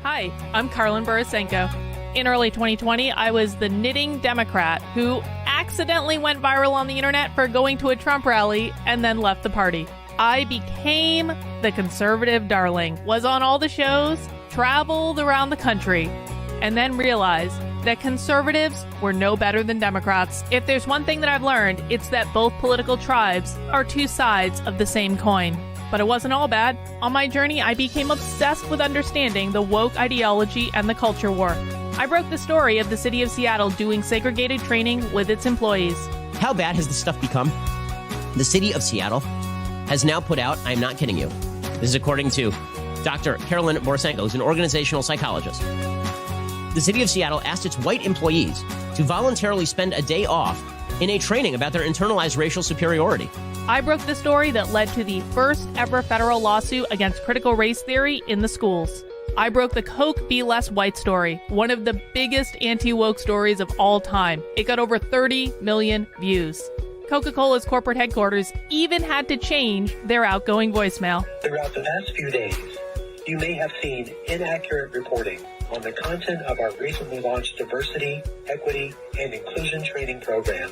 Hi, I'm Carlin Borisenko. In early 2020, I was the knitting Democrat who accidentally went viral on the internet for going to a Trump rally and then left the party. I became the conservative darling, was on all the shows, traveled around the country, and then realized that conservatives were no better than Democrats. If there's one thing that I've learned, it's that both political tribes are two sides of the same coin. But it wasn't all bad. On my journey, I became obsessed with understanding the woke ideology and the culture war. I broke the story of the city of Seattle doing segregated training with its employees. How bad has this stuff become? The city of Seattle has now put out, I'm not kidding you, this is according to Dr. Carolyn Borisenko, who's an organizational psychologist. The city of Seattle asked its white employees to voluntarily spend a day off in a training about their internalized racial superiority. I broke the story that led to the first ever federal lawsuit against critical race theory in the schools. I broke the Coke Be Less White story, one of the biggest anti-woke stories of all time. It got over 30 million views. Coca-Cola's corporate headquarters even had to change their outgoing voicemail. Throughout the past few days, you may have seen inaccurate reporting on the content of our recently launched diversity, equity, and inclusion training program.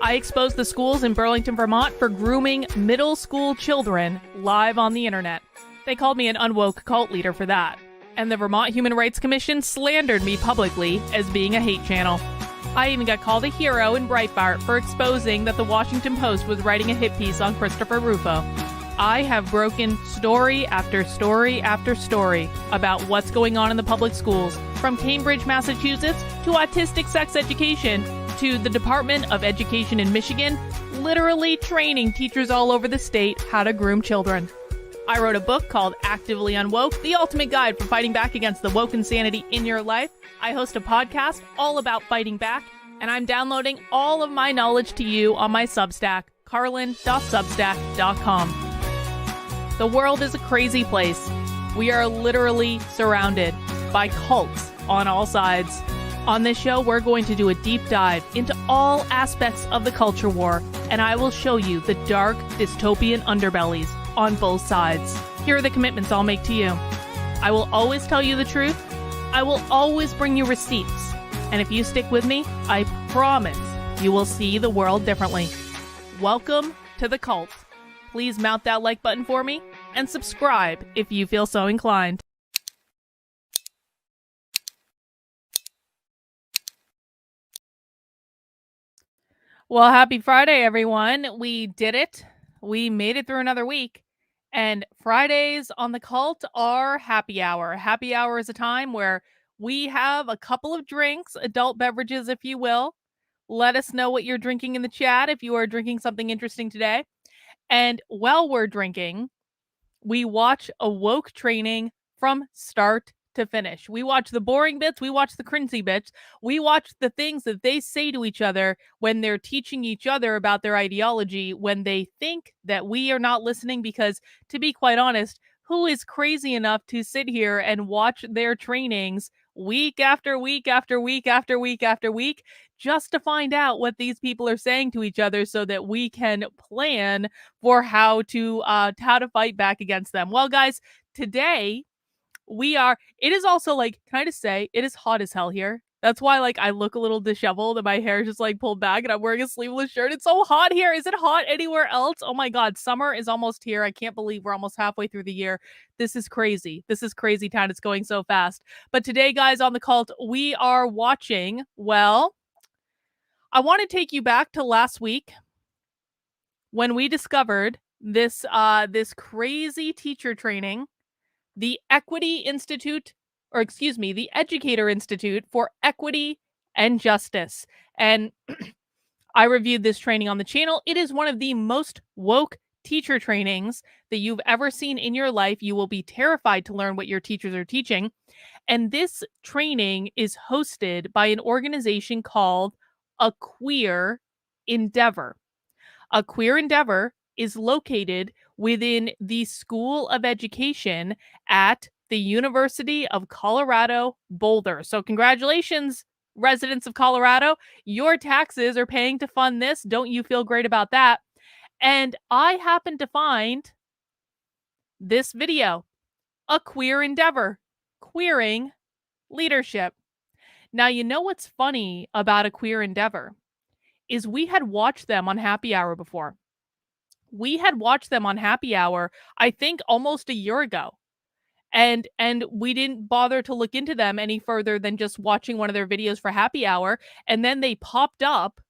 I exposed the schools in Burlington, Vermont for grooming middle school children live on the internet. They called me an unwoke cult leader for that. And the Vermont Human Rights Commission slandered me publicly as being a hate channel. I even got called a hero in Breitbart for exposing that the Washington Post was writing a hit piece on Christopher Rufo. I have broken story after story after story about what's going on in the public schools, from Cambridge, Massachusetts, to autistic sex education, to the Department of Education in Michigan, literally training teachers all over the state how to groom children. I wrote a book called Actively Unwoke, the ultimate guide for fighting back against the woke insanity in your life. I host a podcast all about fighting back, and I'm downloading all of my knowledge to you on my Substack, carlin.substack.com. The world is a crazy place. We are literally surrounded by cults on all sides. On this show, we're going to do a deep dive into all aspects of the culture war, and I will show you the dark, dystopian underbellies on both sides. Here are the commitments I'll make to you. I will always tell you the truth. I will always bring you receipts. And if you stick with me, I promise you will see the world differently. Welcome to the cult. Please mount that like button for me and subscribe if you feel so inclined. Well, happy Friday, everyone. We did it. We made it through another week. And Fridays on the cult are happy hour. Happy hour is a time where we have a couple of drinks, adult beverages, if you will. Let us know what you're drinking in the chat if you are drinking something interesting today. And while we're drinking, we watch a woke training from start to finish. We watch the boring bits. We watch the cringy bits. We watch the things that they say to each other when they're teaching each other about their ideology, when they think that we are not listening, because to be quite honest, who is crazy enough to sit here and watch their trainings week after week after week after week after week just to find out what these people are saying to each other so that we can plan for how to fight back against them? Well, guys, today it is also, like, can I just say, it is hot as hell here. That's why, like, I look a little disheveled and my hair is just, like, pulled back and I'm wearing a sleeveless shirt. It's so hot here. Is it hot anywhere else? Oh my God, summer is almost here. I can't believe we're almost halfway through the year. This is crazy. This is crazy town. It's going so fast. But today, guys, on the cult, we are watching, well, I want to take you back to last week when we discovered this crazy teacher training, the the Educator Institute for Equity and Justice. And I reviewed this training on the channel. It is one of the most woke teacher trainings that you've ever seen in your life. You will be terrified to learn what your teachers are teaching. And this training is hosted by an organization called A Queer Endeavor. A Queer Endeavor is located within the School of Education at the University of Colorado, Boulder. So congratulations, residents of Colorado. Your taxes are paying to fund this. Don't you feel great about that? And I happened to find this video, A Queer Endeavor, queering leadership. Now, you know what's funny about a queer endeavor is we had watched them on Happy Hour before. We had watched them on Happy Hour, I think almost a year ago. And we didn't bother to look into them any further than just watching one of their videos for Happy Hour. And then they popped up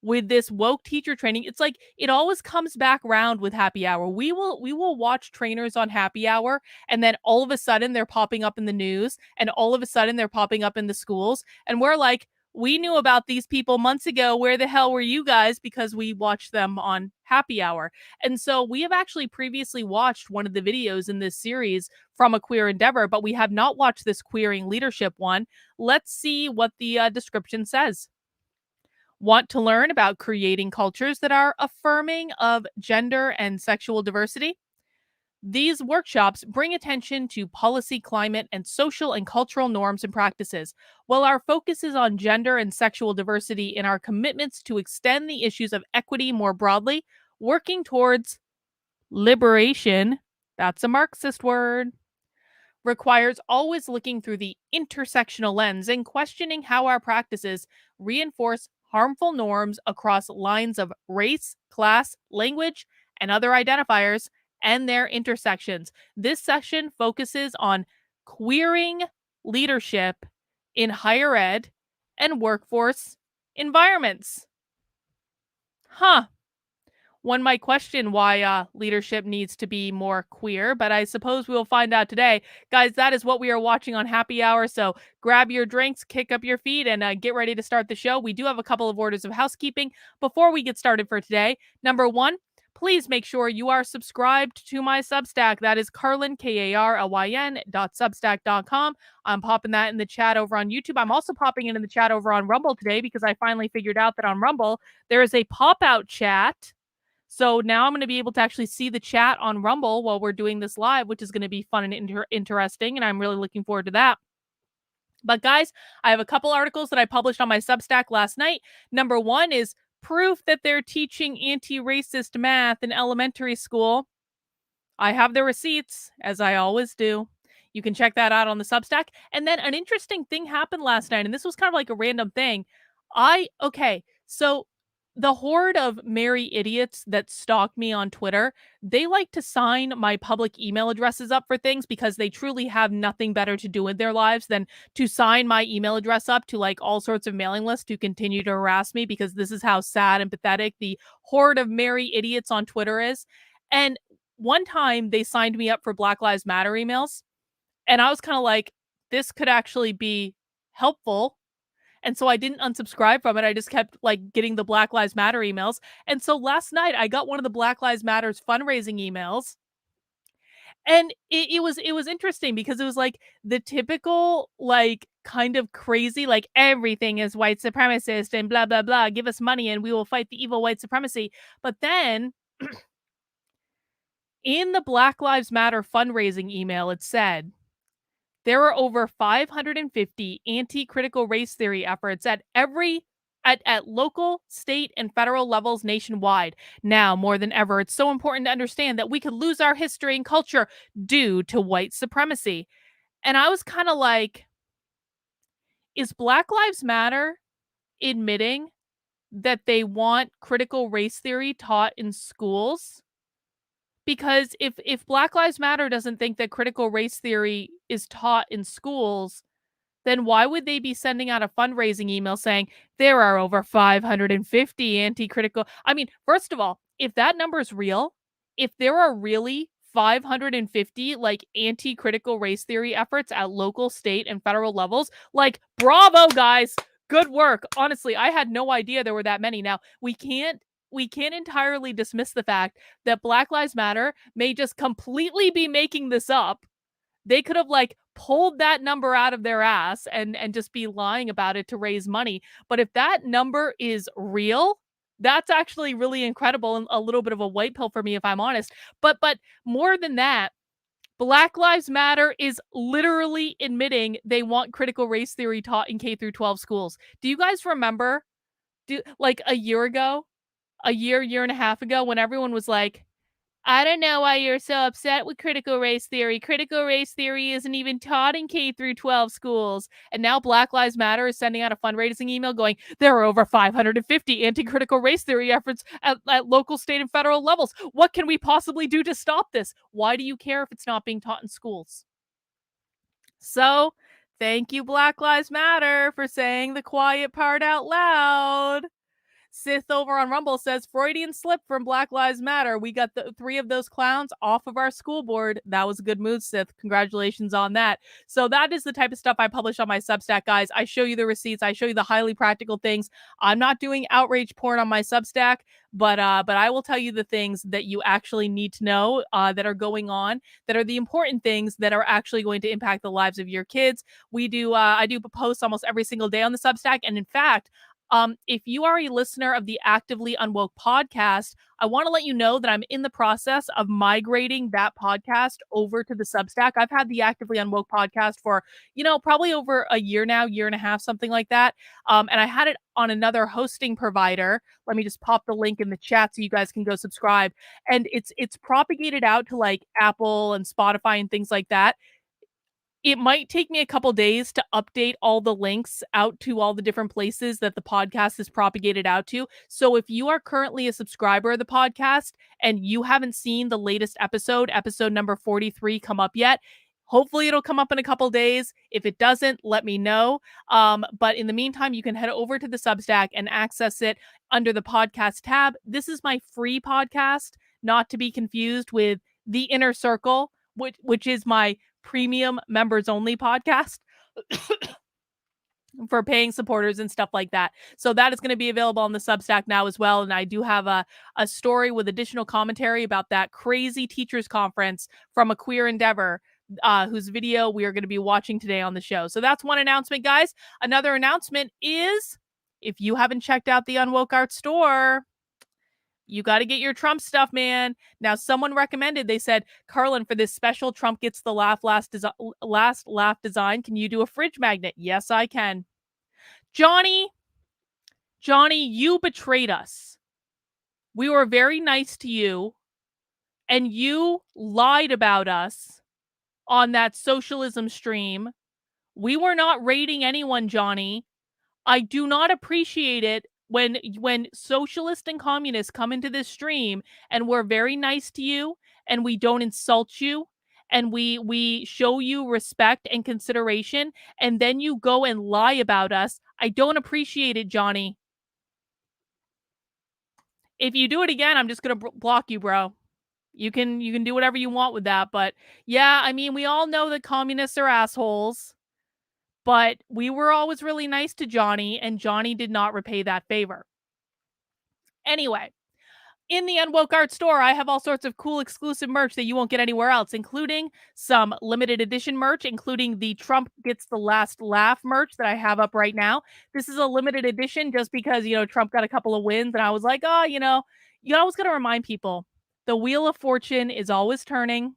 with this woke teacher training. It's like it always comes back round with Happy Hour. We will watch trainers on Happy Hour, and then all of a sudden they're popping up in the news, and all of a sudden they're popping up in the schools, and we're like, we knew about these people months ago. Where the hell were you guys? Because we watched them on Happy Hour. And so we have actually previously watched one of the videos in this series from a queer endeavor, but we have not watched this queering leadership one. Let's see what the description says. Want to learn about creating cultures that are affirming of gender and sexual diversity? These workshops bring attention to policy, climate, and social and cultural norms and practices. While our focus is on gender and sexual diversity in our commitments to extend the issues of equity more broadly, working towards liberation, that's a Marxist word, requires always looking through the intersectional lens and questioning how our practices reinforce harmful norms across lines of race, class, language, and other identifiers and their intersections. This section focuses on queering leadership in higher ed and workforce environments. Huh. One might question why leadership needs to be more queer, but I suppose we'll find out today. Guys, that is what we are watching on Happy Hour, so grab your drinks, kick up your feet, and get ready to start the show. We do have a couple of orders of housekeeping before we get started for today. Number one, please make sure you are subscribed to my Substack. That is Carlin, KARLYN.substack.com. I'm popping that in the chat over on YouTube. I'm also popping it in the chat over on Rumble today because I finally figured out that on Rumble, there is a pop-out chat. So now I'm going to be able to actually see the chat on Rumble while we're doing this live, which is going to be fun and interesting, and I'm really looking forward to that. But guys, I have a couple articles that I published on my Substack last night. Number one is proof that they're teaching anti-racist math in elementary school. I have the receipts, as I always do. You can check that out on the Substack. And then an interesting thing happened last night, and this was kind of like a random thing. So the horde of merry idiots that stalk me on Twitter, they like to sign my public email addresses up for things because they truly have nothing better to do in their lives than to sign my email address up to like all sorts of mailing lists to continue to harass me, because this is how sad and pathetic the horde of merry idiots on Twitter is. And one time they signed me up for Black Lives Matter emails, and I was kind of like, this could actually be helpful. And so I didn't unsubscribe from it. I just kept like getting the Black Lives Matter emails. And so last night I got one of the Black Lives Matter's fundraising emails. And it was interesting because it was like the typical, like, kind of crazy, like, everything is white supremacist and blah, blah, blah. Give us money and we will fight the evil white supremacy. But then in the Black Lives Matter fundraising email, it said, there are over 550 anti-critical race theory efforts at local, state, and federal levels nationwide. Now, more than ever, it's so important to understand that we could lose our history and culture due to white supremacy. And I was kind of like, is Black Lives Matter admitting that they want critical race theory taught in schools? Because if Black Lives Matter doesn't think that critical race theory is taught in schools, then why would they be sending out a fundraising email saying there are over 550 anti-critical? I mean, first of all, if that number is real, if there are really 550 like anti-critical race theory efforts at local, state, and federal levels, like, bravo, guys. Good work. Honestly, I had no idea there were that many. Now, we can't entirely dismiss the fact that Black Lives Matter may just completely be making this up. They could have like pulled that number out of their ass and just be lying about it to raise money. But if that number is real, that's actually really incredible and a little bit of a white pill for me, if I'm honest. But more than that, Black Lives Matter is literally admitting they want critical race theory taught in K through 12 schools. Do you guys remember like a year and a half ago when everyone was like, I don't know why you're so upset with critical race theory. Critical race theory isn't even taught in K through 12 schools. And now Black Lives Matter is sending out a fundraising email going, there are over 550 anti-critical race theory efforts at local, state, and federal levels. What can we possibly do to stop this? Why do you care if it's not being taught in schools? So, thank you, Black Lives Matter, for saying the quiet part out loud. Sith over on Rumble says Freudian slip from Black Lives Matter. We got the 3 of those clowns off of our school board. That was a good move, Sith. Congratulations on that. So that is the type of stuff I publish on my Substack, guys. I show you the receipts. I show you the highly practical things. I'm not doing outrage porn on my Substack, but I will tell you the things that you actually need to know that are going on, that are the important things that are actually going to impact the lives of your kids. I do posts almost every single day on the Substack, and in fact, if you are a listener of the Actively Unwoke podcast, I want to let you know that I'm in the process of migrating that podcast over to the Substack. I've had the Actively Unwoke podcast for, probably over a year now, year and a half, something like that. And I had it on another hosting provider. Let me just pop the link in the chat so you guys can go subscribe. And it's propagated out to like Apple and Spotify and things like that. It might take me a couple days to update all the links out to all the different places that the podcast is propagated out to. So if you are currently a subscriber of the podcast and you haven't seen the latest episode number 43 come up yet, hopefully it'll come up in a couple days. If it doesn't, let me know. But in the meantime, you can head over to the Substack and access it under the podcast tab. This is my free podcast, not to be confused with The Inner Circle, which is my premium members only podcast for paying supporters and stuff like that. So that is going to be available on the Substack now as well. And I do have a story with additional commentary about that crazy teachers conference from A Queer Endeavor, whose video we are going to be watching today on the show. So that's one announcement, guys. Another announcement is if you haven't checked out the Unwoke Art store, you got to get your Trump stuff, man. Now, someone recommended, they said, Carlin, for this special Trump gets the last laugh design, can you do a fridge magnet? Yes, I can. Johnny, you betrayed us. We were very nice to you, and you lied about us on that socialism stream. We were not raiding anyone, Johnny. I do not appreciate it when socialists and communists come into this stream and we're very nice to you and we don't insult you and we show you respect and consideration and then you go and lie about us. I don't appreciate it, Johnny. If you do it again, I'm just going to block you, bro. You can do whatever you want with that, but yeah, I mean, we all know that communists are assholes. But we were always really nice to Johnny, and Johnny did not repay that favor. Anyway, in the Unwoke Art store, I have all sorts of cool exclusive merch that you won't get anywhere else, including some limited edition merch, including the Trump Gets the Last Laugh merch that I have up right now. This is a limited edition just because, Trump got a couple of wins, and I was like, you always got to remind people, the wheel of fortune is always turning.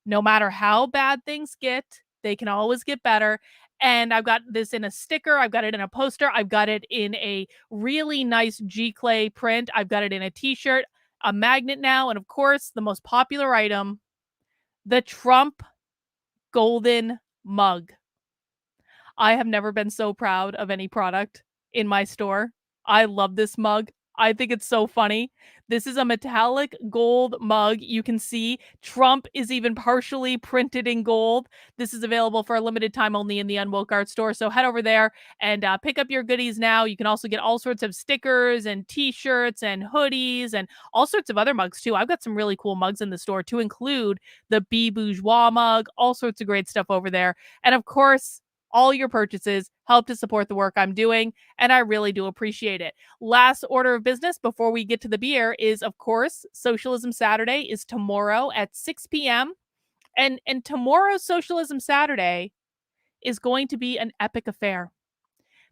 No matter how bad things get, they can always get better. And I've got this in a sticker. I've got it in a poster. I've got it in a really nice G-Clay print. I've got it in a t-shirt, a magnet now. And of course, the most popular item, the Trump golden mug. I have never been so proud of any product in my store. I love this mug. I think it's so funny. This is a metallic gold mug. You can see Trump is even partially printed in gold. This is available for a limited time only in the Unwoke Art store. So head over there and pick up your goodies now. You can also get all sorts of stickers and t-shirts and hoodies and all sorts of other mugs too. I've got some really cool mugs in the store to include the Be Bourgeois mug, all sorts of great stuff over there. And of course, all your purchases help to support the work I'm doing, and I really do appreciate it. Last order of business before we get to the beer is, of course, Socialism Saturday is tomorrow at 6 p.m. And tomorrow's Socialism Saturday is going to be an epic affair.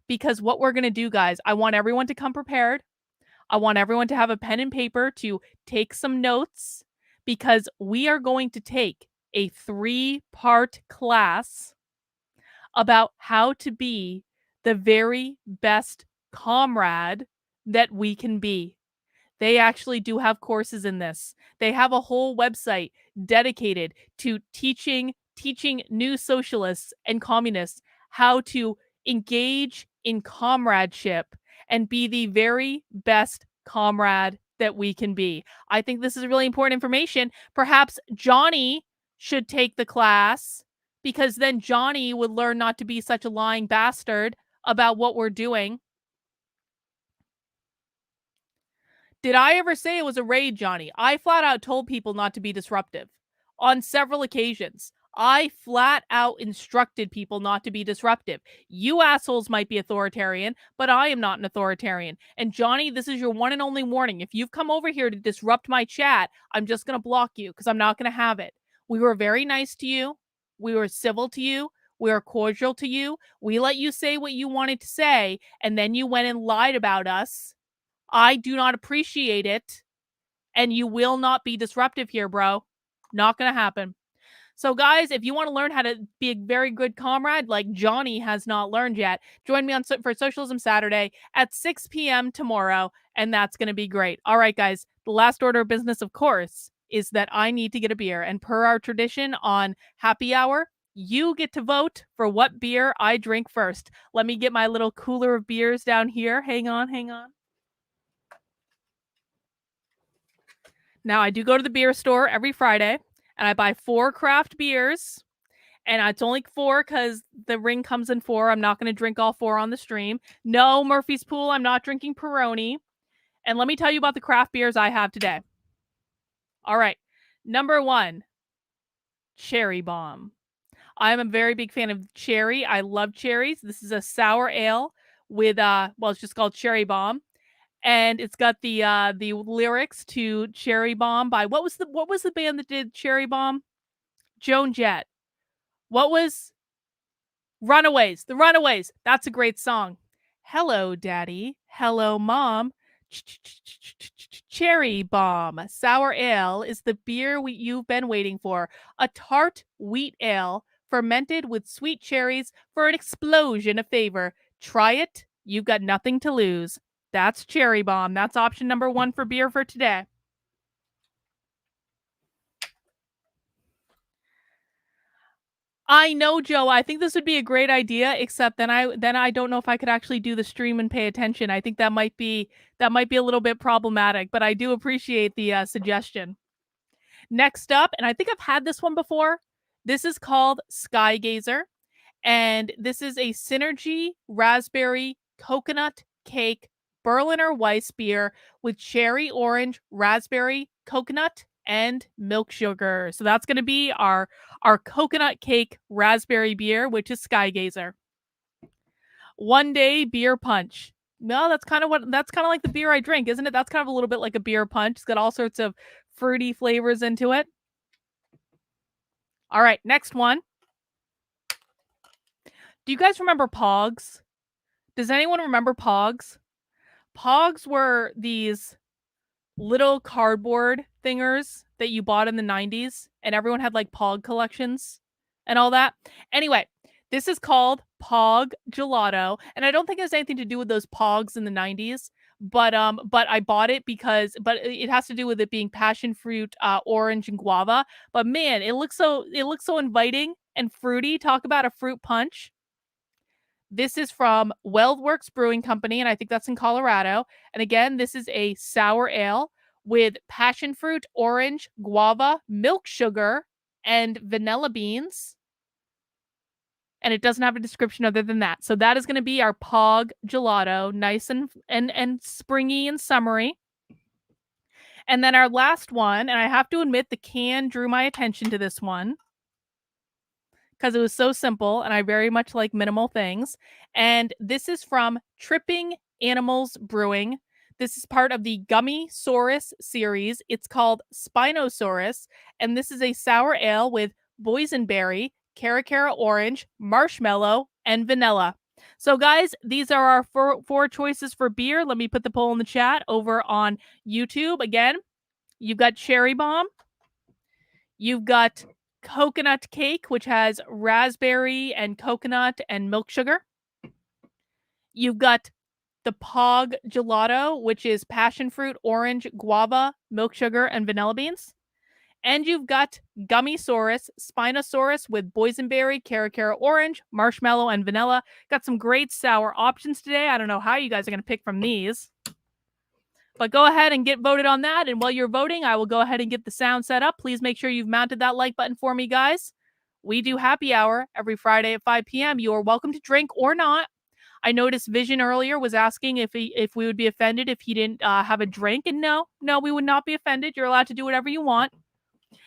Because what we're going to do, guys, I want everyone to come prepared. I want everyone to have a pen and paper to take some notes because we are going to take a 3-part class about how to be the very best comrade that we can be. They actually do have courses in this. They have a whole website dedicated to teaching new socialists and communists how to engage in comradeship and be the very best comrade that we can be. I think this is really important information. Perhaps Johnny should take the class, because then Johnny would learn not to be such a lying bastard about what we're doing. Did I ever say it was a raid, Johnny? I flat out told people not to be disruptive on several occasions. I flat out instructed people not to be disruptive. You assholes might be authoritarian, but I am not an authoritarian. And Johnny, this is your one and only warning. If you've come over here to disrupt my chat, I'm just going to block you because I'm not going to have it. We were very nice to you. We were civil to you. We were cordial to you. We let you say what you wanted to say, and then you went and lied about us. I do not appreciate it, and you will not be disruptive here, bro. Not going to happen. So, guys, if you want to learn how to be a very good comrade like Johnny has not learned yet, join me for Socialism Saturday at 6 p.m. tomorrow, and that's going to be great. All right, guys, the last order of business, of course, is that I need to get a beer. And per our tradition on Happy Hour, you get to vote for what beer I drink first. Let me get my little cooler of beers down here. Hang on. Now, I do go to the beer store every Friday, and I buy 4 craft beers. And it's only 4 because the ring comes in 4. I'm not going to drink all 4 on the stream. No, Murphy's Pool, I'm not drinking Peroni. And let me tell you about the craft beers I have today. All right. Number 1, Cherry Bomb. I'm a very big fan of cherry. I love cherries. This is a sour ale with, it's just called Cherry Bomb. And it's got the lyrics to Cherry Bomb by what was the band that did Cherry Bomb? Joan Jett. What was Runaways? The Runaways. That's a great song. Hello, Daddy. Hello, Mom. Cherry Bomb Sour Ale is the beer you've been waiting for. A tart wheat ale fermented with sweet cherries for an explosion of flavor. Try it. You've got nothing to lose. That's Cherry Bomb. That's option number 1 for beer for today. I know, Joe. I think this would be a great idea, except then I don't know if I could actually do the stream and pay attention. I think that might be a little bit problematic, but I do appreciate the suggestion. Next up, and I think I've had this one before. This is called Sky Gazer, and this is a Synergy Raspberry Coconut Cake Berliner Weiss beer with cherry orange, raspberry, coconut, and milk sugar. So that's going to be our coconut cake raspberry beer, which is Sky Gazer. One Day Beer Punch. No, that's kind of like the beer I drink, isn't it? That's kind of a little bit like a beer punch. It's got all sorts of fruity flavors into it. All right, next one. Do you guys remember Pogs? Does anyone remember Pogs? Pogs were these little cardboard thingers that you bought in the 90s, and everyone had like Pog collections and all that. Anyway, this is called Pog Gelato, and I don't think it has anything to do with those Pogs in the 90s, but I bought it because it has to do with it being passion fruit, orange, and guava. But man, it looks so inviting and fruity. Talk about a fruit punch. This is from Weldworks Brewing Company, and I think that's in Colorado. And again, this is a sour ale with passion fruit, orange, guava, milk sugar, and vanilla beans. And it doesn't have a description other than that. So that is going to be our Pog Gelato, nice and springy and summery. And then our last one, and I have to admit the can drew my attention to this one, because it was so simple and I very much like minimal things. And this is from Tripping Animals Brewing. This is part of the Gummy Saurus series. It's called Spinosaurus, and this is a sour ale with boysenberry, caracara orange, marshmallow, and vanilla. So, guys, these are our four choices for beer. Let me put the poll in the chat over on YouTube. Again, you've got Cherry Bomb. You've got Coconut Cake, which has raspberry and coconut and milk sugar. You've got the Pog Gelato, which is passion fruit, orange, guava, milk sugar, and vanilla beans. And you've got Gummisaurus, Spinosaurus with boysenberry, Cara orange, marshmallow, and vanilla. Got some great sour options today. I don't know how you guys are going to pick from these. But go ahead and get voted on that. And while you're voting, I will go ahead and get the sound set up. Please make sure you've mounted that like button for me, guys. We do happy hour every Friday at 5 p.m. You are welcome to drink or not. I noticed Vision earlier was asking if we would be offended if he didn't have a drink. And no, we would not be offended. You're allowed to do whatever you want.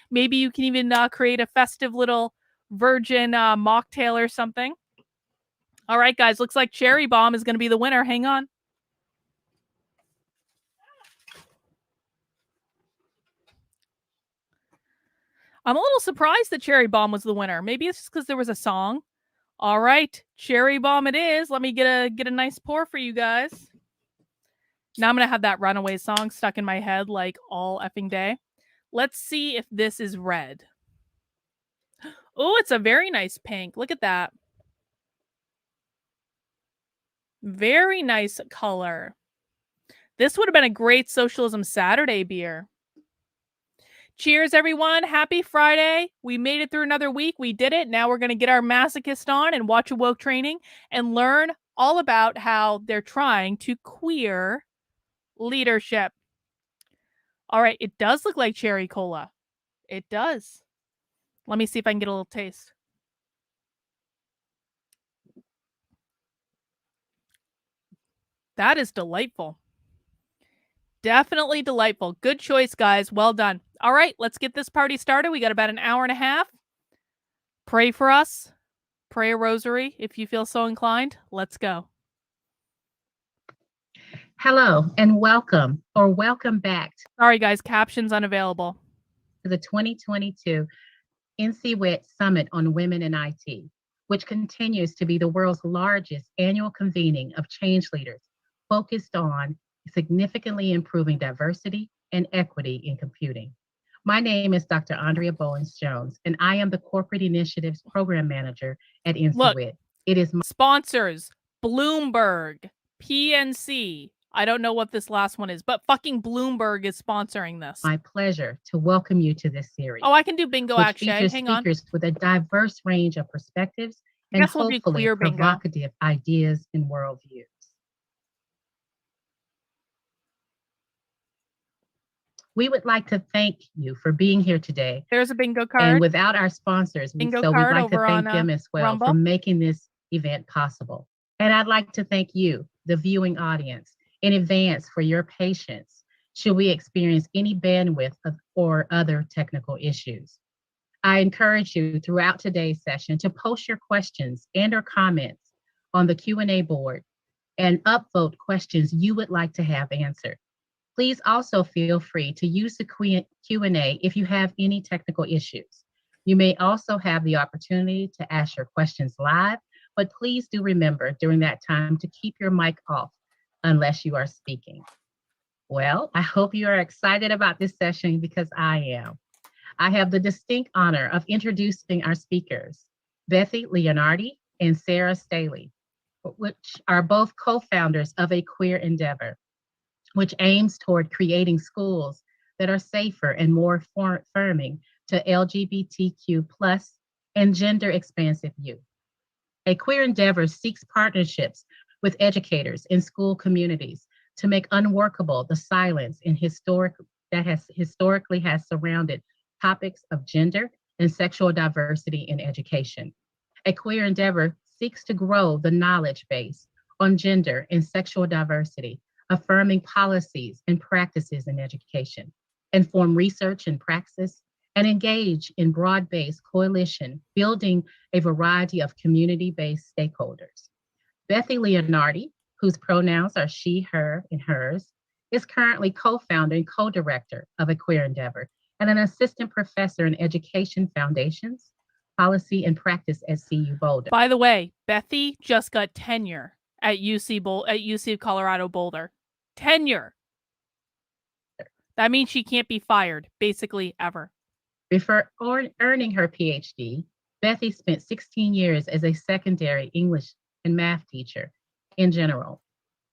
Maybe you can even create a festive little virgin mocktail or something. All right, guys. Looks like Cherry Bomb is going to be the winner. Hang on. I'm a little surprised that Cherry Bomb was the winner. Maybe it's just because there was a song. All right, Cherry Bomb it is. Let me get a nice pour for you guys. Now I'm going to have that Runaway song stuck in my head like all effing day. Let's see if this is red. Oh, it's a very nice pink. Look at that. Very nice color. This would have been a great Socialism Saturday beer. Cheers, everyone. Happy Friday. We made it through another week. We did it. Now we're going to get our masochist on and watch Unwoke training and learn all about how they're trying to queer leadership. All right. It does look like cherry cola. It does. Let me see if I can get a little taste. That is delightful. Definitely delightful. Good choice, guys. Well done. All right, let's get this party started. We got about an hour and a half. Pray for us. Pray a rosary if you feel so inclined. Let's go. Hello and welcome or welcome back Sorry, guys. Captions unavailable. to the 2022 NCWIT Summit on Women in IT, which continues to be the world's largest annual convening of change leaders focused on significantly improving diversity and equity in computing. My name is Dr. Andrea Bowens-Jones, and I am the Corporate Initiatives Program Manager at NCWIT. Look, it is sponsors, Bloomberg, PNC. I don't know what this last one is, but fucking Bloomberg is sponsoring this. my pleasure to welcome you to this series. Oh, I can do bingo, which actually. features Hang on. speakers with a diverse range of perspectives and Guess we'll do hopefully queer bingo. provocative ideas and worldviews. We would like to thank you for being here today. There's a bingo card. And without our sponsors, Bingo we'd card like to over thank on, them as well Rumble. for making this event possible. And I'd like to thank you, the viewing audience, in advance for your patience should we experience any bandwidth or other technical issues. I encourage you throughout today's session to post your questions and or comments on the Q&A board and upvote questions you would like to have answered. Please also feel free to use the Q&A if you have any technical issues. You may also have the opportunity to ask your questions live, but please do remember during that time to keep your mic off unless you are speaking. Well, I hope you are excited about this session because I am. I have the distinct honor of introducing our speakers, Bethy Leonardi and Sarah Staley, which are both co-founders of A Queer Endeavor, which aims toward creating schools that are safer and more affirming to LGBTQ+ and gender expansive youth. A Queer Endeavor seeks partnerships with educators and school communities to make unworkable the silence that historically has surrounded topics of gender and sexual diversity in education. A Queer Endeavor seeks to grow the knowledge base on gender and sexual diversity, affirming policies and practices in education, inform research and praxis, and engage in broad-based coalition, building a variety of community-based stakeholders. Bethy Leonardi, whose pronouns are she, her, and hers, is currently co-founder and co-director of A Queer Endeavor and an assistant professor in education foundations, policy, and practice at CU Boulder. By the way, Bethy just got tenure at UC Colorado Boulder. Tenure. That means she can't be fired, basically, ever. Before earning her PhD, Bethy spent 16 years as a secondary English and math teacher in general,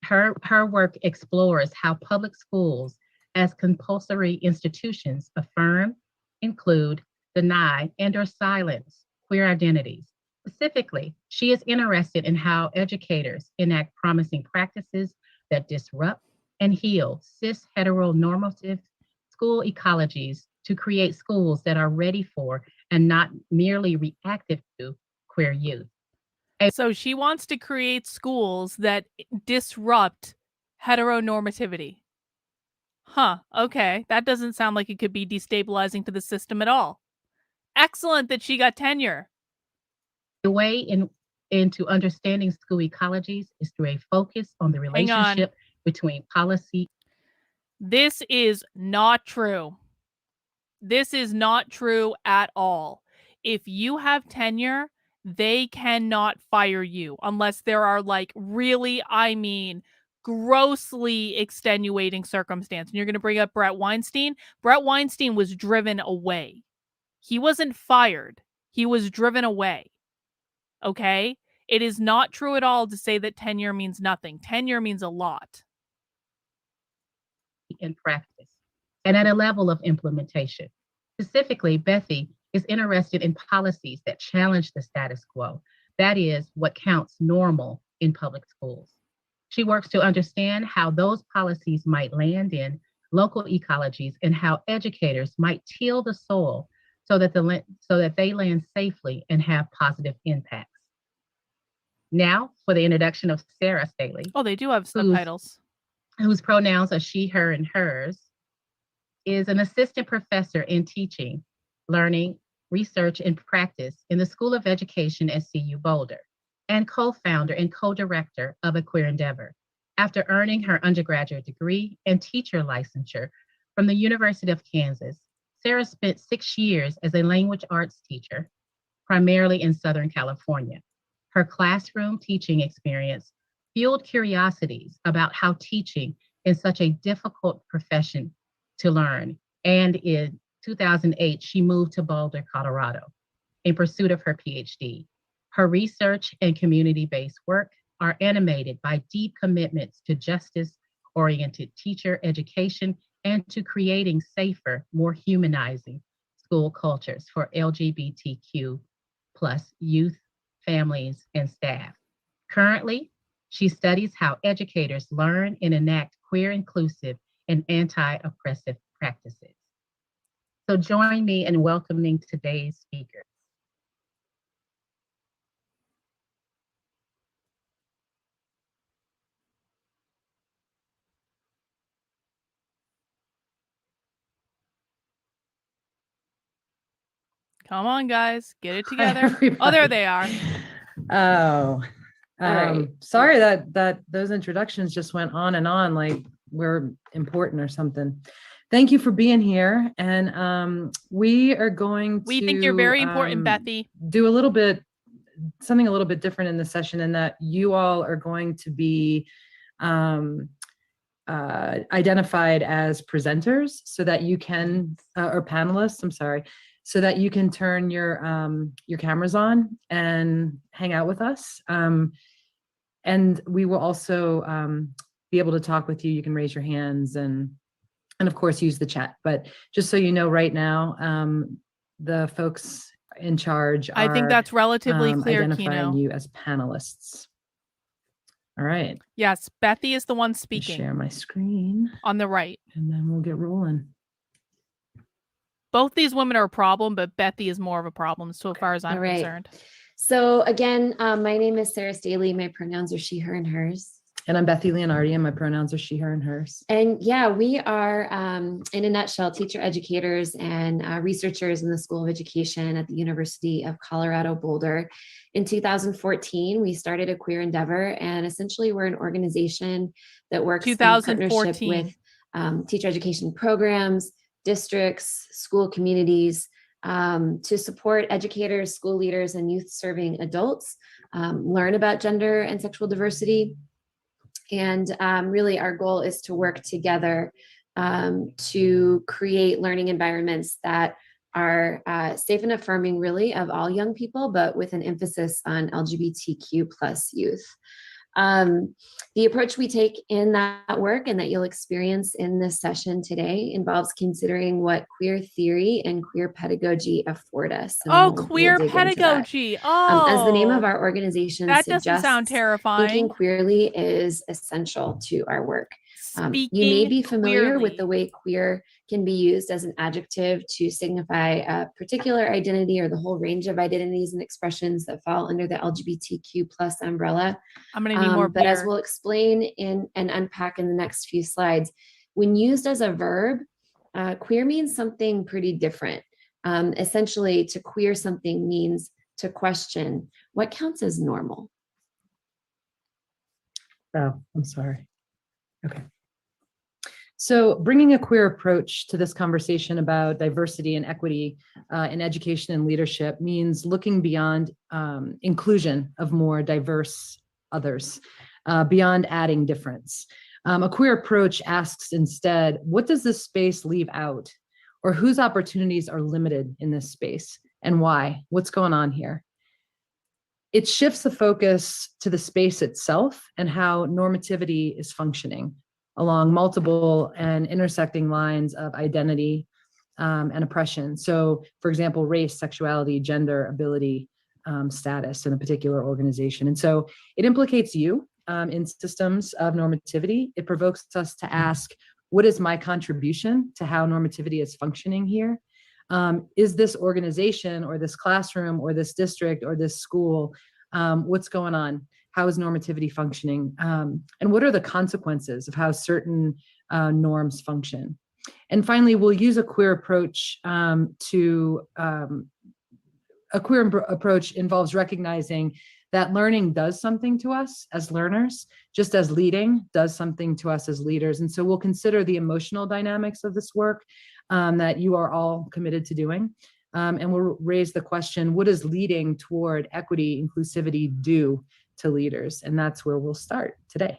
Her work explores how public schools as compulsory institutions affirm, include, deny, and or silence queer identities. Specifically, she is interested in how educators enact promising practices that disrupt and heal cis heteronormative school ecologies to create schools that are ready for and not merely reactive to queer youth. So she wants to create schools that disrupt heteronormativity. Huh, okay. That doesn't sound like it could be destabilizing to the system at all. Excellent that she got tenure. The way into understanding school ecologies is through a focus on the Hang on. relationship between policy. This is not true. This is not true at all. If you have tenure, they cannot fire you unless there are like really, I mean, grossly extenuating circumstance. And you're going to bring up Brett Weinstein. Brett Weinstein was driven away. He wasn't fired. He was driven away. Okay? It is not true at all to say that tenure means nothing. Tenure means a lot. In practice and at a level of implementation. Specifically, Bethy is interested in policies that challenge the status quo. That is, what counts normal in public schools. She works to understand how those policies might land in local ecologies and how educators might till the soil so that they land safely and have positive impacts. Now, for the introduction of Sarah Staley. Oh, they do have subtitles. Whose pronouns are she, her, and hers, is an assistant professor in teaching, learning, research, and practice in the School of Education at CU Boulder, and co-founder and co-director of A Queer Endeavor. After earning her undergraduate degree and teacher licensure from the University of Kansas, Sarah spent 6 years as a language arts teacher, primarily in Southern California. Her classroom teaching experience fueled curiosities about how teaching is such a difficult profession to learn. And in 2008, she moved to Boulder, Colorado, in pursuit of her PhD. Her research and community-based work are animated by deep commitments to justice-oriented teacher education and to creating safer, more humanizing school cultures for LGBTQ plus youth, families, and staff. Currently, she studies how educators learn and enact queer, inclusive, and anti-oppressive practices. So join me in welcoming today's speakers. Come on, guys, get it together. Oh, there they are. Oh, right. Sorry that those introductions just went on and on like we're important or something. Thank you for being here. And we are going to— We think you're very important, Bethy. Do something a little bit different in the session, in that you all are going to be identified as presenters so that you can, or panelists, I'm sorry, so that you can turn your cameras on and hang out with us. And we will also be able to talk with you. You can raise your hands and of course use the chat. But just so you know, right now, the folks in charge are— I think that's relatively clear, identifying Kino. you as panelists. All right. Yes, Bethy is the one I'll speaking. share my screen On the right. and then we'll get rolling. Both these women are a problem, but Bethy is more of a problem so far as I'm All right. concerned. So again, my name is Sarah Staley. My pronouns are she, her, and hers. And I'm Bethy Leonardi, and my pronouns are she, her, and hers. And yeah, we are, in a nutshell, teacher educators and researchers in the School of Education at the University of Colorado Boulder. In 2014, we started A Queer Endeavor, and essentially we're an organization that works in partnership with teacher education programs, districts, school communities, to support educators, school leaders, and youth-serving adults learn about gender and sexual diversity. And really our goal is to work together to create learning environments that are safe and affirming, really, of all young people, but with an emphasis on LGBTQ plus youth. The approach we take in that work and that you'll experience in this session today involves considering what queer theory and queer pedagogy afford us. And Oh, we'll queer dig into that. pedagogy. As the name of Oh, our organization that doesn't sound suggests, thinking terrifying. queerly is essential to our work. You may Speaking be familiar with queerly. the way queer can be used as an adjective to signify a particular identity or the whole range of identities and expressions that fall under the LGBTQ plus umbrella. I'm gonna need more But as beer. we'll explain in and unpack in the next few slides, when used as a verb, queer means something pretty different. Essentially, to queer something means to question what counts as normal. Oh, I'm sorry. Okay. So bringing a queer approach to this conversation about diversity and equity in education and leadership means looking beyond inclusion of more diverse others, beyond adding difference. A queer approach asks instead, what does this space leave out? Or whose opportunities are limited in this space and why? What's going on here? It shifts the focus to the space itself and how normativity is functioning along multiple and intersecting lines of identity and oppression. So, for example, race, sexuality, gender, ability, status in a particular organization. And so it implicates you in systems of normativity. It provokes us to ask, what is my contribution to how normativity is functioning here? Is this organization or this classroom or this district or this school, what's going on? How is normativity functioning? And what are the consequences of how certain norms function? And finally, we'll use a queer approach a queer approach involves recognizing that learning does something to us as learners, just as leading does something to us as leaders. And so we'll consider the emotional dynamics of this work that you are all committed to doing. And we'll raise the question, what does leading toward equity, inclusivity do to leaders? And that's where we'll start today.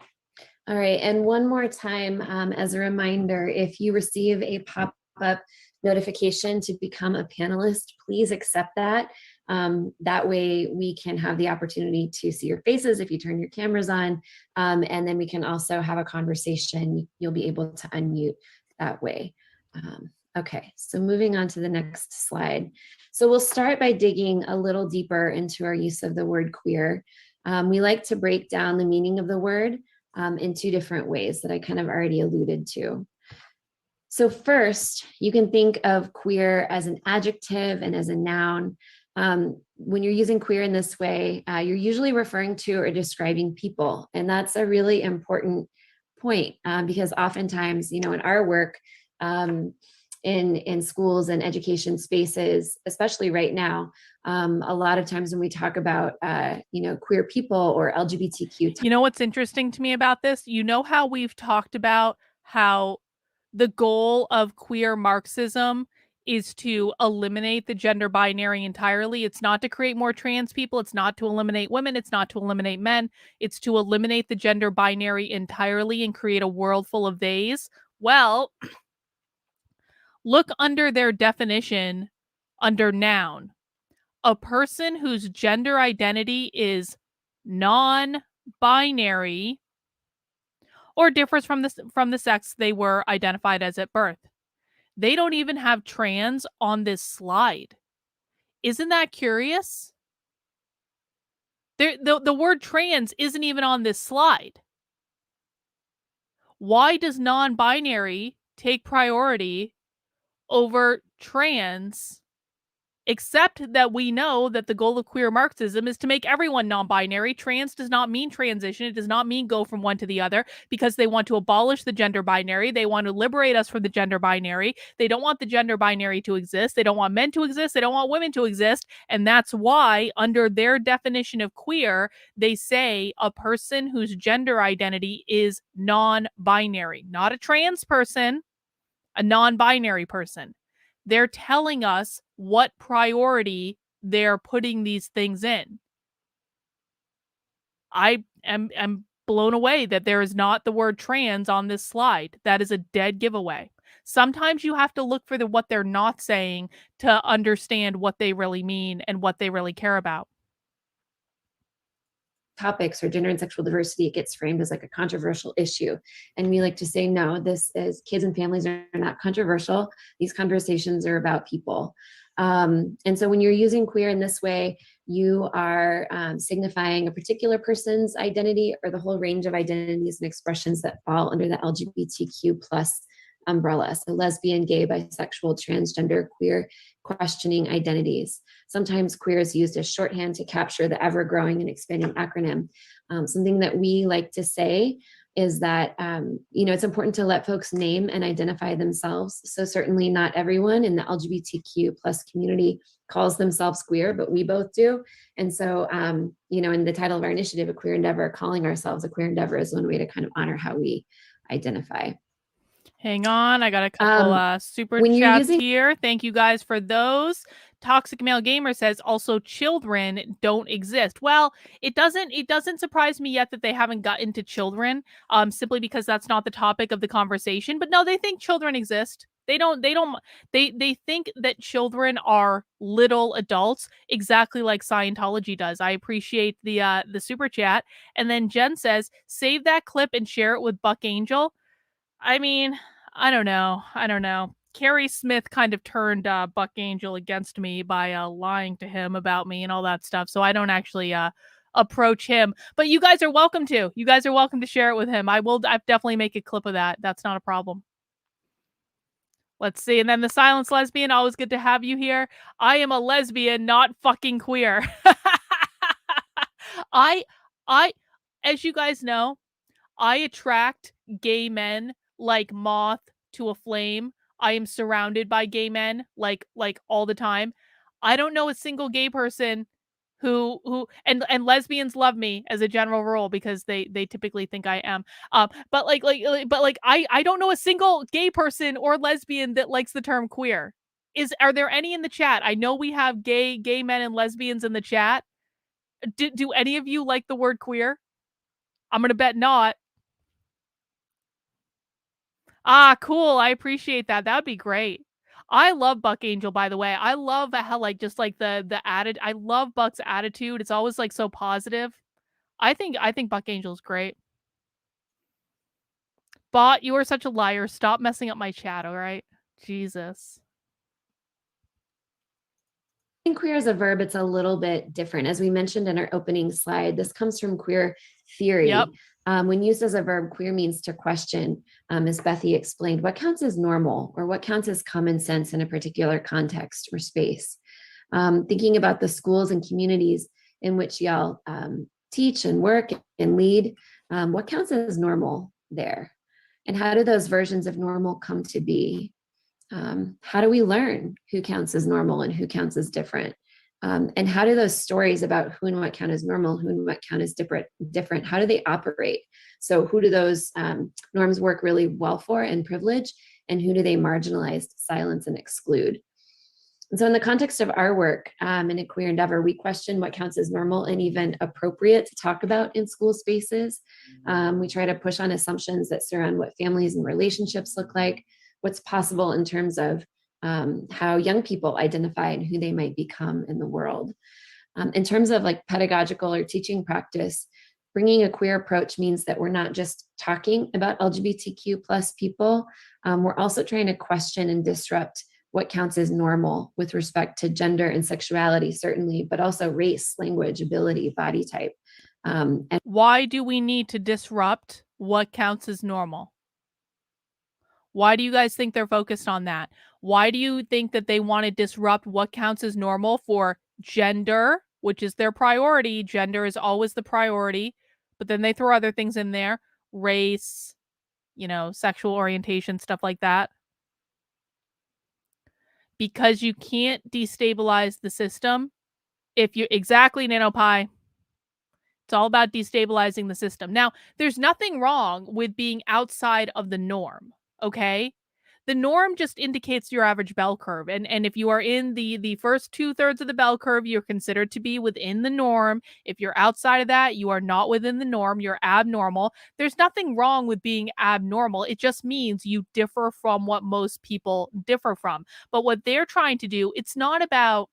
All right, and one more time, as a reminder, if you receive a pop-up notification to become a panelist, please accept that. That way we can have the opportunity to see your faces if you turn your cameras on, and then we can also have a conversation. You'll be able to unmute that way. Okay, so moving on to the next slide. So we'll start by digging a little deeper into our use of the word queer. We like to break down the meaning of the word in two different ways that I kind of already alluded to. So first, you can think of queer as an adjective and as a noun. When you're using queer in this way, you're usually referring to or describing people. And that's a really important point because oftentimes, you know, in our work, in schools and education spaces, especially right now, a lot of times when we talk about, you know, queer people or LGBTQ. You know what's interesting to me about this? You know how we've talked about how the goal of queer Marxism is to eliminate the gender binary entirely. It's not to create more trans people. It's not to eliminate women. It's not to eliminate men. It's to eliminate the gender binary entirely and create a world full of theys. Well, look under their definition under noun. A person whose gender identity is non-binary or differs from the sex they were identified as at birth. They don't even have trans on this slide. Isn't that curious? The word trans isn't even on this slide. Why does non-binary take priority over trans? Except that we know that the goal of queer Marxism is to make everyone non-binary. Trans does not mean transition. It does not mean go from one to the other because they want to abolish the gender binary. They want to liberate us from the gender binary. They don't want the gender binary to exist. They don't want men to exist. They don't want women to exist. And that's why, under their definition of queer, they say a person whose gender identity is non-binary, not a trans person, a non-binary person. They're telling us what priority they're putting these things in. I am blown away that there is not the word trans on this slide. That is a dead giveaway. Sometimes you have to look for what they're not saying to understand what they really mean and what they really care about. topics or gender and sexual diversity, it gets framed as like a controversial issue. And we like to say, no, this is kids and families are not controversial. These conversations are about people. And so when you're using queer in this way, you are signifying a particular person's identity or the whole range of identities and expressions that fall under the LGBTQ plus umbrella. So lesbian, gay, bisexual, transgender, queer, questioning identities. Sometimes queer is used as shorthand to capture the ever-growing and expanding acronym. Something that we like to say is that, it's important to let folks name and identify themselves. So certainly not everyone in the LGBTQ plus community calls themselves queer, but we both do. And so, in the title of our initiative, A Queer Endeavor, calling ourselves a queer endeavor is one way to kind of honor how we identify. Hang on, I got a couple super chats here. Thank you guys for those. Toxic Male Gamer says also children don't exist. Well, it doesn't surprise me yet that they haven't gotten to children, simply because that's not the topic of the conversation. But no, they think children exist. They think that children are little adults, exactly like Scientology does. I appreciate the super chat. And then Jen says, save that clip and share it with Buck Angel. I mean, I don't know. Carrie Smith kind of turned Buck Angel against me by lying to him about me and all that stuff. So I don't actually approach him. But you guys are welcome to. You guys are welcome to share it with him. I'll definitely make a clip of that. That's not a problem. Let's see. And then the Silence Lesbian, always good to have you here. I am a lesbian, not fucking queer. I, as you guys know, I attract gay men like moth to a flame. I am surrounded by gay men like all the time. I don't know a single gay person who and lesbians love me as a general rule because they typically think I am. But I don't know a single gay person or lesbian that likes the term queer. Are there any in the chat? I know we have gay men and lesbians in the chat. Do any of you like the word queer? I'm gonna bet not. Ah, cool. I appreciate that. That would be great. I love Buck Angel, by the way. I love how just the added. I love Buck's attitude. It's always so positive. I think Buck Angel's great. Bot, you are such a liar. Stop messing up my chat, all right? Jesus. In queer as a verb, it's a little bit different. As we mentioned in our opening slide, this comes from queer theory. Yep. When used as a verb, queer means to question, as Bethy explained, what counts as normal or what counts as common sense in a particular context or space. Thinking about the schools and communities in which y'all teach and work and lead, what counts as normal there? And how do those versions of normal come to be? How do we learn who counts as normal and who counts as different? And how do those stories about who and what count as normal, who and what count as different, how do they operate? So who do those norms work really well for and privilege, and who do they marginalize, silence, and exclude? And so in the context of our work in A Queer Endeavor, we question what counts as normal and even appropriate to talk about in school spaces. We try to push on assumptions that surround what families and relationships look like, what's possible in terms of how young people identify and who they might become in the world. In terms of pedagogical or teaching practice, bringing a queer approach means that we're not just talking about LGBTQ plus people, we're also trying to question and disrupt what counts as normal with respect to gender and sexuality, certainly, but also race, language, ability, body type. And why do we need to disrupt what counts as normal? Why do you guys think they're focused on that? Why do you think that they want to disrupt what counts as normal for gender, which is their priority? Gender is always the priority, but then they throw other things in there, race, sexual orientation, stuff like that. Because you can't destabilize the system. Exactly, NanoPie. It's all about destabilizing the system. Now, there's nothing wrong with being outside of the norm. Okay, the norm just indicates your average bell curve, and if you are in the first 2/3 of the bell curve, you're considered to be within the norm. If you're outside of that, you are not within the norm. You're abnormal. There's nothing wrong with being abnormal. It just means you differ from what most people differ from. But what they're trying to do, it's not about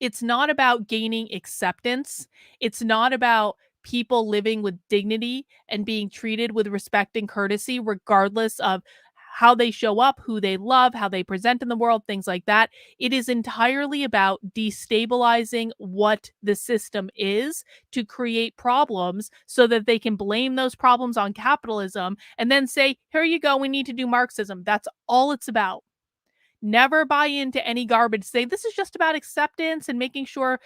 It's not about gaining acceptance. It's not about people living with dignity and being treated with respect and courtesy, regardless of how they show up, who they love, how they present in the world, things like that. It is entirely about destabilizing what the system is to create problems so that they can blame those problems on capitalism and then say, here you go, we need to do Marxism. That's all it's about. Never buy into any garbage. Say this is just about acceptance and making sure,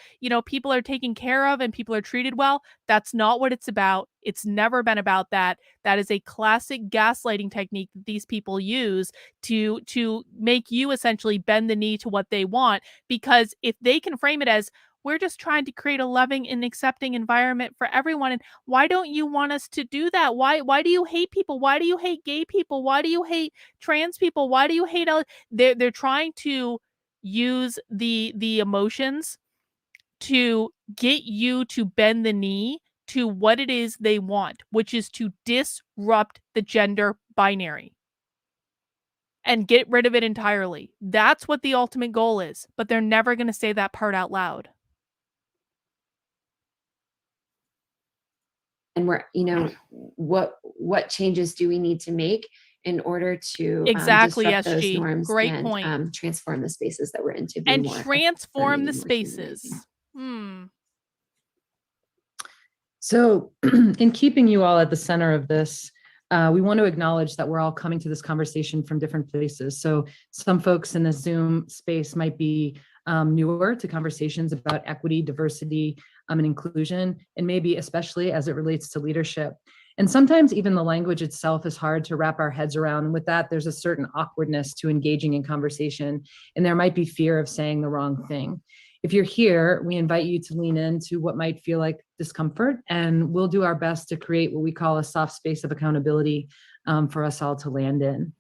people are taken care of and people are treated well. That's not what it's about. It's never been about that. That is a classic gaslighting technique that these people use to make you essentially bend the knee to what they want. Because if they can frame it as, we're just trying to create a loving and accepting environment for everyone. And why don't you want us to do that? Why do you hate people? Why do you hate gay people? Why do you hate trans people? Why do you hate they're trying to use the emotions to get you to bend the knee to what it is they want, which is to disrupt the gender binary and get rid of it entirely. That's what the ultimate goal is, but they're never going to say that part out loud. And we're, what changes do we need to make in order to Exactly, disrupt those SG. norms Great and point. transform the spaces that we're in to be And more transform the affirming, more spaces. So in keeping you all at the center of this, we want to acknowledge that we're all coming to this conversation from different places. So some folks in the Zoom space might be newer to conversations about equity, diversity, and inclusion, and maybe especially as it relates to leadership. And sometimes even the language itself is hard to wrap our heads around. And with that, there's a certain awkwardness to engaging in conversation, and there might be fear of saying the wrong thing. If you're here, we invite you to lean into what might feel like discomfort, and we'll do our best to create what we call a soft space of accountability for us all to land in.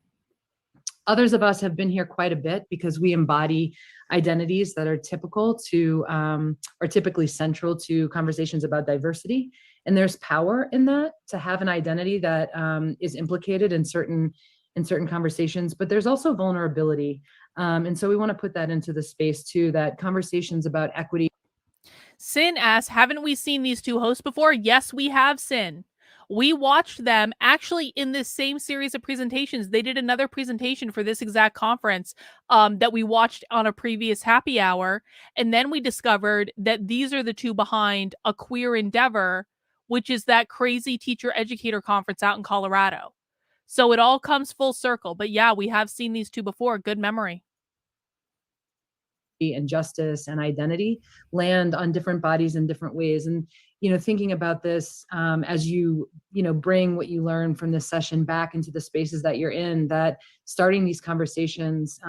Others of us have been here quite a bit because we embody identities that are typically central to conversations about diversity. And there's power in that, to have an identity that is implicated in certain conversations, but there's also vulnerability. And so we want to put that into the space too, that conversations about equity. Sin asks, haven't we seen these two hosts before? Yes, we have, Sin. We watched them actually in this same series of presentations. They did another presentation for this exact conference that we watched on a previous happy hour. And then we discovered that these are the two behind A Queer Endeavor, which is that crazy teacher educator conference out in Colorado. So it all comes full circle. But yeah, we have seen these two before. Good memory. And justice and identity land on different bodies in different ways. And, thinking about this as you bring what you learn from this session back into the spaces that you're in, that starting these conversations,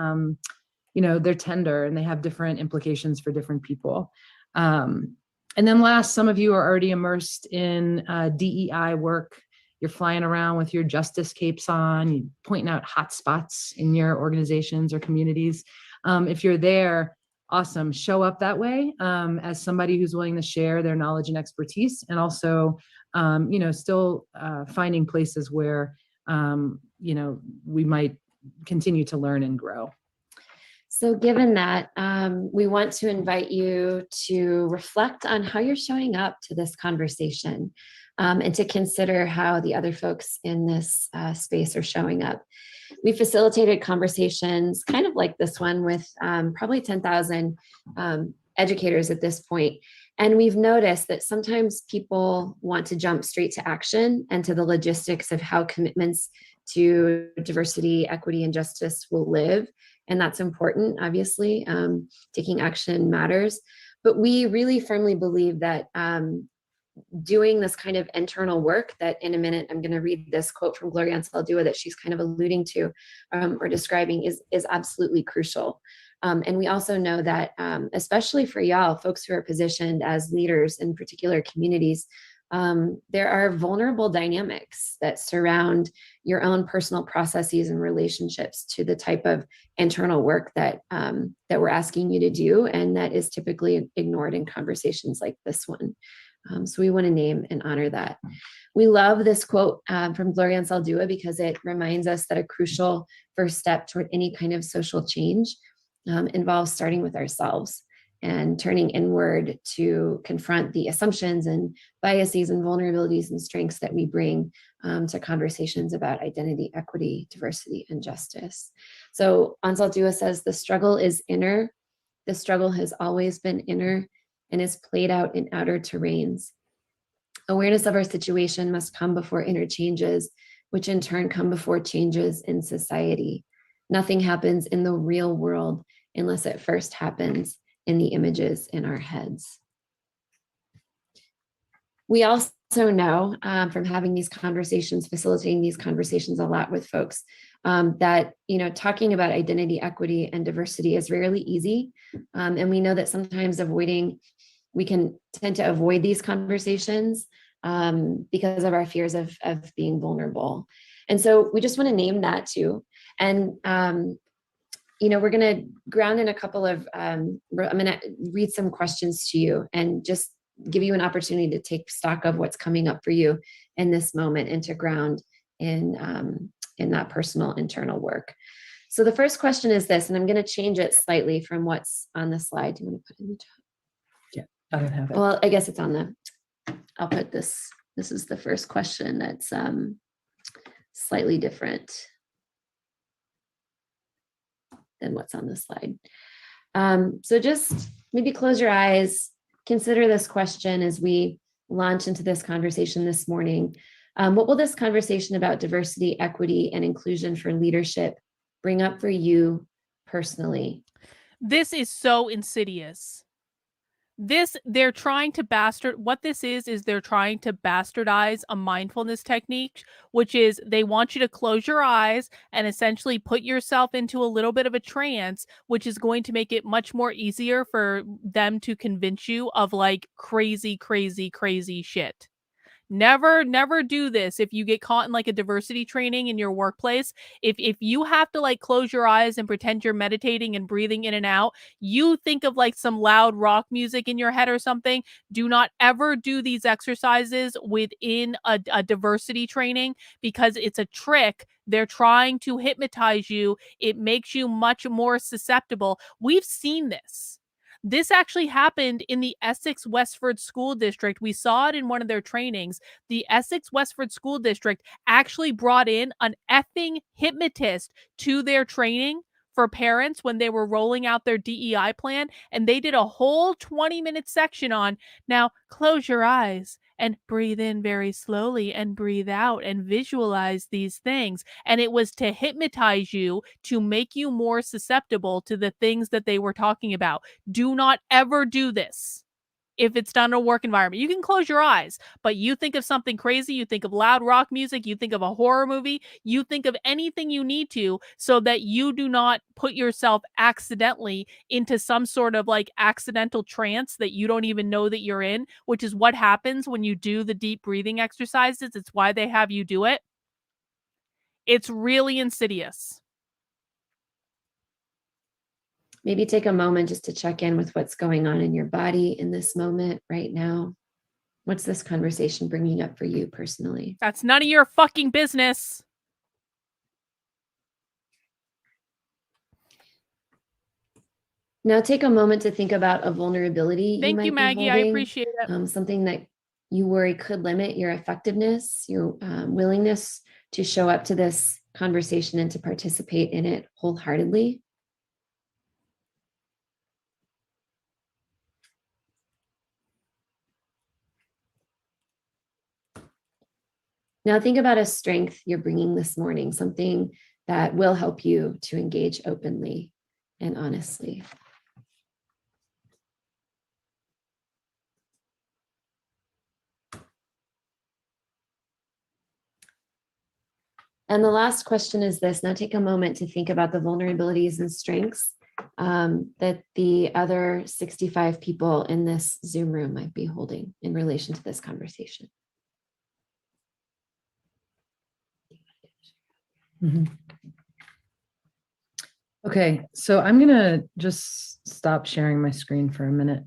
they're tender and they have different implications for different people. And then last, some of you are already immersed in DEI work. You're flying around with your justice capes on, you're pointing out hot spots in your organizations or communities. If you're there, awesome. Show up that way as somebody who's willing to share their knowledge and expertise, and also, still finding places where, we might continue to learn and grow. So given that, we want to invite you to reflect on how you're showing up to this conversation and to consider how the other folks in this space are showing up. We facilitated conversations kind of like this one with probably 10,000 educators at this point. And we've noticed that sometimes people want to jump straight to action and to the logistics of how commitments to diversity, equity, and justice will live. And that's important, obviously. Taking action matters. But we really firmly believe that doing this kind of internal work that in a minute, I'm going to read this quote from Gloria Anzaldúa that she's kind of alluding to or describing is absolutely crucial. And we also know that, especially for y'all, folks who are positioned as leaders in particular communities, there are vulnerable dynamics that surround your own personal processes and relationships to the type of internal work that we're asking you to do, and that is typically ignored in conversations like this one. So we want to name and honor that. We love this quote from Gloria Anzaldúa because it reminds us that a crucial first step toward any kind of social change involves starting with ourselves. and turning inward to confront the assumptions and biases and vulnerabilities and strengths that we bring to conversations about identity, equity, diversity, and justice. So Ansel Dua says, the struggle is inner. The struggle has always been inner and is played out in outer terrains. Awareness of our situation must come before inner changes, which in turn come before changes in society. Nothing happens in the real world unless it first happens in the images in our heads. We also know from having these conversations, facilitating these conversations a lot with folks, that talking about identity, equity, and diversity is rarely easy. And we know that sometimes we can tend to avoid these conversations because of our fears of being vulnerable. And so we just want to name that too. And we're going to ground in a couple of, I'm going to read some questions to you and just give you an opportunity to take stock of what's coming up for you in this moment and to ground in that personal internal work. So the first question is this, and I'm going to change it slightly from what's on the slide. Do you want to put it in the chat? Yeah, I don't have it. Well, I guess it's on I'll put this. This is the first question that's slightly different than what's on the slide. So just maybe close your eyes, consider this question as we launch into this conversation this morning. What will this conversation about diversity, equity, and inclusion for leadership bring up for you personally? This is so insidious. They're trying to what this is they're trying to bastardize a mindfulness technique, which is they want you to close your eyes and essentially put yourself into a little bit of a trance, which is going to make it much more easier for them to convince you of like crazy, crazy, crazy shit. Never do this if you get caught in like a diversity training in your workplace. If you have to like close your eyes and pretend you're meditating and breathing in and out, you think of like some loud rock music in your head or something. Do not ever do these exercises within a diversity training because it's a trick. They're trying to hypnotize you. It makes you much more susceptible. We've seen this. This actually happened in the Essex Westford School District. We saw it in one of their trainings. The Essex Westford School District actually brought in an effing hypnotist to their training for parents when they were rolling out their DEI plan. And they did a whole 20-minute section on, now close your eyes and breathe in very slowly and breathe out and visualize these things. And it was to hypnotize you, to make you more susceptible to the things that they were talking about. Do not ever do this if it's done in a work environment. You can close your eyes, but you think of something crazy, you think of loud rock music, you think of a horror movie, you think of anything you need to so that you do not put yourself accidentally into some sort of like accidental trance that you don't even know that you're in, which is what happens when you do the deep breathing exercises. It's why they have you do it. It's really insidious. Maybe take a moment just to check in with what's going on in your body in this moment right now. What's this conversation bringing up for you personally? That's none of your fucking business. Now take a moment to think about a vulnerability. Thank you, Maggie. I appreciate it. Something that you worry could limit your effectiveness, your willingness to show up to this conversation and to participate in it wholeheartedly. Now think about a strength you're bringing this morning, something that will help you to engage openly and honestly. And the last question is this. Now take a moment to think about the vulnerabilities and strengths that the other 65 people in this Zoom room might be holding in relation to this conversation. Mm-hmm. Okay, so I'm gonna just stop sharing my screen for a minute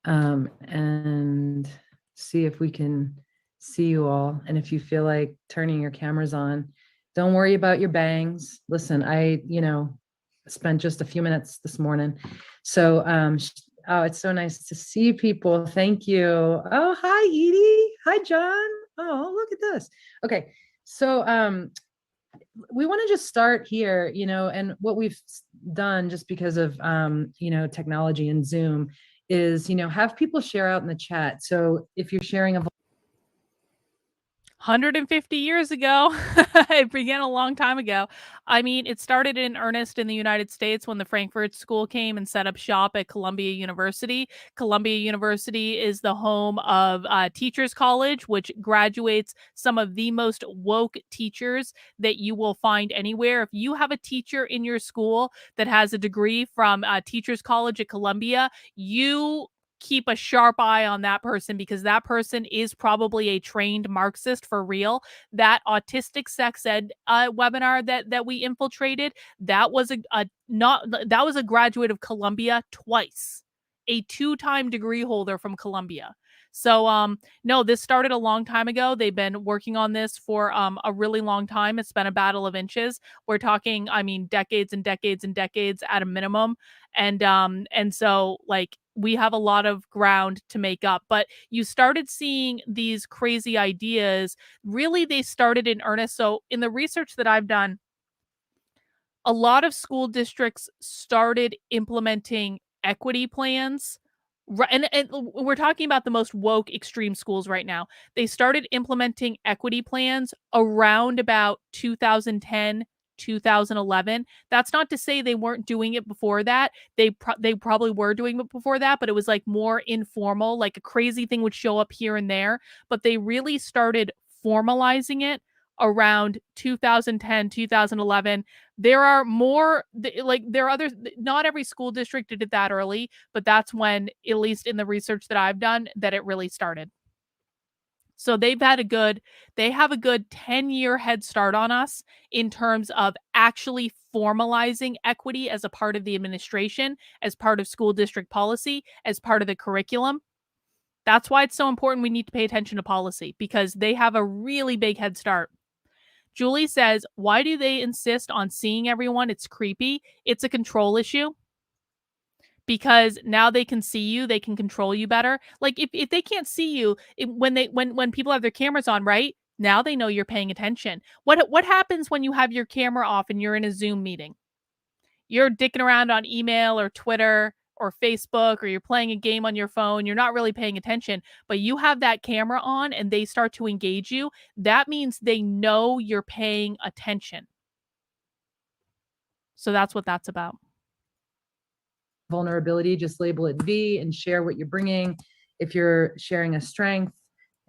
and see if we can see you all. And if you feel like turning your cameras on, don't worry about your bangs. Listen, I spent just a few minutes this morning. So Oh, it's so nice to see people. Thank you. Oh, hi, Edie. Hi, John. Oh, look at this. Okay. So we want to just start here, and what we've done just because of technology and Zoom is, have people share out in the chat. So if you're sharing a 150 years ago. It began a long time ago. I mean, it started in earnest in the United States when the Frankfurt School came and set up shop at Columbia University. Columbia University is the home of Teachers College, which graduates some of the most woke teachers that you will find anywhere. If you have a teacher in your school that has a degree from Teachers College at Columbia, you keep a sharp eye on that person, because that person is probably a trained Marxist for real. That autistic sex ed webinar that we infiltrated, that was that was a graduate of Columbia twice, a 2-time degree holder from Columbia. So no, this started a long time ago. They've been working on this for a really long time. It's been a battle of inches. We're talking, I mean, decades and decades and decades at a minimum. And so, like, we have a lot of ground to make up. But you started seeing these crazy ideas. Really, they started in earnest. So in the research that I've done, a lot of school districts started implementing equity plans. And we're talking about the most woke extreme schools right now. They started implementing equity plans around about 2010, 2011. That's not to say they weren't doing it before that. They probably were doing it before that, but it was like more informal, like a crazy thing would show up here and there. But they really started formalizing it around 2010, 2011. There are more, like, there are others. Not every school district did it that early, but that's when, at least in the research that I've done, that it really started. So they have a good 10-year head start on us in terms of actually formalizing equity as a part of the administration, as part of school district policy, as part of the curriculum. That's why it's so important we need to pay attention to policy, because they have a really big head start. Julie says, why do they insist on seeing everyone? It's creepy. It's a control issue, because now they can see you, they can control you better. Like, if they can't see you, when people have their cameras on, right? Now they know you're paying attention. What happens when you have your camera off and you're in a Zoom meeting? You're dicking around on email or Twitter or Facebook, or you're playing a game on your phone. You're not really paying attention, but you have that camera on and they start to engage you. That means they know you're paying attention. So that's what that's about. vulnerability, just label it V and share what you're bringing. If you're sharing a strength,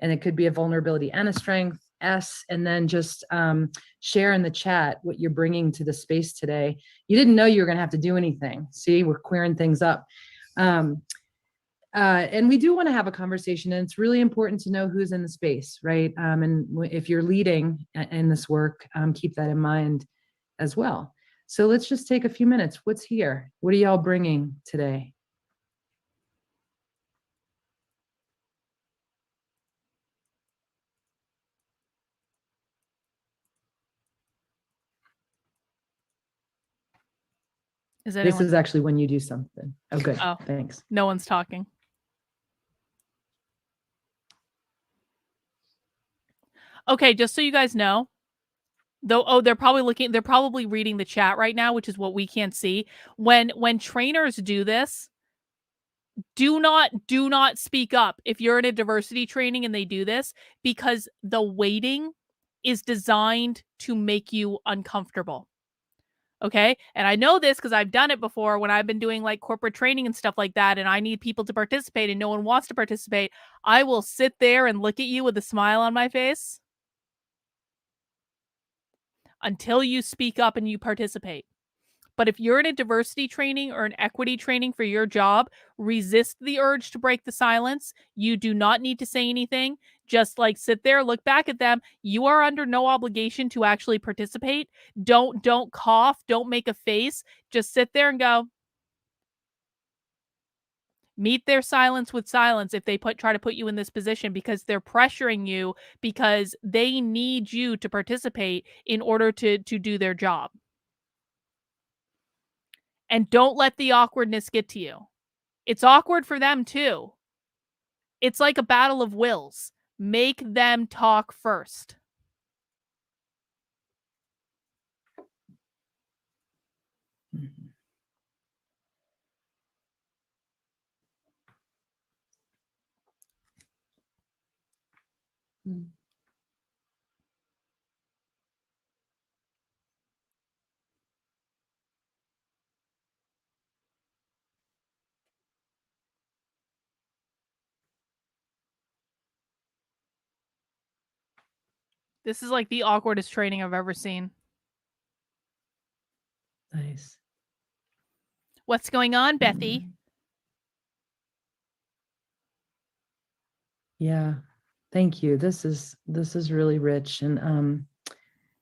and it could be a vulnerability and a strength, S, and then just share in the chat what you're bringing to the space today. You didn't know you were going to have to do anything. See, we're queering things up. And we do want to have a conversation, and it's really important to know who's in the space, right? And if you're leading in this work, keep that in mind as well. So let's just take a few minutes. What's here? What are y'all bringing today? This is actually when you do something. Oh, good. Oh, thanks. No one's talking. Okay, just so you guys know, though, they're probably reading the chat right now, which is what we can't see. When trainers do this, do not speak up if you're in a diversity training and they do this, because the waiting is designed to make you uncomfortable. Okay. And I know this because I've done it before when I've been doing like corporate training and stuff like that, and I need people to participate and no one wants to participate. I will sit there and look at you with a smile on my face until you speak up and you participate. But if you're in a diversity training or an equity training for your job, resist the urge to break the silence. You do not need to say anything. Just like sit there, look back at them. You are under no obligation to actually participate. Don't cough. Don't make a face. Just sit there and go. Meet their silence with silence if they try to put you in this position, because they're pressuring you, because they need you to participate in order to do their job. And don't let the awkwardness get to you. It's awkward for them too. It's like a battle of wills. Make them talk first. Mhm. Mm. This is like the awkwardest training I've ever seen. Nice. What's going on, Bethy? Mm. Yeah. Thank you. This is really rich. And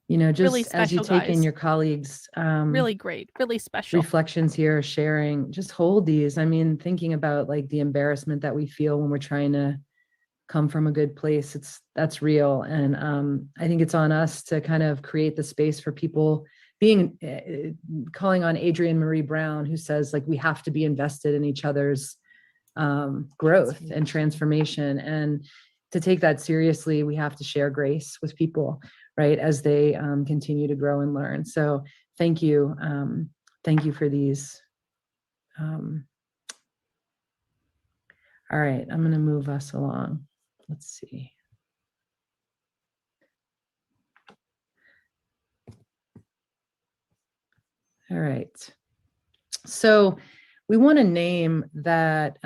you know, Really just as you special, take in guys. your colleagues' Really great. Really special. reflections here, sharing, just hold these. I mean, thinking about like the embarrassment that we feel when we're trying to come from a good place, that's real. And I think it's on us to kind of create the space for people being calling on Adrienne Marie Brown, who says like we have to be invested in each other's growth and transformation. And to take that seriously, we have to share grace with people, right, as they continue to grow and learn. So thank you. Thank you for these. All right, I'm going to move us along. Let's see. All right. So we want to name that,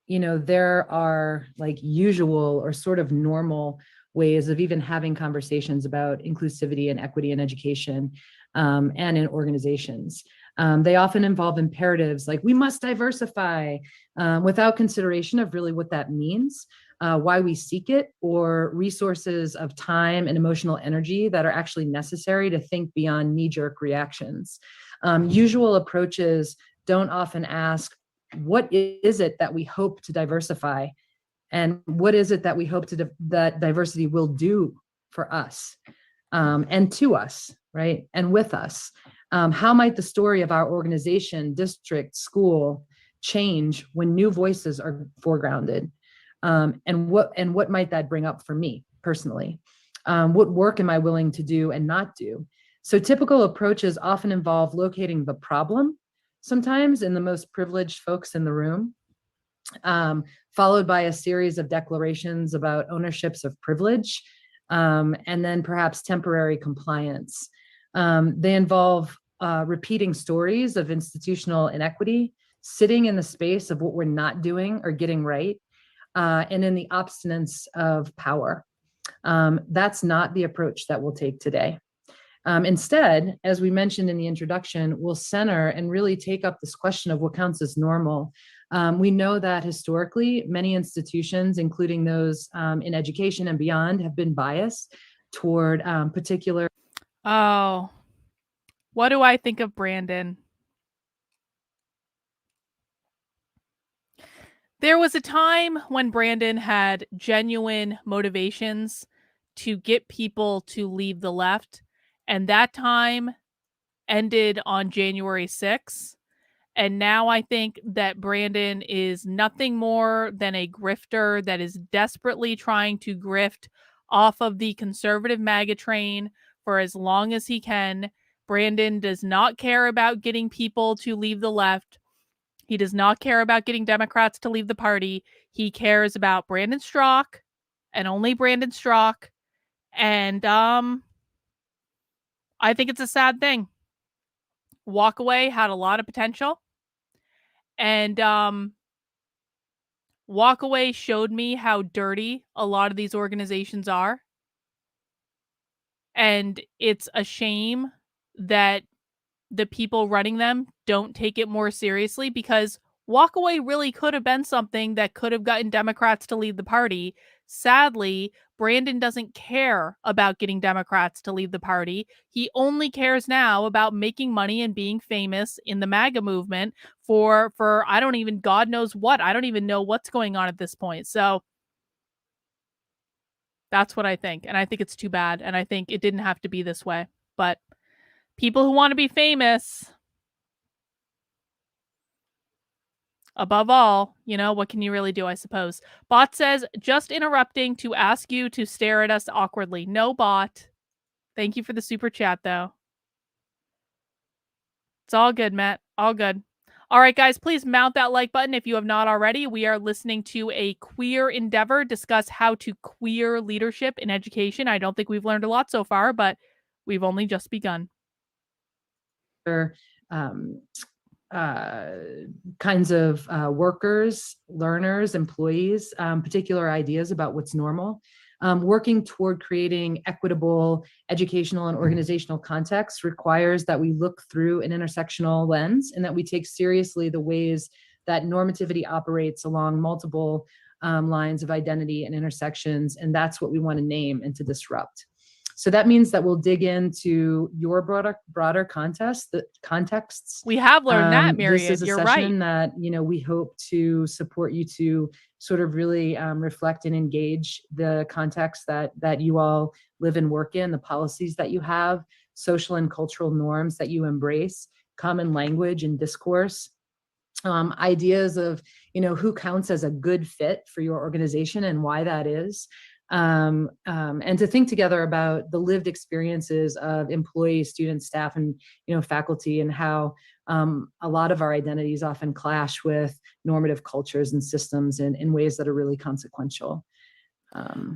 you know, there are like usual or sort of normal ways of even having conversations about inclusivity and equity in education and in organizations. They often involve imperatives like we must diversify without consideration of really what that means, why we seek it, or resources of time and emotional energy that are actually necessary to think beyond knee-jerk reactions. Usual approaches don't often ask, what is it that we hope to diversify? And what is it that we hope that diversity will do for us and to us, right? And with us? How might the story of our organization, district, school change when new voices are foregrounded? And what might that bring up for me personally? What work am I willing to do and not do? So typical approaches often involve locating the problem, sometimes in the most privileged folks in the room, followed by a series of declarations about ownerships of privilege, and then perhaps temporary compliance. They involve repeating stories of institutional inequity, sitting in the space of what we're not doing or getting right, and in the obstinance of power. That's not the approach that we'll take today. Instead, as we mentioned in the introduction, we'll center and really take up this question of what counts as normal. We know that historically, many institutions, including those in education and beyond, have been biased toward particular. Oh, what do I think of Brandon? There was a time when Brandon had genuine motivations to get people to leave the left, and that time ended on January 6th. And now I think that Brandon is nothing more than a grifter that is desperately trying to grift off of the conservative MAGA train for as long as he can. Brandon does not care about getting people to leave the left. He does not care about getting Democrats to leave the party. He cares about Brandon Strauch and only Brandon Strauch. And I think it's a sad thing. Walkaway had a lot of potential. And Walkaway showed me how dirty a lot of these organizations are. And it's a shame that the people running them don't take it more seriously, because Walkaway really could have been something that could have gotten Democrats to leave the party. Sadly, Brandon doesn't care about getting Democrats to leave the party. He only cares now about making money and being famous in the MAGA movement for I don't even, God knows what. I don't even know what's going on at this point. So that's what I think. And I think it's too bad. And I think it didn't have to be this way. But people who want to be famous, Above all, what can you really do, I suppose? Bot says, just interrupting to ask you to stare at us awkwardly. No, bot. Thank you for the super chat, though. It's all good, Matt. All good. All right, guys, please mount that like button if you have not already. We are listening to a queer endeavor discuss how to queer leadership in education. I don't think we've learned a lot so far, but we've only just begun. Um, kinds of workers, learners, employees, particular ideas about what's normal. Working toward creating equitable educational and organizational contexts requires that we look through an intersectional lens and that we take seriously the ways that normativity operates along multiple lines of identity and intersections. And that's what we want to name and to disrupt. So that means that we'll dig into your broader contexts. We have learned that, Myriad. This is a You're session right. that we hope to support you to sort of really reflect and engage the context that you all live and work in, the policies that you have, social and cultural norms that you embrace, common language and discourse. Ideas of who counts as a good fit for your organization and why that is. And to think together about the lived experiences of employees, students, staff, and faculty, and how a lot of our identities often clash with normative cultures and systems in ways that are really consequential.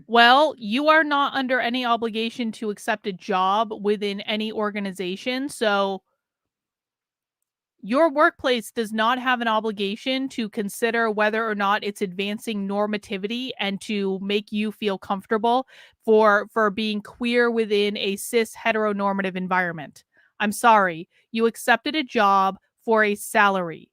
Well, you are not under any obligation to accept a job within any organization, so your workplace does not have an obligation to consider whether or not it's advancing normativity and to make you feel comfortable for being queer within a cis heteronormative environment. I'm sorry, you accepted a job for a salary.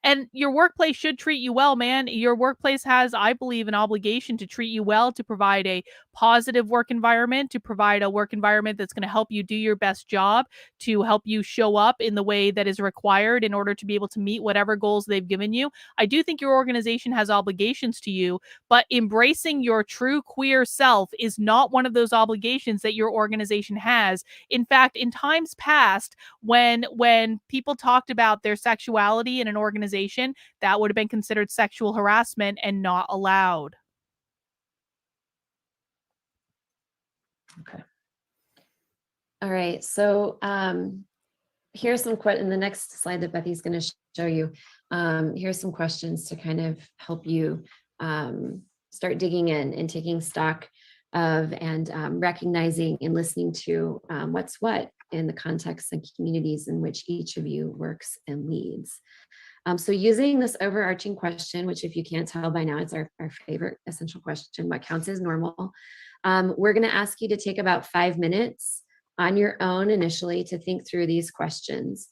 And your workplace should treat you well, man. Your workplace has, I believe, an obligation to treat you well, to provide a positive work environment, to provide a work environment that's going to help you do your best job, to help you show up in the way that is required in order to be able to meet whatever goals they've given you. I do think your organization has obligations to you, but embracing your true queer self is not one of those obligations that your organization has. In fact, in times past, when people talked about their sexuality in an organization, that would have been considered sexual harassment and not allowed. Okay. All right. So here's some in the next slide that Bethy's going to show you. Here's some questions to kind of help you start digging in and taking stock of and recognizing and listening to what's what in the contexts and communities in which each of you works and leads. So using this overarching question, which if you can't tell by now, it's our favorite essential question, what counts as normal? We're going to ask you to take about 5 minutes on your own initially to think through these questions.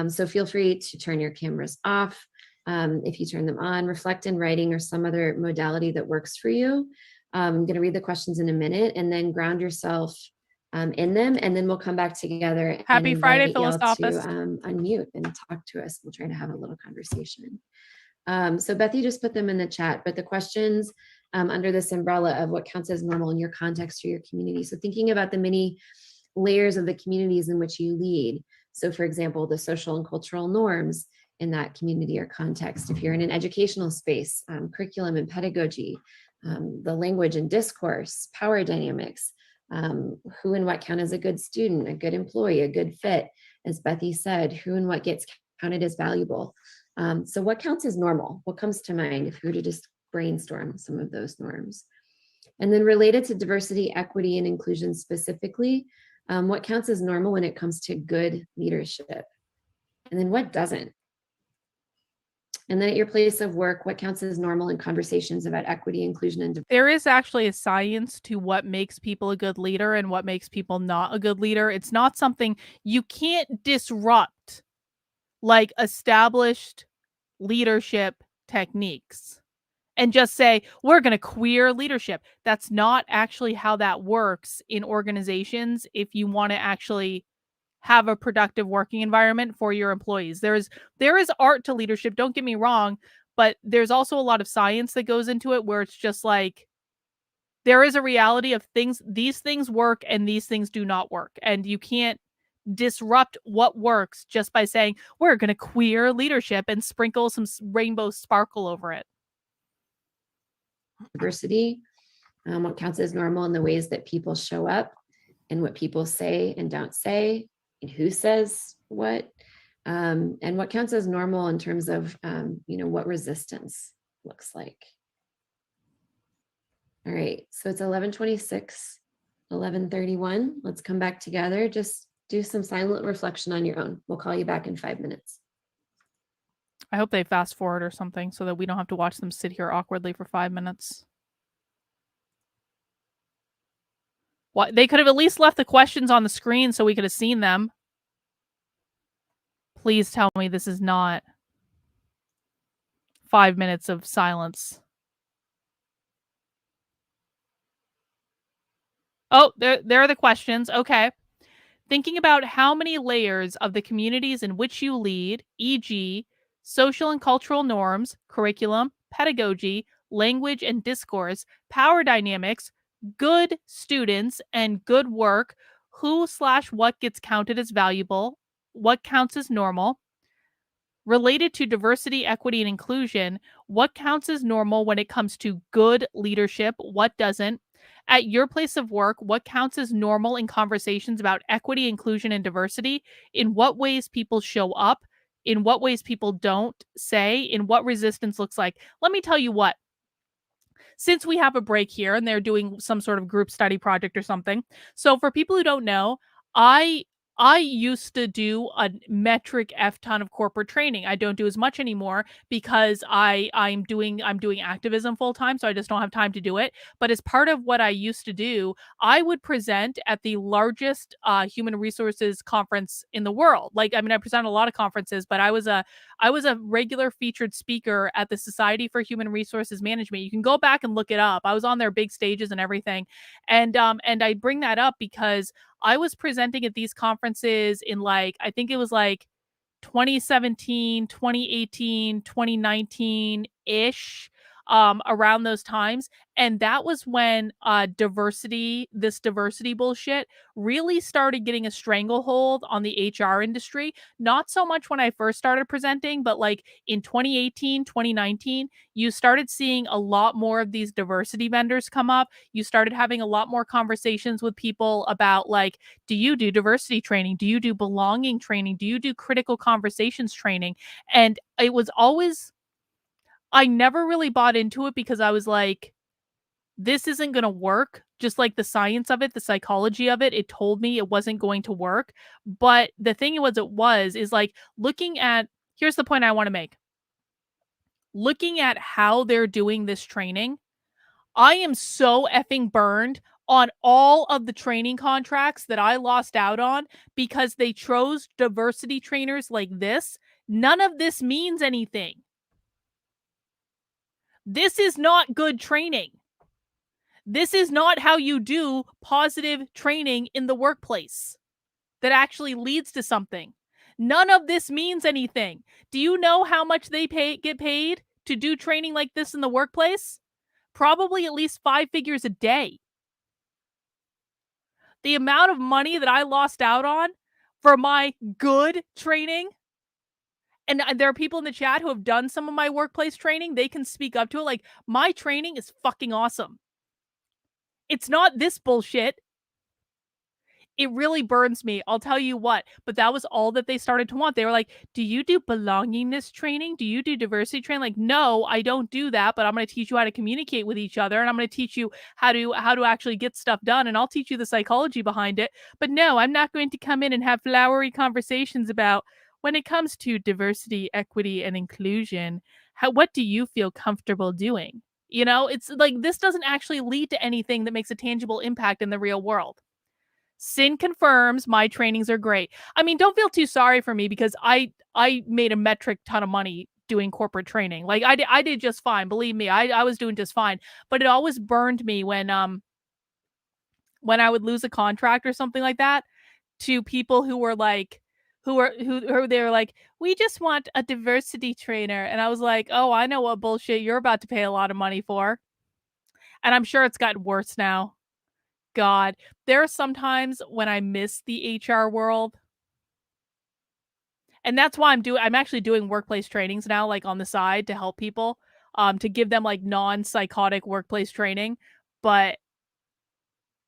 So feel free to turn your cameras off. If you turn them on, reflect in writing or some other modality that works for you. I'm going to read the questions in a minute and then ground yourself in them, and then we'll come back together. Happy Friday, y'all to Philosophist. unmute and talk to us. We'll try to have a little conversation. So Bethy just put them in the chat, but the questions under this umbrella of what counts as normal in your context or your community. So thinking about the many layers of the communities in which you lead. So for example, the social and cultural norms in that community or context. If you're in an educational space, curriculum and pedagogy, the language and discourse, power dynamics, who and what count as a good student, a good employee, a good fit. As Bethy said, who and what gets counted as valuable. So what counts as normal? What comes to mind if we were to just brainstorm some of those norms? And then related to diversity, equity, and inclusion specifically, what counts as normal when it comes to good leadership? And then what doesn't? And then at your place of work, what counts as normal in conversations about equity, inclusion, and diversity? There is actually a science to what makes people a good leader and what makes people not a good leader. It's not something you can't disrupt, like established leadership techniques and just say, we're going to queer leadership. That's not actually how that works in organizations if you want to actually have a productive working environment for your employees. There is art to leadership, don't get me wrong, but there's also a lot of science that goes into it where it's just like there is a reality of these things work and these things do not work. And you can't disrupt what works just by saying, we're going to queer leadership and sprinkle some rainbow sparkle over it. Diversity, what counts as normal in the ways that people show up and what people say and don't say, and who says what, and what counts as normal in terms of, what resistance looks like. All right, so it's 11:26, 11:31. Let's come back together. Just do some silent reflection on your own. We'll call you back in 5 minutes. I hope they fast forward or something so that we don't have to watch them sit here awkwardly for 5 minutes. What, they could have at least left the questions on the screen so we could have seen them. Please tell me this is not 5 minutes of silence. Oh, there are the questions. Okay. Thinking about how many layers of the communities in which you lead, e.g., social and cultural norms, curriculum, pedagogy, language and discourse, power dynamics, good students, and good work, who/what gets counted as valuable, what counts as normal. Related to diversity, equity, and inclusion, what counts as normal when it comes to good leadership, what doesn't? At your place of work, what counts as normal in conversations about equity, inclusion, and diversity? In what ways people show up? In what ways people don't say? In what resistance looks like? Let me tell you what. Since we have a break here and they're doing some sort of group study project or something. So for people who don't know, I used to do a metric F ton of corporate training. I don't do as much anymore because I'm doing activism full time, so I just don't have time to do it. But as part of what I used to do, I would present at the largest human resources conference in the world. Like, I mean, I present a lot of conferences, but I was a regular featured speaker at the Society for Human Resources Management. You can go back and look it up. I was on their big stages and everything, and I bring that up because I was presenting at these conferences in I think it was 2017, 2018, 2019-ish, around those times. And that was when this diversity bullshit really started getting a stranglehold on the HR industry. Not so much when I first started presenting, but in 2018, 2019, you started seeing a lot more of these diversity vendors come up. You started having a lot more conversations with people about do you do diversity training? Do you do belonging training? Do you do critical conversations training? And it was always, I never really bought into it because I was like, this isn't going to work. Just like the science of it, the psychology of it, it told me it wasn't going to work. But the thing is looking at, here's the point I want to make. Looking at how they're doing this training, I am so effing burned on all of the training contracts that I lost out on because they chose diversity trainers like this. None of this means anything. This is not good training. This is not how you do positive training in the workplace that actually leads to something. None of this means anything. Do you know how much they get paid to do training like this in the workplace? Probably at least 5 figures a day. The amount of money that I lost out on for my good training, and there are people in the chat who have done some of my workplace training. They can speak up to it. My training is fucking awesome. It's not this bullshit. It really burns me. I'll tell you what. But that was all that they started to want. They were like, do you do belongingness training? Do you do diversity training? No, I don't do that, but I'm going to teach you how to communicate with each other. And I'm going to teach you how to actually get stuff done. And I'll teach you the psychology behind it. But no, I'm not going to come in and have flowery conversations about when it comes to diversity, equity, and inclusion. What do you feel comfortable doing? It's this doesn't actually lead to anything that makes a tangible impact in the real world. Sin confirms my trainings are great. I mean, don't feel too sorry for me because I made a metric ton of money doing corporate training. I did just fine. Believe me, I was doing just fine. But it always burned me when I would lose a contract or something like that to people who were they were like, we just want a diversity trainer. And I was like, oh, I know what bullshit you're about to pay a lot of money for. And I'm sure it's gotten worse now. God, there are some times when I miss the HR world. And that's why I'm actually doing workplace trainings now, like on the side to help people, to give them like non-psychotic workplace training. But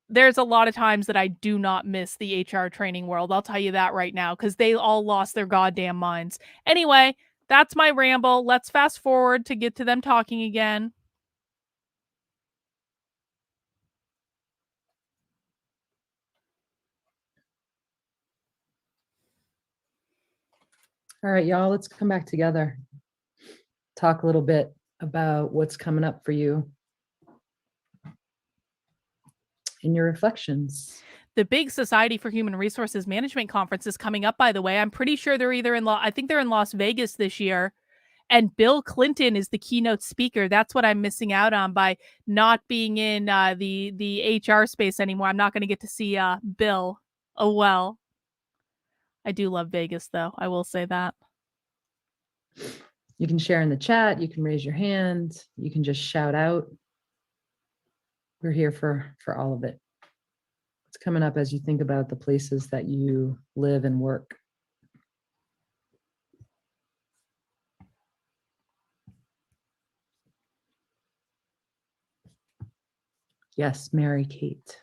there's a lot of times that I do not miss the HR training world. I'll tell you that right now, because they all lost their goddamn minds. Anyway, that's my ramble. Let's fast forward to get to them talking again. All right, y'all, let's come back together. Talk a little bit about what's coming up for you in your reflections. The big Society for Human Resources Management conference is coming up, by the way. I'm pretty sure they're either I think they're in Las Vegas this year. And Bill Clinton is the keynote speaker. That's what I'm missing out on by not being in the HR space anymore. I'm not going to get to see Bill. Oh, well. I do love Vegas, though. I will say that. You can share in the chat. You can raise your hand. You can just shout out. We're here for all of it. What's coming up as you think about the places that you live and work? Yes, Mary Kate.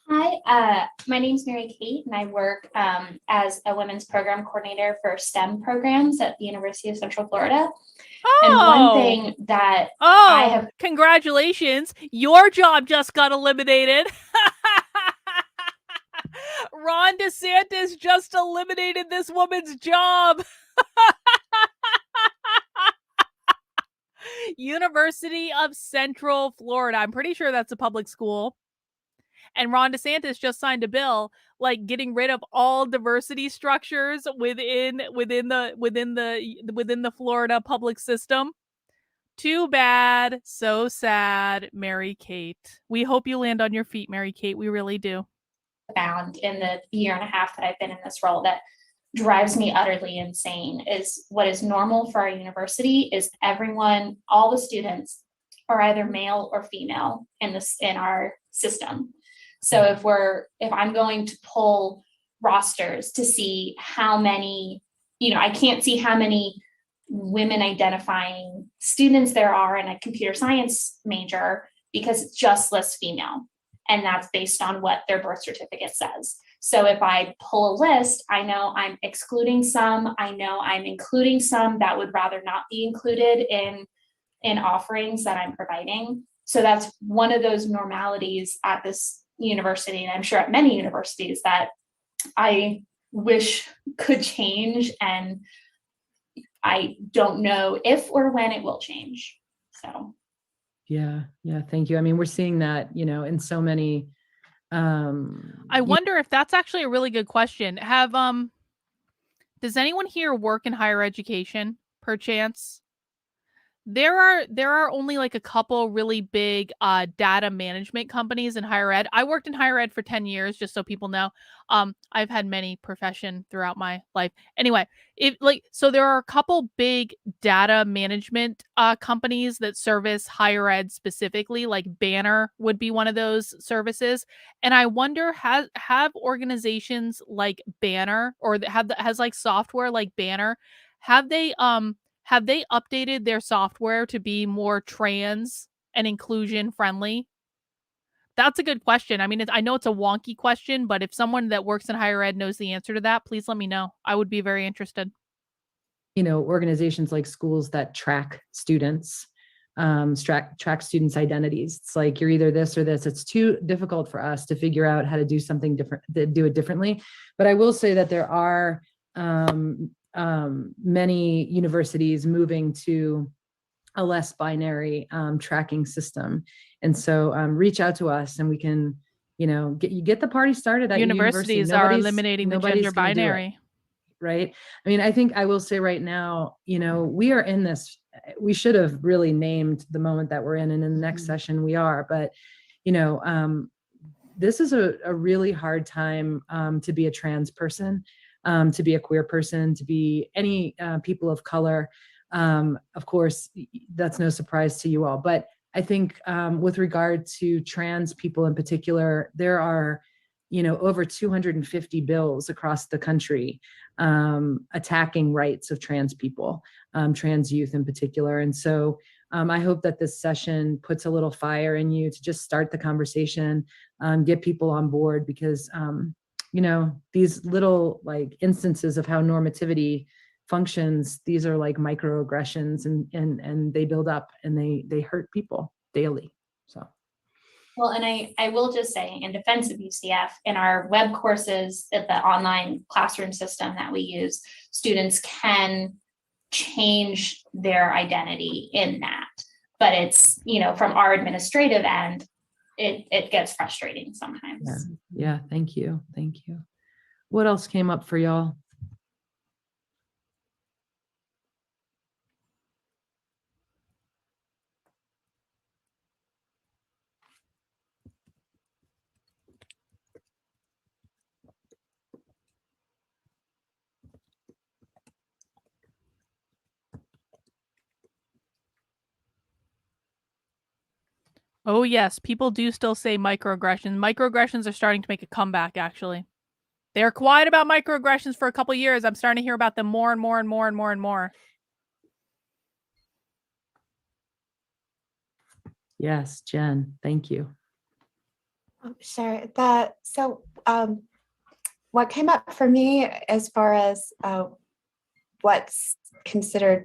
Hi, my name's Mary Kate, and I work as a women's program coordinator for STEM programs at the University of Central Florida. And one thing that I have... Congratulations. Your job just got eliminated. Ron DeSantis just eliminated this woman's job. University of Central Florida. I'm pretty sure that's a public school. And Ron DeSantis just signed a bill like getting rid of all diversity structures within the Florida public system. Too bad. So sad, Mary Kate. We hope you land on your feet, Mary Kate. We really do. Found in the year and a half that I've been in this role that drives me utterly insane is what is normal for our university is everyone, all the students are either male or female in our system. So if I'm going to pull rosters to see how many, I can't see how many women identifying students there are in a computer science major because it's just lists female. And that's based on what their birth certificate says. So if I pull a list, I know I'm excluding some, I know I'm including some that would rather not be included in offerings that I'm providing. So that's one of those normalities at this university, and I'm sure at many universities, that I wish could change, and I don't know if or when it will change. So yeah, thank you. I mean, we're seeing that, in so many I wonder if that's actually a really good question. Does anyone here work in higher education, perchance? There are only like a couple really big data management companies in higher ed. I worked in higher ed for 10 years, just so people know. I've had many profession throughout my life. Anyway, so there are a couple big data management companies that service higher ed specifically, like Banner would be one of those services. And I wonder, have organizations like Banner or has like software like Banner, have they updated their software to be more trans and inclusion friendly? That's a good question. I mean, I know it's a wonky question, but if someone that works in higher ed knows the answer to that, please let me know. I would be very interested. Organizations like schools that track students, track students' identities. It's like, you're either this or this. It's too difficult for us to figure out how to do something different, do it differently. But I will say that there are many universities moving to a less binary tracking system. And so reach out to us and we can, get the party started at Universities are eliminating the gender binary. Right. I mean, I think I will say right now, we are in this, we should have really named the moment that we're in, and in the next session we are, but, this is a really hard time to be a trans person, to be a queer person, to be any people of color. Of course, that's no surprise to you all, but I think with regard to trans people in particular, there are, over 250 bills across the country attacking rights of trans people, trans youth in particular. And so I hope that this session puts a little fire in you to just start the conversation, get people on board, because these little like instances of how normativity functions, these are like microaggressions, and they build up and they hurt people daily. So. Well, and I will just say, in defense of UCF, in our web courses at the online classroom system that we use, students can change their identity in that. But it's, from our administrative end, it gets frustrating sometimes. Yeah, thank you. What else came up for y'all? Oh, yes. People do still say microaggressions. Microaggressions are starting to make a comeback, actually. They're quiet about microaggressions for a couple years. I'm starting to hear about them more and more and more and more and more. Yes, Jen, thank you. Sure. What came up for me as far as what's considered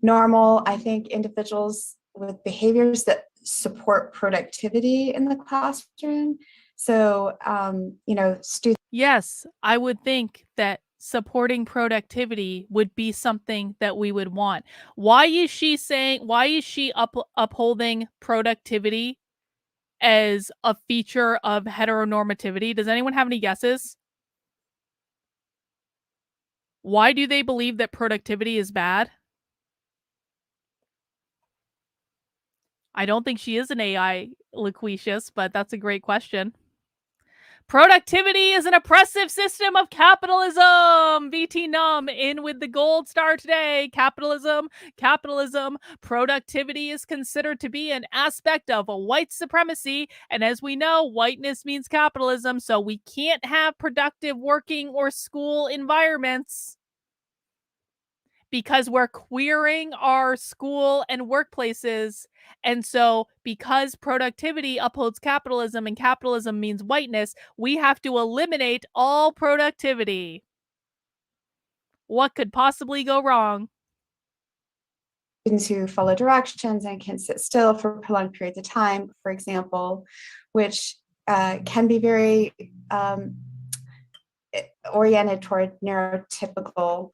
normal, I think individuals with behaviors that support productivity in the classroom. So, students. Yes, I would think that supporting productivity would be something that we would want. Why is she upholding productivity as a feature of heteronormativity? Does anyone have any guesses? Why do they believe that productivity is bad? I don't think she is an AI, Laquitius, but that's a great question. Productivity is an oppressive system of capitalism. VT Num in with the gold star today. Capitalism. Productivity is considered to be an aspect of a white supremacy. And as we know, whiteness means capitalism. So we can't have productive working or school environments because we're queering our school and workplaces. And so because productivity upholds capitalism and capitalism means whiteness, we have to eliminate all productivity. What could possibly go wrong? Students who follow directions and can sit still for prolonged periods of time, for example, which can be very oriented toward neurotypical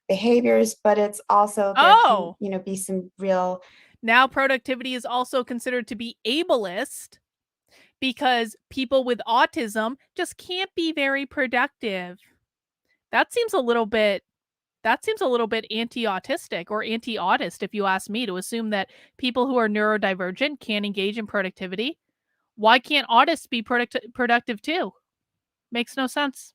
behaviors, but it's also there can, be some real. Now productivity is also considered to be ableist because people with autism just can't be very productive. That seems a little bit anti-autistic or anti-autist, if you ask me, to assume that people who are neurodivergent can't engage in productivity. Why can't autists be productive too? Makes no sense.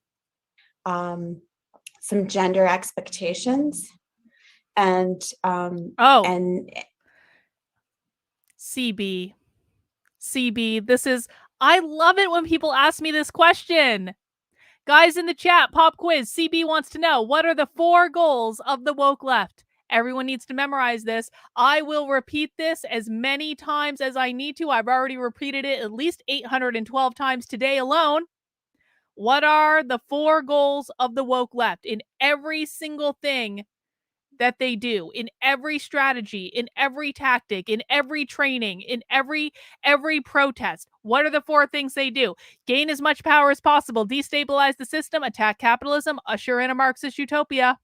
Some gender expectations and CB, I love it when people ask me this question. Guys in the chat, pop quiz. CB wants to know, what are the 4 goals of the woke left? Everyone needs to memorize this. I will repeat this as many times as I need to. I've already repeated it at least 812 times today alone. What are the 4 goals of the woke left in every single thing that they do, in every strategy, in every tactic, in every training, in every protest? What are the 4 things they do? Gain as much power as possible, destabilize the system, attack capitalism, usher in a Marxist utopia.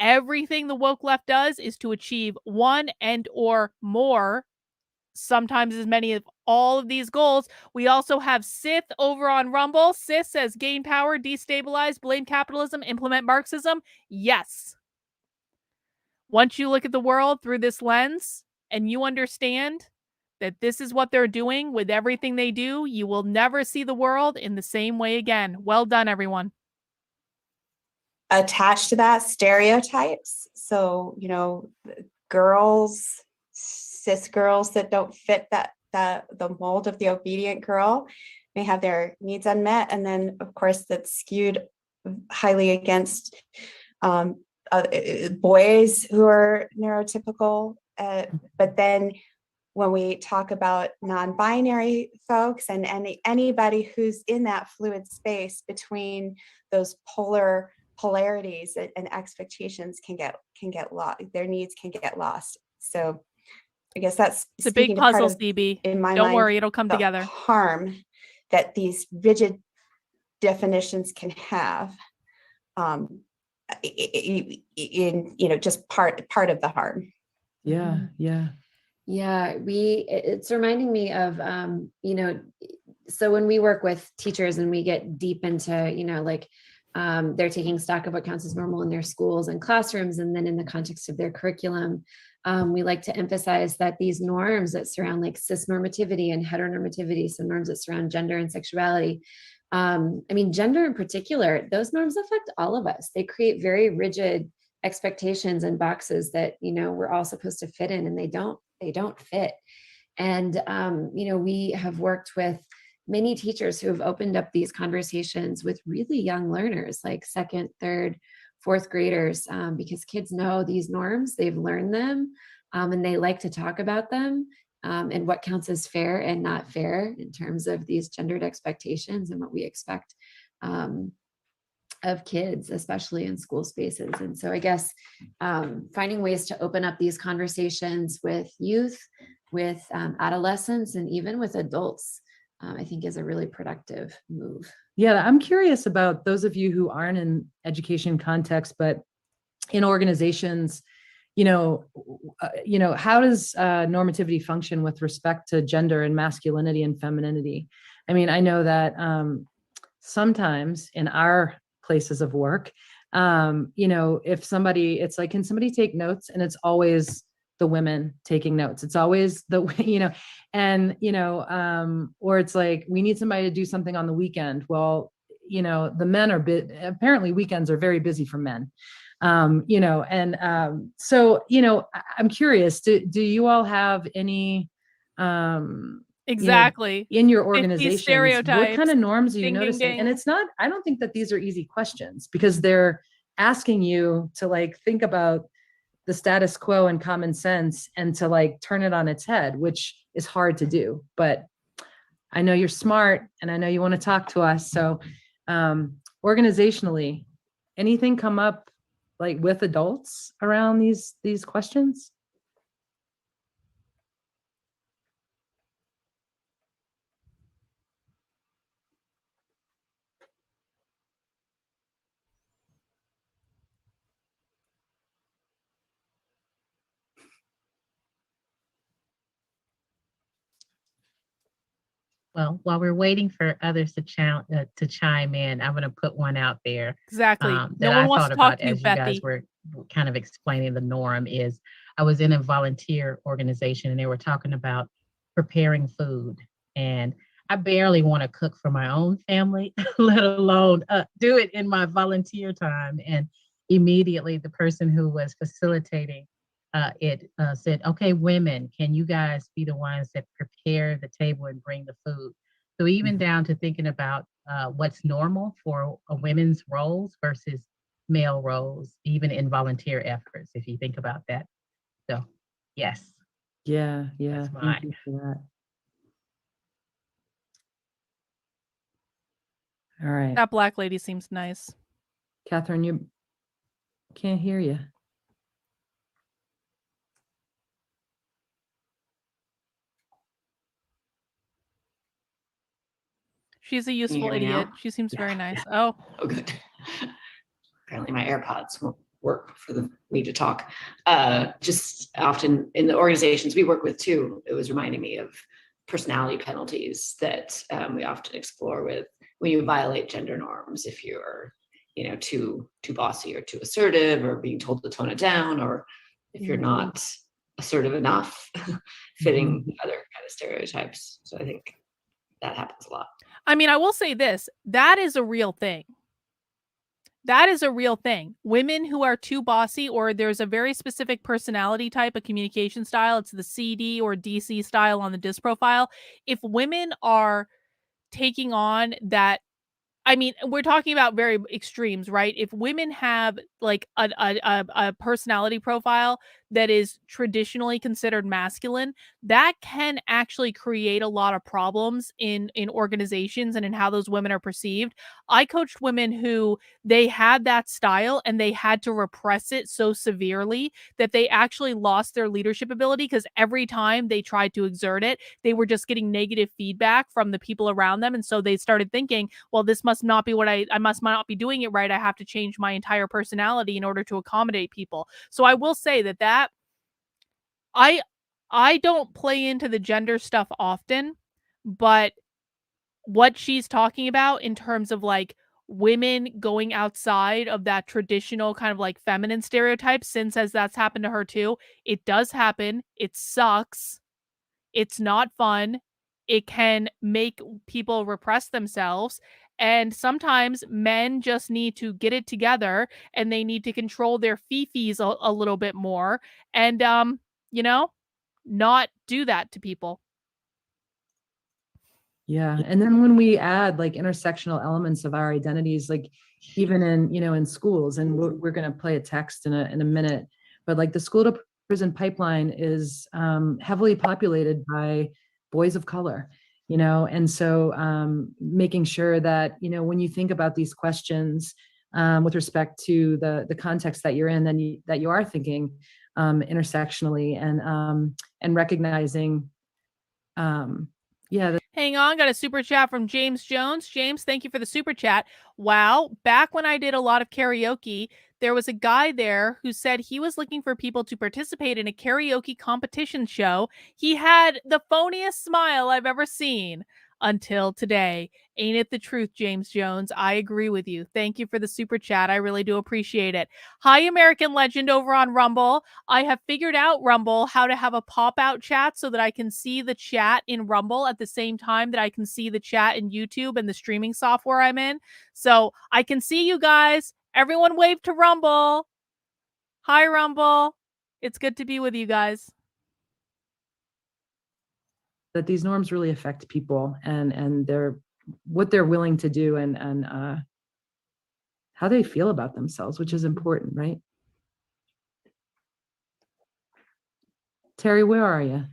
Everything the woke left does is to achieve one and or more, sometimes as many of all of these goals. We also have Sith over on Rumble. Sith says gain power, destabilize, blame capitalism, implement Marxism. Yes. Once you look at the world through this lens and you understand that this is what they're doing with everything they do, you will never see the world in the same way again. Well done, everyone. Attached to that, stereotypes. So, cis girls that don't fit the mold of the obedient girl, may have their needs unmet. And then, of course, that's skewed highly against boys who are neurotypical. But then when we talk about non-binary folks and anybody who's in that fluid space between those polarities and expectations can get lost. Their needs can get lost. So I guess that's It's a big puzzle, CB. in my Don't mind, worry, it'll come the together. harm that these rigid definitions can have in just part of the harm. Yeah, yeah. Yeah, it's reminding me of, so when we work with teachers and we get deep into, they're taking stock of what counts as normal in their schools and classrooms, and then in the context of their curriculum, we like to emphasize that these norms that surround like cis normativity and heteronormativity, some norms that surround gender and sexuality, gender in particular, those norms affect all of us. They create very rigid expectations and boxes that, we're all supposed to fit in, and they don't fit. And, we have worked with many teachers who have opened up these conversations with really young learners, like second, third, fourth graders, because kids know these norms, they've learned them, and they like to talk about them, and what counts as fair and not fair in terms of these gendered expectations and what we expect of kids, especially in school spaces. And so I guess finding ways to open up these conversations with youth, with adolescents, and even with adults, I think is a really productive move. Yeah, I'm curious about those of you who aren't in education context, but in organizations, how does normativity function with respect to gender and masculinity and femininity? I mean, I know that sometimes in our places of work, if somebody, it's like, can somebody take notes? And it's always the women taking notes. It's always the, or it's like, we need somebody to do something on the weekend. Well, the men are apparently weekends are very busy for men. So, I'm curious, do you all have any, exactly in your organizations, what kind of norms are you Ding, ding, noticing? ding. And it's not, I don't think that these are easy questions, because they're asking you to like think about the status quo and common sense and to like turn it on its head, which is hard to do. But I know you're smart and I know you want to talk to us. So organizationally, anything come up like with adults around these questions? Well, while we're waiting for others to chime in, I'm going to put one out there. Exactly. That No one I wants thought to talk about to you, as you guys Bethy. were kind of explaining the norm is, I was in a volunteer organization and they were talking about preparing food. And I barely want to cook for my own family, let alone do it in my volunteer time. And immediately the person who was facilitating it said, okay, women, can you guys be the ones that prepare the table and bring the food? So even down to thinking about what's normal for a women's roles versus male roles, even in volunteer efforts, if you think about that. So, yes. Yeah. That's Thank mine. you for that. All right. That black lady seems nice. Catherine, you can't hear you. She's a useful hear me idiot. now? She seems Yeah, very nice. yeah. Oh, Oh, good. Apparently my AirPods won't work for me to talk. Just often in the organizations we work with too, it was reminding me of personality penalties that we often explore with when you violate gender norms. If you're, too bossy or too assertive, or being told to tone it down, or if you're not assertive enough, fitting other kind of stereotypes. So I think that happens a lot. I mean, I will say this, that is a real thing. That is a real thing. Women who are too bossy, or there's a very specific personality type, a communication style, it's the CD or DC style on the DISC profile. If women are taking on that. I mean, we're talking about very extremes, right? If women have like a personality profile that is traditionally considered masculine, that can actually create a lot of problems in organizations and in how those women are perceived. I coached women who they had that style and they had to repress it so severely that they actually lost their leadership ability because every time they tried to exert it, they were just getting negative feedback from the people around them. And so they started thinking, well, this must not be what I must not be doing it right. I have to change my entire personality in order to accommodate people. So I will say that I I don't play into the gender stuff often, but what she's talking about in terms of like women going outside of that traditional kind of like feminine stereotype, Sin says that's happened to her too. It does happen. It sucks. It's not fun. It can make people repress themselves. And sometimes men just need to get it together and they need to control their fifis a little bit more and, you know, not do that to people. Yeah. And then when we add like intersectional elements of our identities, like even in, in schools, and we're going to play a text in a minute, but like the school to prison pipeline is heavily populated by boys of color, and so making sure that, when you think about these questions with respect to the context that you're in, then that you are thinking intersectionally and recognizing, Hang on, got a super chat from James Jones. James, thank you for the super chat. Wow, back when I did a lot of karaoke, there was a guy there who said he was looking for people to participate in a karaoke competition show. He had the phoniest smile I've ever seen until today. Ain't it the truth, James Jones? I agree with you. Thank you for the super chat. I really do appreciate it. Hi, American Legend over on Rumble. I have figured out, Rumble, how to have a pop-out chat so that I can see the chat in Rumble at the same time that I can see the chat in YouTube and the streaming software I'm in. So I can see you guys. Everyone wave to Rumble. Hi, Rumble. It's good to be with you guys. that these norms really affect people and what they're willing to do and how they feel about themselves, which is important, right? Terry, where are you?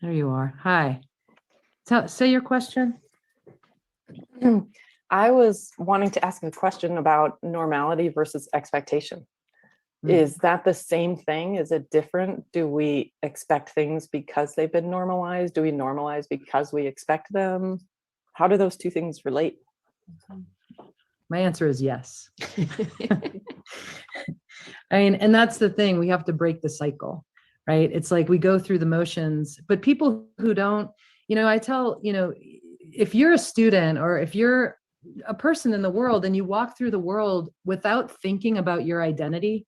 There you are. Hi. Say your question. I was wanting to ask a question about normality versus expectation. Is that the same thing? Is it different? Do we expect things because they've been normalized? Do we normalize because we expect them? How do those two things relate? My answer is yes. I mean, and that's the thing, we have to break the cycle, right? It's like we go through the motions, but people who don't, I tell, if you're a student or if you're a person in the world and you walk through the world without thinking about your identity,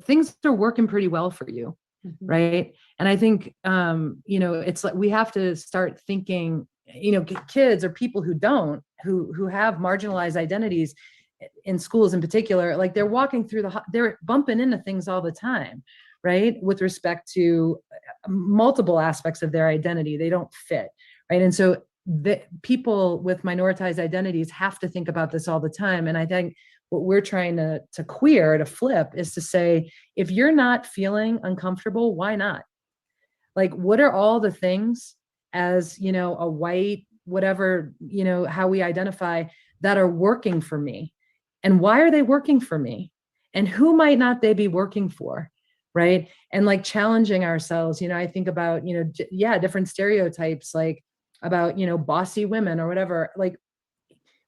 things are working pretty well for you. Right. And I think, it's like we have to start thinking, kids or people who don't, who have marginalized identities in schools in particular, like they're walking through they're bumping into things all the time, right? With respect to multiple aspects of their identity, they don't fit. Right. And so the people with minoritized identities have to think about this all the time. And I think what we're trying to flip is to say, if you're not feeling uncomfortable, why not? Like, what are all the things as, a white, whatever, how we identify, that are working for me? And why are they working for me? And who might not they be working for? Right. And like challenging ourselves, I think about, different stereotypes, like about, bossy women or whatever. Like,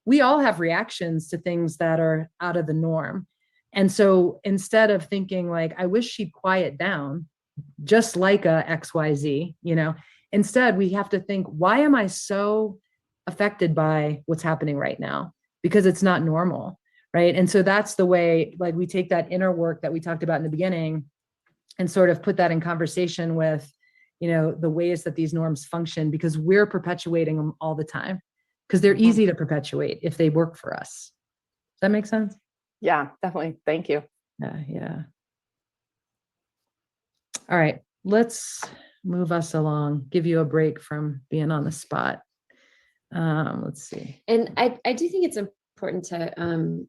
we all have reactions to things that are out of the norm. And so instead of thinking like, I wish she'd quiet down, just like a XYZ, instead we have to think, why am I so affected by what's happening right now? Because it's not normal, right? And so that's the way, like, we take that inner work that we talked about in the beginning and sort of put that in conversation with, the ways that these norms function, because we're perpetuating them all the time. Because they're easy to perpetuate if they work for us. Does that make sense? Yeah, definitely. Thank you. Yeah. All right. let's move us along, give you a break from being on the spot. Let's see. And I do think it's important to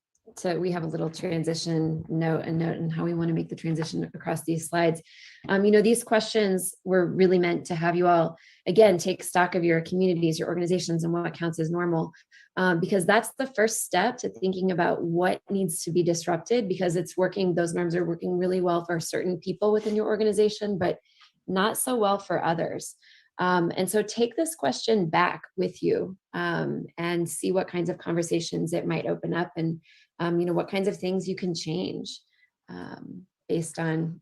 we have a little transition note and how we want to make the transition across these slides. These questions were really meant to have you all, again, take stock of your communities, your organizations, and what counts as normal, because that's the first step to thinking about what needs to be disrupted, because those norms are working really well for certain people within your organization, but not so well for others. And so take this question back with you and see what kinds of conversations it might open up, and what kinds of things you can change based on,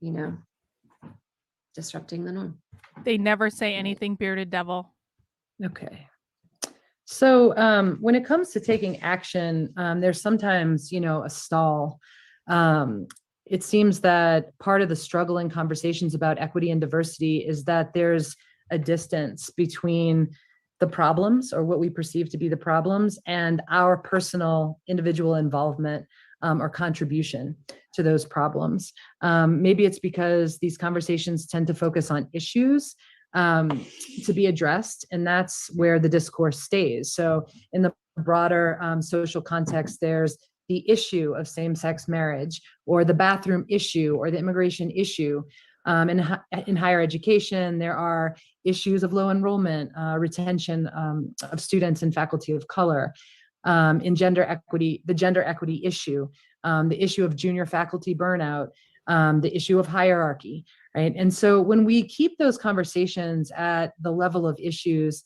disrupting the norm. They never say anything, bearded devil. Okay. So when it comes to taking action, there's sometimes, a stall. It seems that part of the struggle in conversations about equity and diversity is that there's a distance between the problems, or what we perceive to be the problems, and our personal individual involvement or contribution to those problems. Maybe it's because these conversations tend to focus on issues to be addressed, and that's where the discourse stays. So in the broader social context, there's the issue of same-sex marriage, or the bathroom issue, or the immigration issue. In higher education, there are issues of low enrollment, retention of students and faculty of color. In gender equity, the gender equity issue, the issue of junior faculty burnout, the issue of hierarchy, right? And so when we keep those conversations at the level of issues,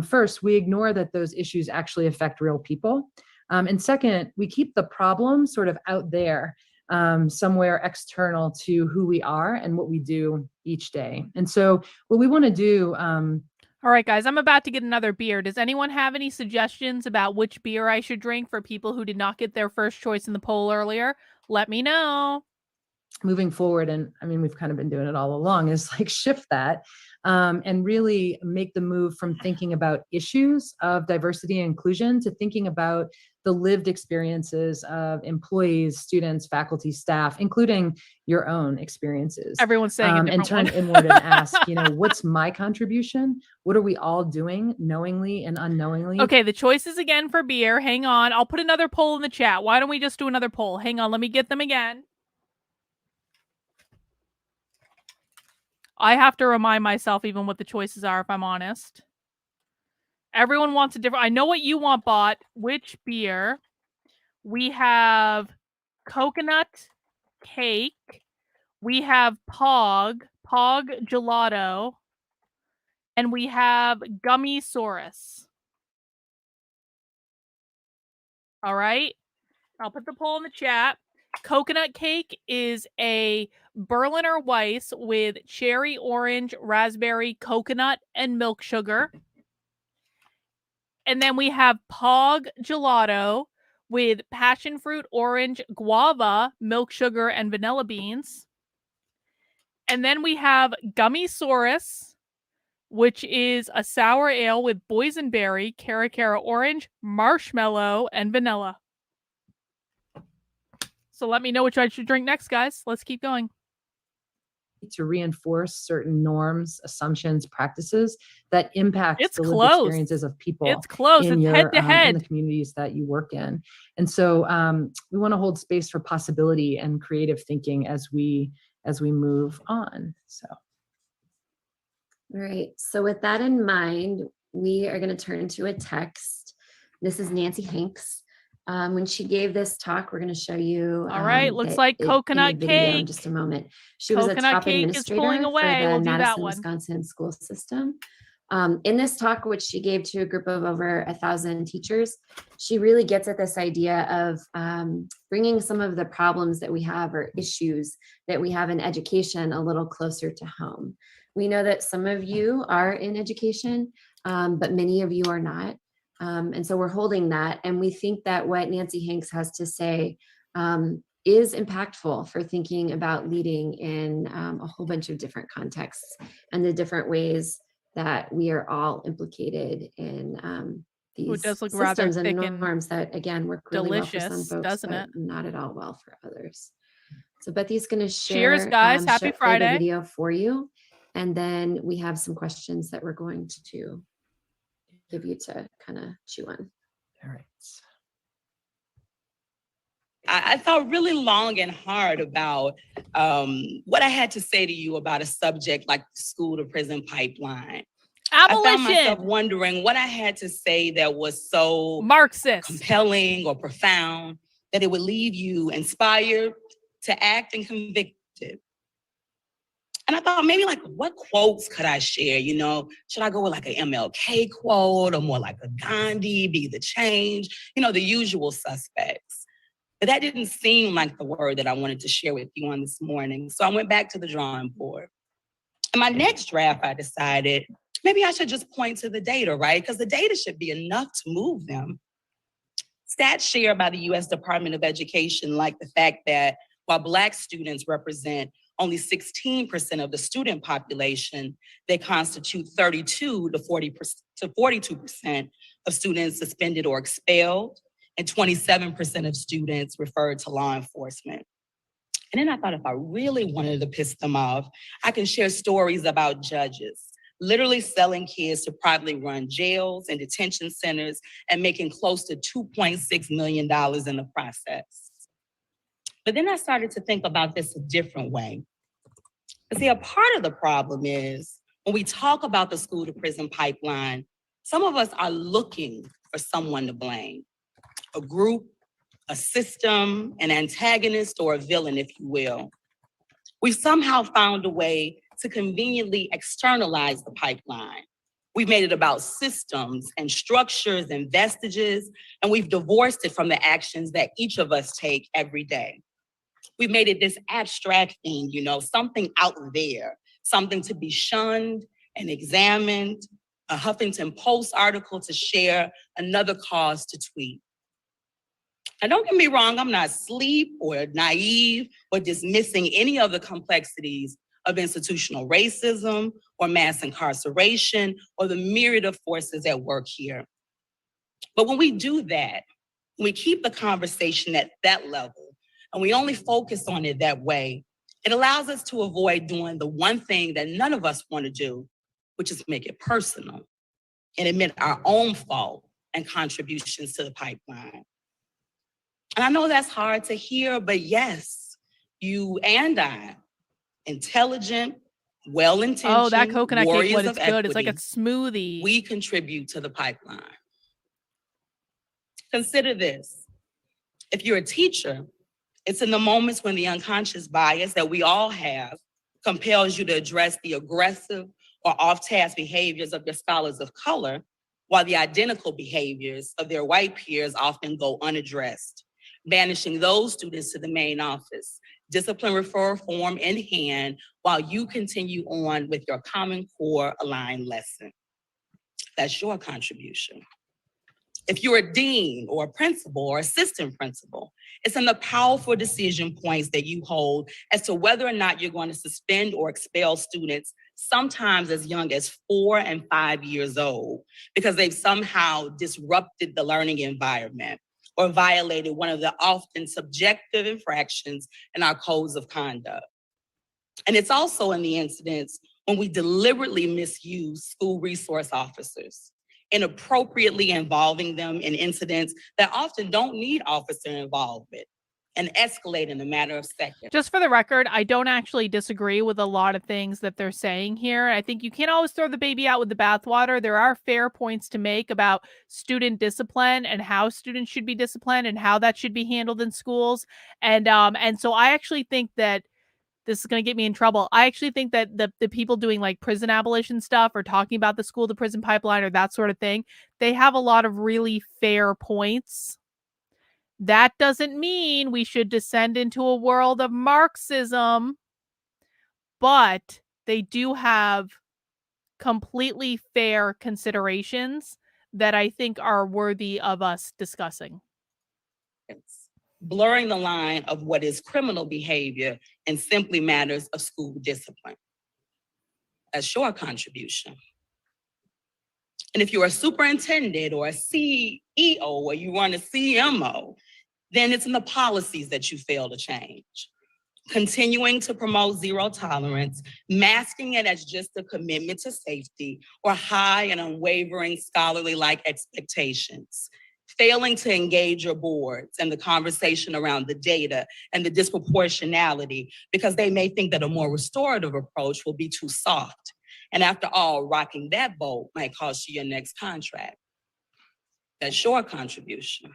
first, we ignore that those issues actually affect real people. And second, we keep the problem sort of out there, somewhere external to who we are and what we do each day. And so what we want to do. All right, guys, I'm about to get another beer. Does anyone have any suggestions about which beer I should drink for people who did not get their first choice in the poll earlier? Let me know. Moving forward, and I mean, we've kind of been doing it all along, is like shift that and really make the move from thinking about issues of diversity and inclusion to thinking about the lived experiences of employees, students, faculty, staff, including your own experiences. Everyone's saying a different and turn one. inward and ask, what's my contribution? What are we all doing knowingly and unknowingly? Okay, the choices again for beer. Hang on. I'll put another poll in the chat. Why don't we just do another poll? Hang on. Let me get them again. I have to remind myself even what the choices are, if I'm honest. Everyone wants a different. I know what you want, Bot. Which beer? We have coconut cake. We have Pog gelato. And we have Gummy Saurus. All right. I'll put the poll in the chat. Coconut cake is a Berliner Weiss with cherry, orange, raspberry, coconut, and milk sugar. And then we have Pog gelato with passion fruit, orange, guava, milk sugar, and vanilla beans. And then we have Gummy Saurus, which is a sour ale with boysenberry, cara orange, marshmallow, and vanilla. So let me know which I should drink next, guys. Let's keep going. To reinforce certain norms, assumptions, practices that impact It's the lived close. experiences of people. It's close. In It's your, head to in head. the communities that you work in. And so we want to hold space for possibility and creative thinking as we move on. So. All right. So with that in mind, we are going to turn to a text. This is Nancy Hanks. When she gave this talk, we're going to show you. All right, looks like coconut cake. In just a moment. She was a top administrator for the Madison, Wisconsin school system. In this talk, which she gave to a group of over 1,000 teachers, she really gets at this idea of bringing some of the problems that we have or issues that we have in education a little closer to home. We know that some of you are in education, but many of you are not. And so we're holding that. And we think that what Nancy Hanks has to say is impactful for thinking about leading in a whole bunch of different contexts and the different ways that we are all implicated in these systems and norms that, again, work really well for some folks, but not at all well for others. So Bethy's going to share, cheers, guys. Happy Friday. The video for you. And then we have some questions that we're going to give you to kind of chew on. All right. I thought really long and hard about what I had to say to you about a subject like the school to prison pipeline. Abolition. I found myself wondering what I had to say that was so Marxist, compelling or profound that it would leave you inspired to act and convicted. And I thought maybe like, what quotes could I share? You know, should I go with like an MLK quote or more like a Gandhi, be the change? You know, the usual suspects. But that didn't seem like the word that I wanted to share with you on this morning. So I went back to the drawing board. In my next draft, I decided maybe I should just point to the data, right? Because the data should be enough to move them. Stats shared by the US Department of Education, like the fact that while Black students represent only 16% of the student population, they constitute 32 to 42% of students suspended or expelled, and 27% of students referred to law enforcement. And then I thought if I really wanted to piss them off, I can share stories about judges literally selling kids to privately run jails and detention centers and making close to $2.6 million in the process. But then I started to think about this a different way. See, a part of the problem is when we talk about the school to prison pipeline, some of us are looking for someone to blame. A group, a system, an antagonist, or a villain, if you will. We've somehow found a way to conveniently externalize the pipeline. We've made it about systems and structures and vestiges, and we've divorced it from the actions that each of us take every day. We've made it this abstract thing, you know, something out there, something to be shunned and examined, a Huffington Post article to share, another cause to tweet. And don't get me wrong, I'm not asleep or naive or dismissing any of the complexities of institutional racism or mass incarceration or the myriad of forces at work here. But when we do that, when we keep the conversation at that level and we only focus on it that way, it allows us to avoid doing the one thing that none of us want to do, which is make it personal and admit our own fault and contributions to the pipeline. And I know that's hard to hear, but yes, you and I, intelligent, well-intentioned, oh, that coconut cake, warriors what of it's good. It's like a equity, smoothie. we contribute to the pipeline. Consider this. If you're a teacher, it's in the moments when the unconscious bias that we all have compels you to address the aggressive or off-task behaviors of your scholars of color, while the identical behaviors of their white peers often go unaddressed, banishing those students to the main office, discipline referral form in hand, while you continue on with your Common Core aligned lesson. That's your contribution. If you're a dean or a principal or assistant principal, it's in the powerful decision points that you hold as to whether or not you're going to suspend or expel students, sometimes as young as 4 and 5 years old, because they've somehow disrupted the learning environment or violated one of the often subjective infractions in our codes of conduct. And it's also in the incidents when we deliberately misuse school resource officers, inappropriately involving them in incidents that often don't need officer involvement and escalate in a matter of seconds. Just for the record, I don't actually disagree with a lot of things that they're saying here. I think you can't always throw the baby out with the bathwater. There are fair points to make about student discipline and how students should be disciplined and how that should be handled in schools. And so I actually think that this is going to get me in trouble. I actually think that the people doing like prison abolition stuff or talking about the school to prison pipeline or that sort of thing, they have a lot of really fair points. That doesn't mean we should descend into a world of Marxism, but they do have completely fair considerations that I think are worthy of us discussing. Blurring the line of what is criminal behavior and simply matters of school discipline. That's your contribution. And if you're a superintendent or a CEO or you run a CMO, then it's in the policies that you fail to change. continuing to promote zero tolerance, masking it as just a commitment to safety or high and unwavering scholarly-like expectations, failing to engage your boards and the conversation around the data and the disproportionality because they may think that a more restorative approach will be too soft. And after all, rocking that boat might cost you your next contract. That's your contribution.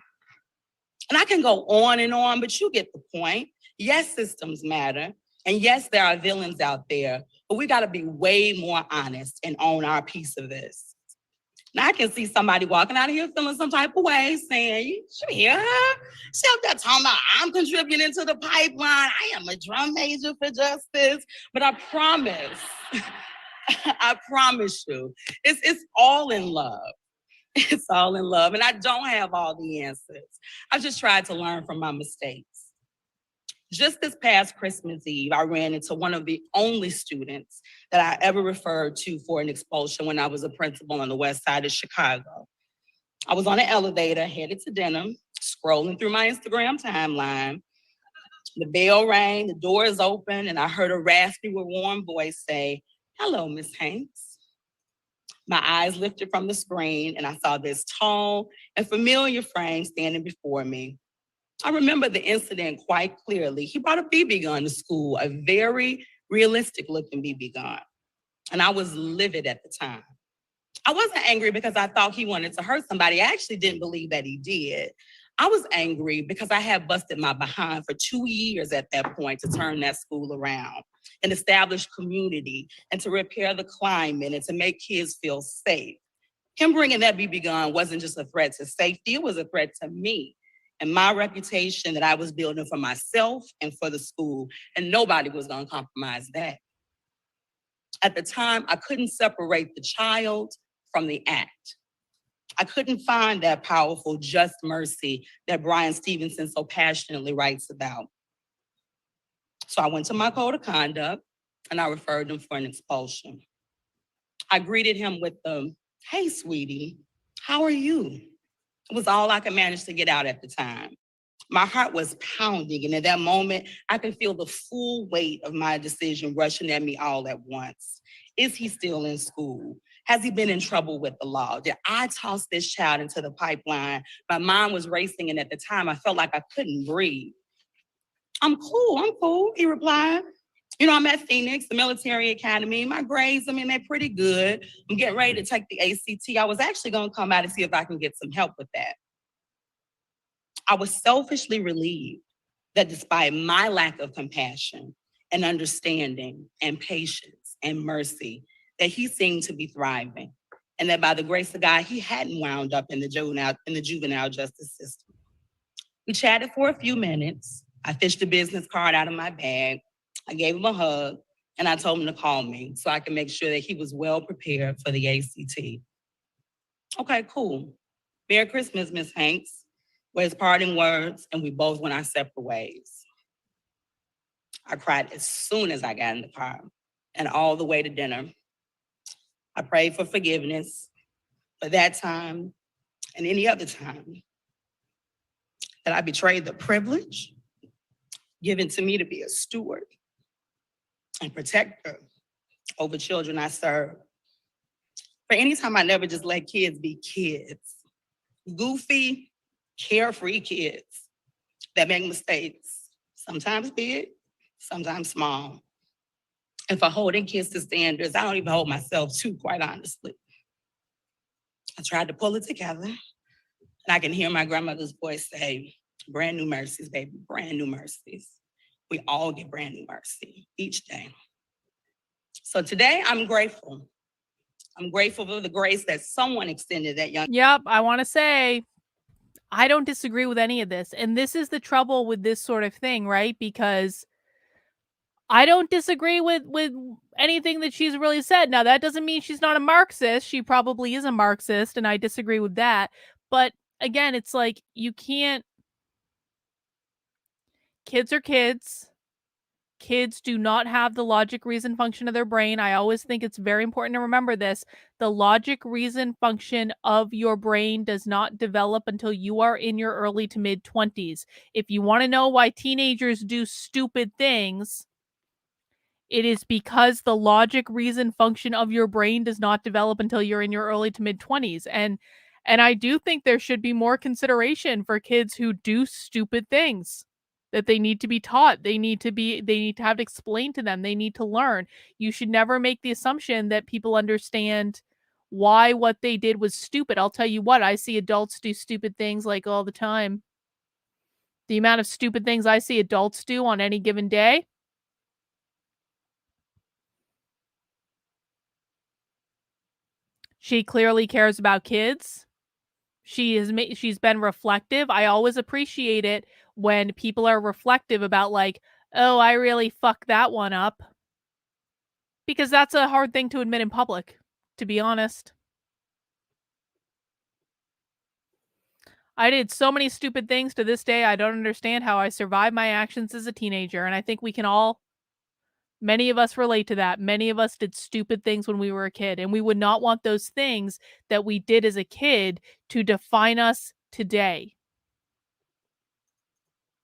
And I can go on, but you get the point. Yes, systems matter. And yes, there are villains out there, but we got to be way more honest and own our piece of this. Now I can see somebody walking out of here feeling some type of way, saying, you hear her? She up there talking about, I'm contributing to the pipeline. I am a drum major for justice. But I promise, I promise you, it's all in love. It's all in love. And I don't have all the answers. I've just tried to learn from my mistakes. Just this past Christmas Eve, I ran into one of the only students that I ever referred to for an expulsion when I was a principal on the west side of Chicago. I was on an elevator headed to dinner, scrolling through my Instagram timeline. The bell rang, the door is open, and I heard a raspy, warm voice say, "Hello, Miss Hanks." My eyes lifted from the screen, and I saw this tall and familiar frame standing before me. I remember the incident quite clearly. He brought a BB gun to school, a very realistic looking BB gun. And I was livid at the time. I wasn't angry because I thought he wanted to hurt somebody. I actually didn't believe that he did. I was angry because I had busted my behind for 2 years at that point to turn that school around and establish community and to repair the climate and to make kids feel safe. Him bringing that BB gun wasn't just a threat to safety, it was a threat to me and my reputation that I was building for myself and for the school, and nobody was gonna compromise that. At the time, I couldn't separate the child from the act. I couldn't find that powerful just mercy that Brian Stevenson so passionately writes about. So I went to my code of conduct and I referred him for an expulsion. I greeted him with the, "Hey, sweetie, how are you?" It was all I could manage to get out at the time. My heart was pounding, and at that moment, I could feel the full weight of my decision rushing at me all at once. Is he still in school? Has he been in trouble with the law? Did I toss this child into the pipeline? My mind was racing, and at the time, I felt like I couldn't breathe. I'm cool, he replied. You know, I'm at Phoenix, the military academy. My grades, they're pretty good. I'm getting ready to take the ACT. I was actually gonna come out and see if I can get some help with that. I was selfishly relieved that despite my lack of compassion and understanding and patience and mercy, that he seemed to be thriving. And that by the grace of God, he hadn't wound up in the juvenile justice system. We chatted for a few minutes. I fished a business card out of my bag. I gave him a hug, and I told him to call me so I could make sure that he was well prepared for the ACT. Okay, cool. Merry Christmas, Miss Hanks, were his parting words, and we both went our separate ways. I cried as soon as I got in the car and all the way to dinner. I prayed for forgiveness for that time and any other time that I betrayed the privilege given to me to be a steward and protector over children I serve. For any time I never just let kids be kids, goofy, carefree kids that make mistakes, sometimes big, sometimes small. And for holding kids to standards, I don't even hold myself to, quite honestly. I tried to pull it together, and I can hear my grandmother's voice say, "Brand new mercies, baby, brand new mercies." We all get brand new mercy each day. So today, I'm grateful. I'm grateful for the grace that someone extended that young. Yep, I want to say I don't disagree with any of this. And this is the trouble with this sort of thing, right? Because I don't disagree with anything that she's really said. Now, that doesn't mean she's not a Marxist. She probably is a Marxist, and I disagree with that. But again, it's like you can't. Kids are kids. Kids do not have the logic, reason, function of their brain. I always think it's very important to remember this. The logic, reason, function of your brain does not develop until you are in your early to mid 20s. If you want to know why teenagers do stupid things, it is because the logic, reason, function of your brain does not develop until you're in your early to mid 20s. And I do think there should be more consideration for kids who do stupid things, that they need to be taught. They need to have it explained to them. They need to learn. You should never make the assumption that people understand why what they did was stupid. I'll tell you what, I see adults do stupid things like all the time. The amount of stupid things I see adults do on any given day. She clearly cares about kids. She's been reflective. I always appreciate it when people are reflective about like, oh, I really fucked that one up. Because that's a hard thing to admit in public, to be honest. I did so many stupid things to this day. I don't understand how I survived my actions as a teenager. And I think we can all, many of us relate to that. Many of us did stupid things when we were a kid. And we would not want those things that we did as a kid to define us today.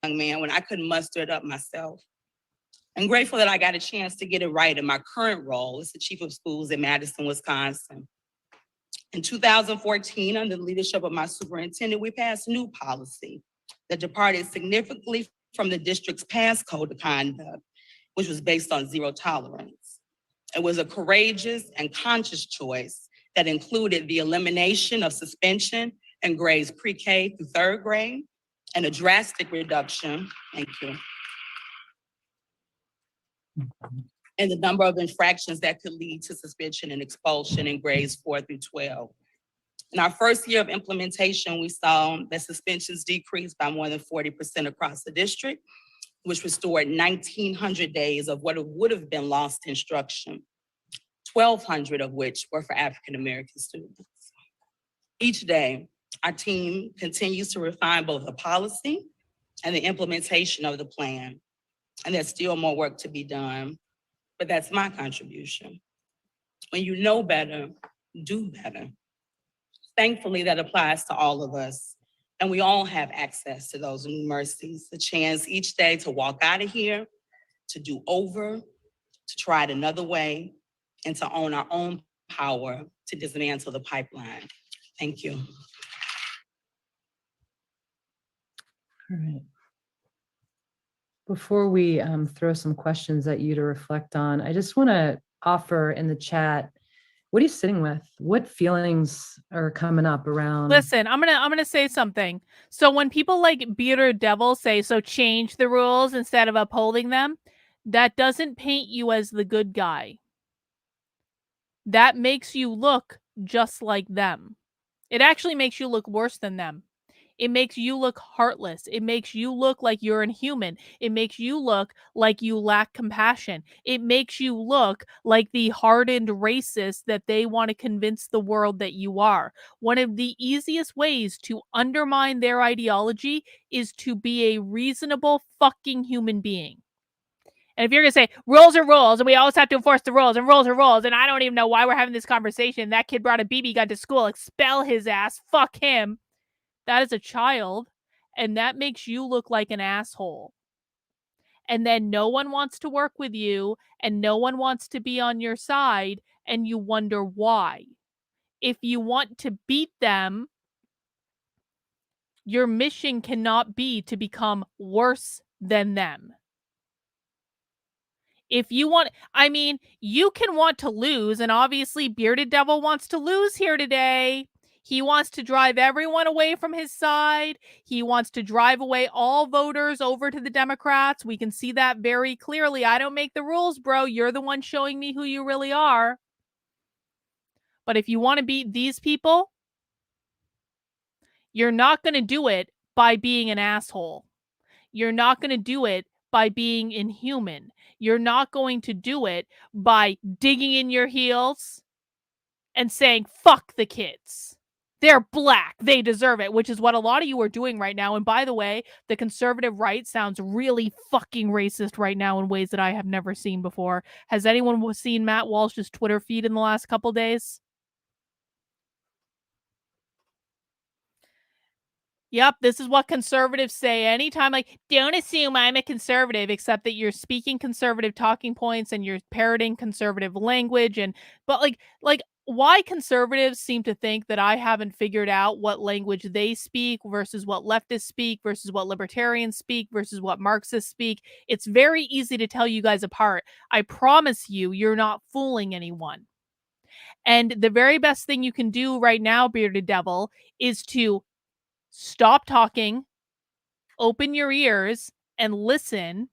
Young man, when I couldn't muster it up myself. I'm grateful that I got a chance to get it right in my current role as the chief of schools in Madison, Wisconsin. In 2014, under the leadership of my superintendent, we passed new policy that departed significantly from the district's past code of conduct, which was based on zero tolerance. It was a courageous and conscious choice that included the elimination of suspension in grades pre-K through third grade and a drastic reduction, thank you, in the number of infractions that could lead to suspension and expulsion in grades 4 through 12. In our first year of implementation, we saw that suspensions decreased by more than 40% across the district, which restored 1,900 days of what would have been lost instruction, 1,200 of which were for African-American students. Each day, our team continues to refine both the policy and the implementation of the plan. And there's still more work to be done, but that's my contribution. When you know better, do better. Thankfully, that applies to all of us. And we all have access to those new mercies, the chance each day to walk out of here, to do over, to try it another way, and to own our own power to dismantle the pipeline. Thank you. All right. Before we throw some questions at you to reflect on, I just want to offer in the chat, what are you sitting with? What feelings are coming up around? Listen, I'm gonna say something. So when people like Bearded Devil say, so change the rules instead of upholding them, that doesn't paint you as the good guy. That makes you look just like them. It actually makes you look worse than them. It makes you look heartless. It makes you look like you're inhuman. It makes you look like you lack compassion. It makes you look like the hardened racist that they want to convince the world that you are. One of the easiest ways to undermine their ideology is to be a reasonable fucking human being. And if you're going to say, rules are rules, and we always have to enforce the rules, and rules are rules, and I don't even know why we're having this conversation. That kid brought a BB gun to school. Expel his ass. Fuck him. That is a child, and that makes you look like an asshole. And then no one wants to work with you, and no one wants to be on your side, and you wonder why. If you want to beat them, your mission cannot be to become worse than them. If you want, I mean, you can want to lose, and obviously Bearded Devil wants to lose here today. He wants to drive everyone away from his side. He wants to drive away all voters over to the Democrats. We can see that very clearly. I don't make the rules, bro. You're the one showing me who you really are. But if you want to beat these people, you're not going to do it by being an asshole. You're not going to do it by being inhuman. You're not going to do it by digging in your heels and saying, fuck the kids. they're black, they deserve it, which is what a lot of you are doing right now. And by the way, the conservative right sounds really fucking racist right now in ways that I have never seen before. Has anyone seen Matt Walsh's Twitter feed in the last couple days? Yep, this is what conservatives say anytime. Like, don't assume I'm a conservative, except that you're speaking conservative talking points and you're parroting conservative language. But why conservatives seem to think that I haven't figured out what language they speak versus what leftists speak versus what libertarians speak versus what Marxists speak. It's very easy to tell you guys apart. I promise you, you're not fooling anyone. And the very best thing you can do right now, Bearded Devil, is to stop talking, open your ears, and listen.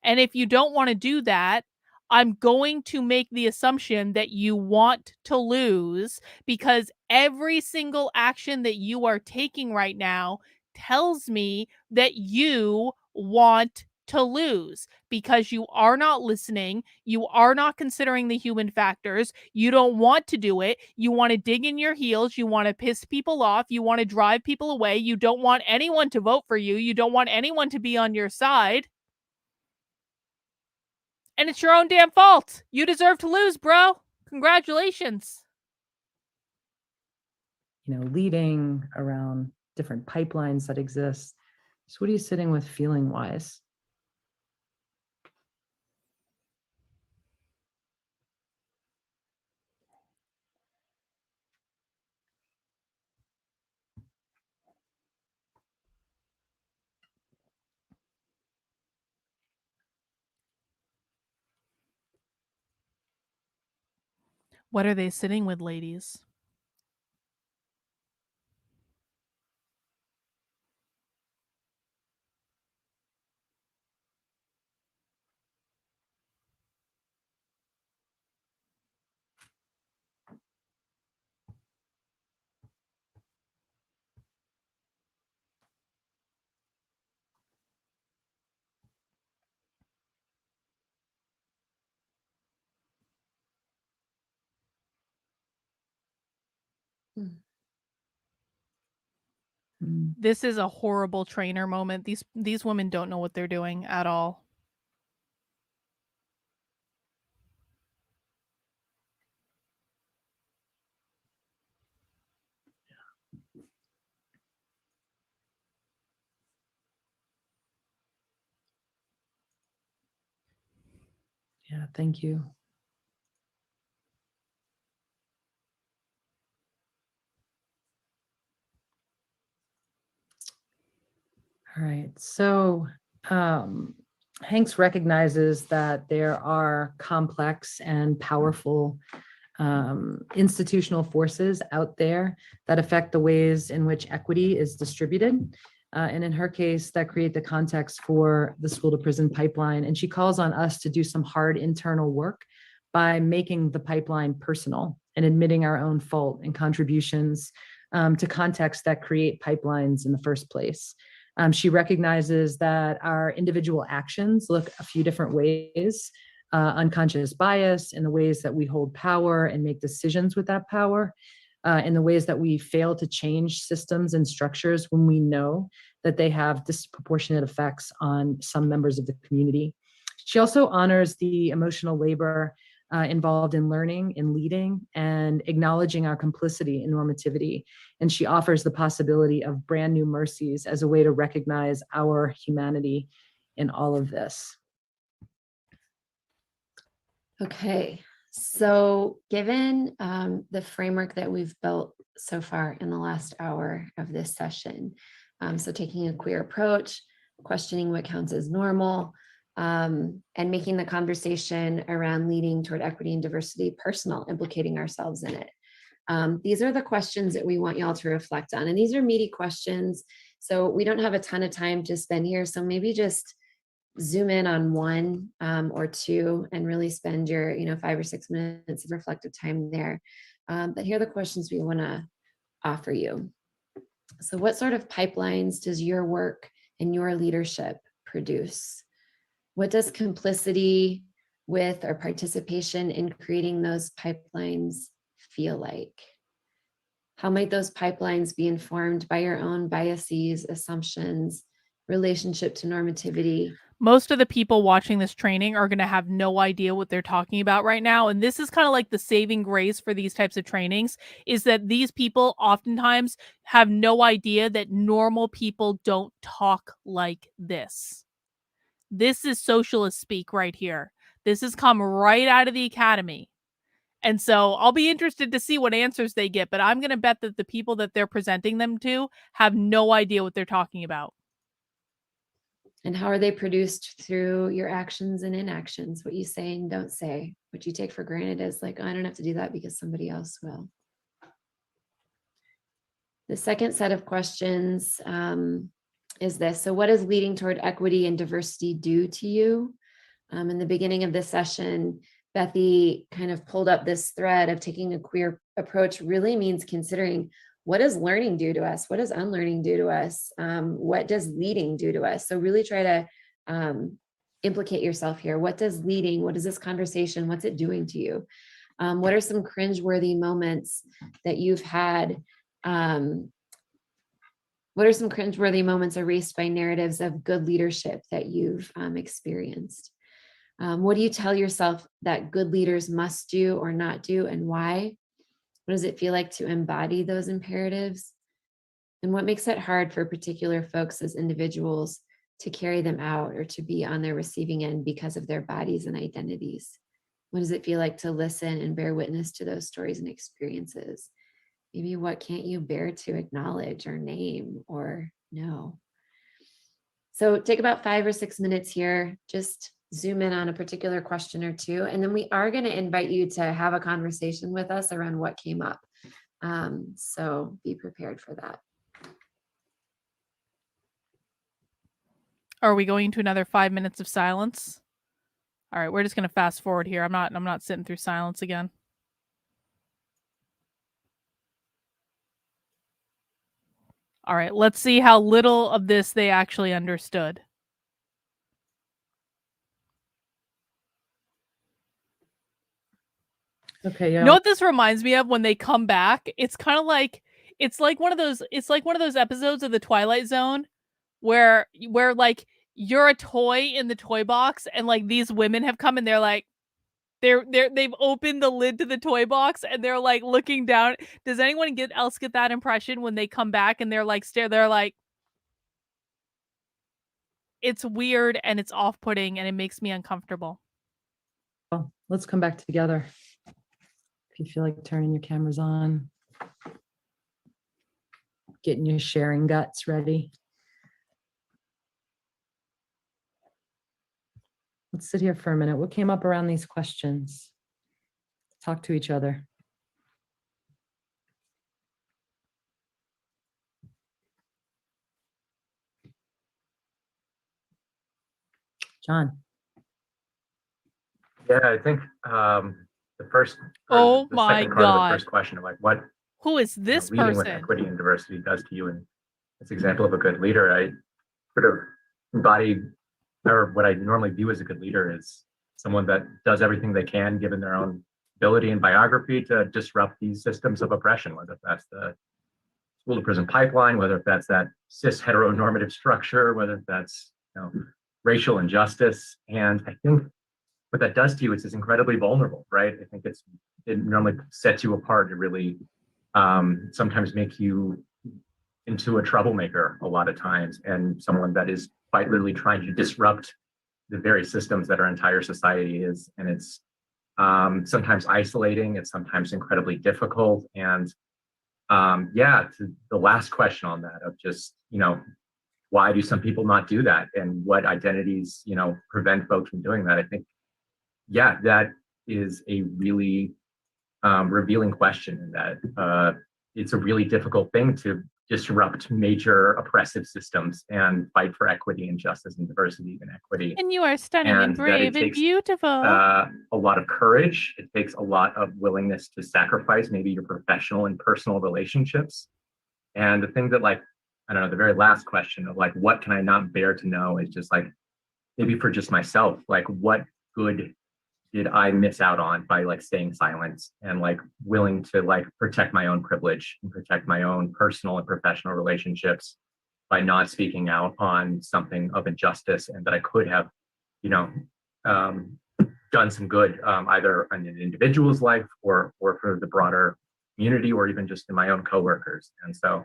And if you don't want to do that, I'm going to make the assumption that you want to lose, because every single action that you are taking right now tells me that you want to lose, because you are not listening. You are not considering the human factors. You don't want to do it. You want to dig in your heels. You want to piss people off. You want to drive people away. You don't want anyone to vote for you. You don't want anyone to be on your side. And it's your own damn fault. You deserve to lose, bro. Congratulations. Leading around different pipelines that exist. So what are you sitting with feeling wise? What are they sitting with, ladies? This is a horrible trainer moment. These women don't know what they're doing at all. Yeah, thank you. All right, so Hanks recognizes that there are complex and powerful institutional forces out there that affect the ways in which equity is distributed. And in her case, that create the context for the school to prison pipeline. And she calls on us to do some hard internal work by making the pipeline personal and admitting our own fault and contributions to contexts that create pipelines in the first place. She recognizes that our individual actions look a few different ways. Unconscious bias in the ways that we hold power and make decisions with that power, in the ways that we fail to change systems and structures when we know that they have disproportionate effects on some members of the community. She also honors the emotional labor involved in learning and leading and acknowledging our complicity in normativity. And she offers the possibility of brand new mercies as a way to recognize our humanity in all of this. Okay, so given the framework that we've built so far in the last hour of this session, so taking a queer approach, questioning what counts as normal, and making the conversation around leading toward equity and diversity personal, implicating ourselves in it. These are the questions that we want y'all to reflect on. And these are meaty questions, so we don't have a ton of time to spend here. So maybe just zoom in on one or two and really spend your 5 or 6 minutes of reflective time there. But here are the questions we want to offer you. So what sort of pipelines does your work and your leadership produce? What does complicity with or participation in creating those pipelines feel like? How might those pipelines be informed by your own biases, assumptions, relationship to normativity? Most of the people watching this training are going to have no idea what they're talking about right now. And this is kind of like the saving grace for these types of trainings, is that these people oftentimes have no idea that normal people don't talk like this. This is socialist speak right here. This has come right out of the academy. And so I'll be interested to see what answers they get, but I'm going to bet that the people that they're presenting them to have no idea what they're talking about. And how are they produced? Through your actions and inactions, what you say and don't say, what you take for granted as like, oh, I don't have to do that because somebody else will. The second set of questions is this. So what does leading toward equity and diversity do to you? In the beginning of this session, Bethy kind of pulled up this thread of taking a queer approach really means considering, what does learning do to us? What does unlearning do to us? What does leading do to us? So really try to implicate yourself here. What does leading, what is this conversation? What's it doing to you? What are some cringeworthy moments that you've had? What are some cringeworthy moments erased by narratives of good leadership that you've experienced? What do you tell yourself that good leaders must do or not do, and why? What does it feel like to embody those imperatives? And what makes it hard for particular folks as individuals to carry them out or to be on their receiving end because of their bodies and identities? What does it feel like to listen and bear witness to those stories and experiences? Maybe what can't you bear to acknowledge or name or know? So take about 5 or 6 minutes here, just zoom in on a particular question or two, and then we are going to invite you to have a conversation with us around what came up. So be prepared for that. Are we going to another 5 minutes of silence? All right, we're just going to fast forward here. I'm not sitting through silence again. All right, let's see how little of this they actually understood. Okay, yeah. You know what this reminds me of when they come back? It's kind of like one of those episodes of the Twilight Zone where like you're a toy in the toy box and like these women have come and they're like they've opened the lid to the toy box and they're like looking down. Does anyone else get that impression when they come back and they're like they're like, it's weird and it's off-putting and it makes me uncomfortable. Well, let's come back together. If you feel like turning your cameras on, getting your sharing guts ready. Let's sit here for a minute. What came up around these questions? Talk to each other. John. Yeah, I think the first, Oh the my second part of the God. first question of like what Who is this leading with person? equity and diversity does to you, and this example of a good leader, I sort of embody, or what I normally view as a good leader is someone that does everything they can, given their own ability and biography, to disrupt these systems of oppression, whether that's the school to prison pipeline, whether that's that cis heteronormative structure, whether that's racial injustice. And I think what that does to you is it's incredibly vulnerable, right? I think it normally sets you apart. It really sometimes make you into a troublemaker a lot of times, and someone that is quite literally trying to disrupt the very systems that our entire society is. And it's sometimes isolating, it's sometimes incredibly difficult. And to the last question on that of just, why do some people not do that? And what identities, prevent folks from doing that? I think, that is a really revealing question, in that it's a really difficult thing to disrupt major oppressive systems and fight for equity and justice and diversity and equity. And you are stunning and brave and beautiful. A lot of courage. It takes a lot of willingness to sacrifice maybe your professional and personal relationships. And the thing that, like, I don't know, the very last question of like, what can I not bear to know, is just like, maybe for just myself, like, what good did I miss out on by like staying silent and like willing to like protect my own privilege and protect my own personal and professional relationships by not speaking out on something of injustice, and that I could have, you know, done some good, either in an individual's life or for the broader community, or even just in my own coworkers. And so,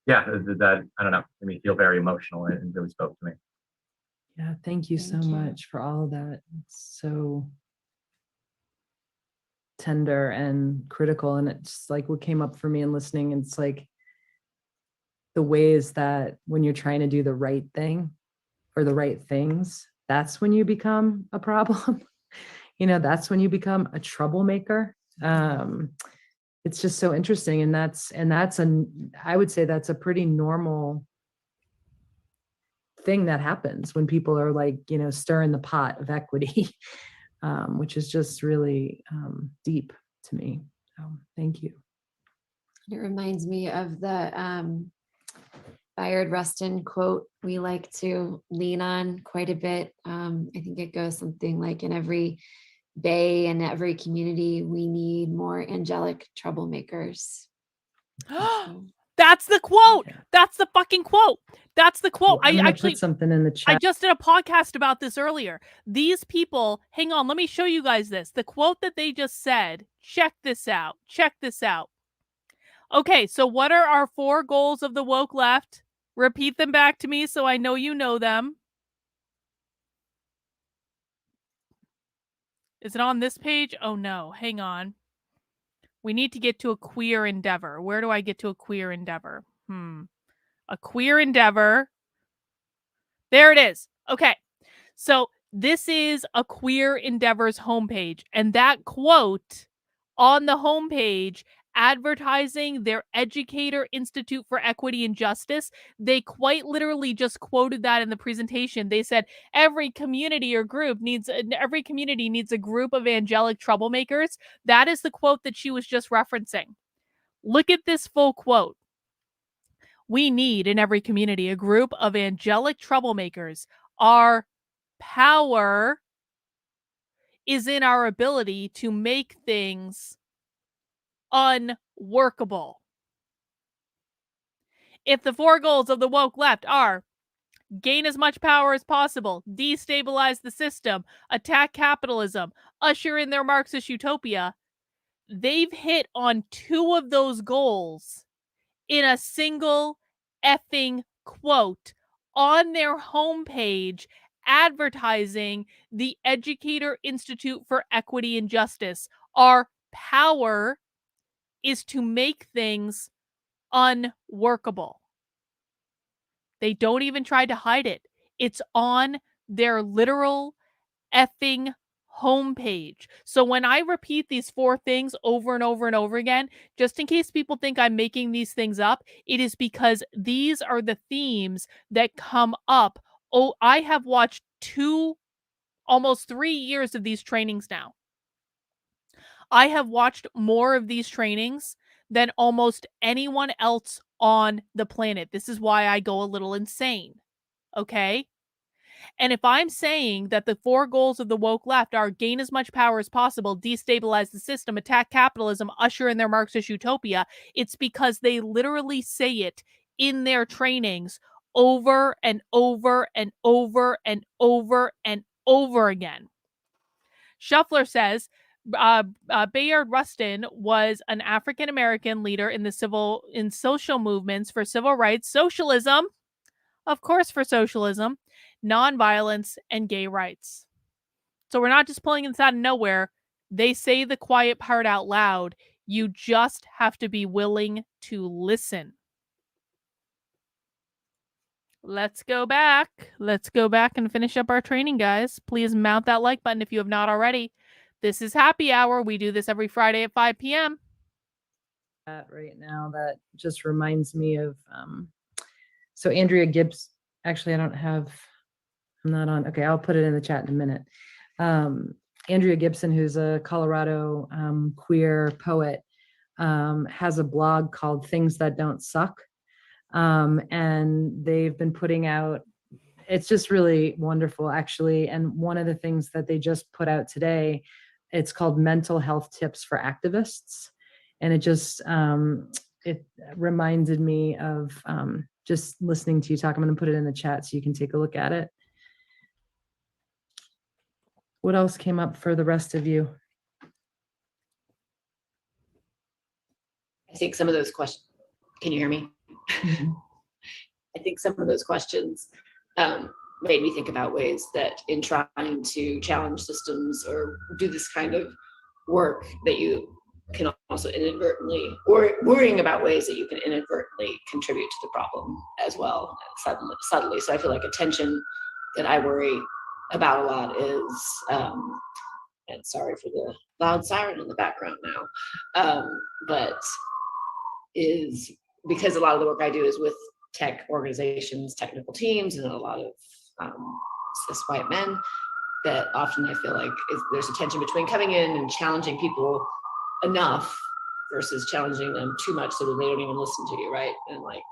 yeah, that I don't know, made me feel very emotional and really spoke to me. Yeah, thank you so much for all of that. It's so tender and critical, and it's like what came up for me in listening. It's like the ways that when you're trying to do the right thing or the right things, that's when you become a problem. You know, that's when you become a troublemaker. It's just so interesting, and I would say that's a pretty normal thing that happens when people are like, you know, stirring the pot of equity, which is just really deep to me. So thank you. It reminds me of the Bayard Rustin quote we like to lean on quite a bit. I think it goes something like, in every bay and every community, we need more angelic troublemakers. That's the quote. That's the fucking quote. That's the quote. I'm I gonna actually put something in the chat. I just did a podcast about this earlier. These people, hang on, let me show you guys this. The quote that they just said. Check this out. Check this out. Okay, so what are our 4 goals of the woke left? Repeat them back to me so I know you know them. Is it on this page? Oh no, hang on. We need to get to a queer endeavor. Where do I get to a queer endeavor? A queer endeavor. There it is. Okay. So this is a queer endeavors homepage. And that quote on the homepage advertising their Educator Institute for Equity and Justice, they quite literally just quoted that in the presentation. They said every community needs a group of angelic troublemakers. That is the quote that she was just referencing. Look at this full quote. We need in every community a group of angelic troublemakers. Our power is in our ability to make things unworkable. If the 4 goals of the woke left are gain as much power as possible, destabilize the system, attack capitalism, usher in their Marxist utopia, they've hit on 2 of those goals in a single effing quote on their homepage advertising the Educator Institute for Equity and Justice. Our power is to make things unworkable. They don't even try to hide it. It's on their literal effing homepage. So when I repeat these 4 things over and over and over again, just in case people think I'm making these things up, it is because these are the themes that come up. Oh, I have watched almost 3 years of these trainings now. I have watched more of these trainings than almost anyone else on the planet. This is why I go a little insane. Okay? And if I'm saying that the 4 goals of the woke left are gain as much power as possible, destabilize the system, attack capitalism, usher in their Marxist utopia, it's because they literally say it in their trainings over and over and over and over and over again. Shuffler says, Bayard Rustin was an African-American leader in social movements for civil rights, socialism, of course for socialism, nonviolence, and gay rights. So we're not just pulling this out of nowhere. They say the quiet part out loud. You just have to be willing to listen. Let's go back. Let's go back and finish up our training, guys. Please mount that like button if you have not already. This is Happy Hour. We do this every Friday at 5 p.m. Right now, that just reminds me of, so Andrea Gibbs, actually, I'm not on. Okay, I'll put it in the chat in a minute. Andrea Gibson, who's a Colorado queer poet, has a blog called Things That Don't Suck. And they've been putting out, it's just really wonderful, actually. And one of the things that they just put out today It's called Mental Health Tips for Activists. And it just, it reminded me of just listening to you talk. I'm going to put it in the chat so you can take a look at it. What else came up for the rest of you? I think some of those questions, can you hear me? Mhm. I think some of those questions made me think about ways that in trying to challenge systems or do this kind of work that you can also inadvertently, or worrying about ways that you can inadvertently contribute to the problem as well, subtly. So I feel like a tension that I worry about a lot is, and sorry for the loud siren in the background now, but is because a lot of the work I do is with tech organizations, technical teams, and a lot of cis white men, that often I feel like there's a tension between coming in and challenging people enough versus challenging them too much so that they don't even listen to you, right? And like,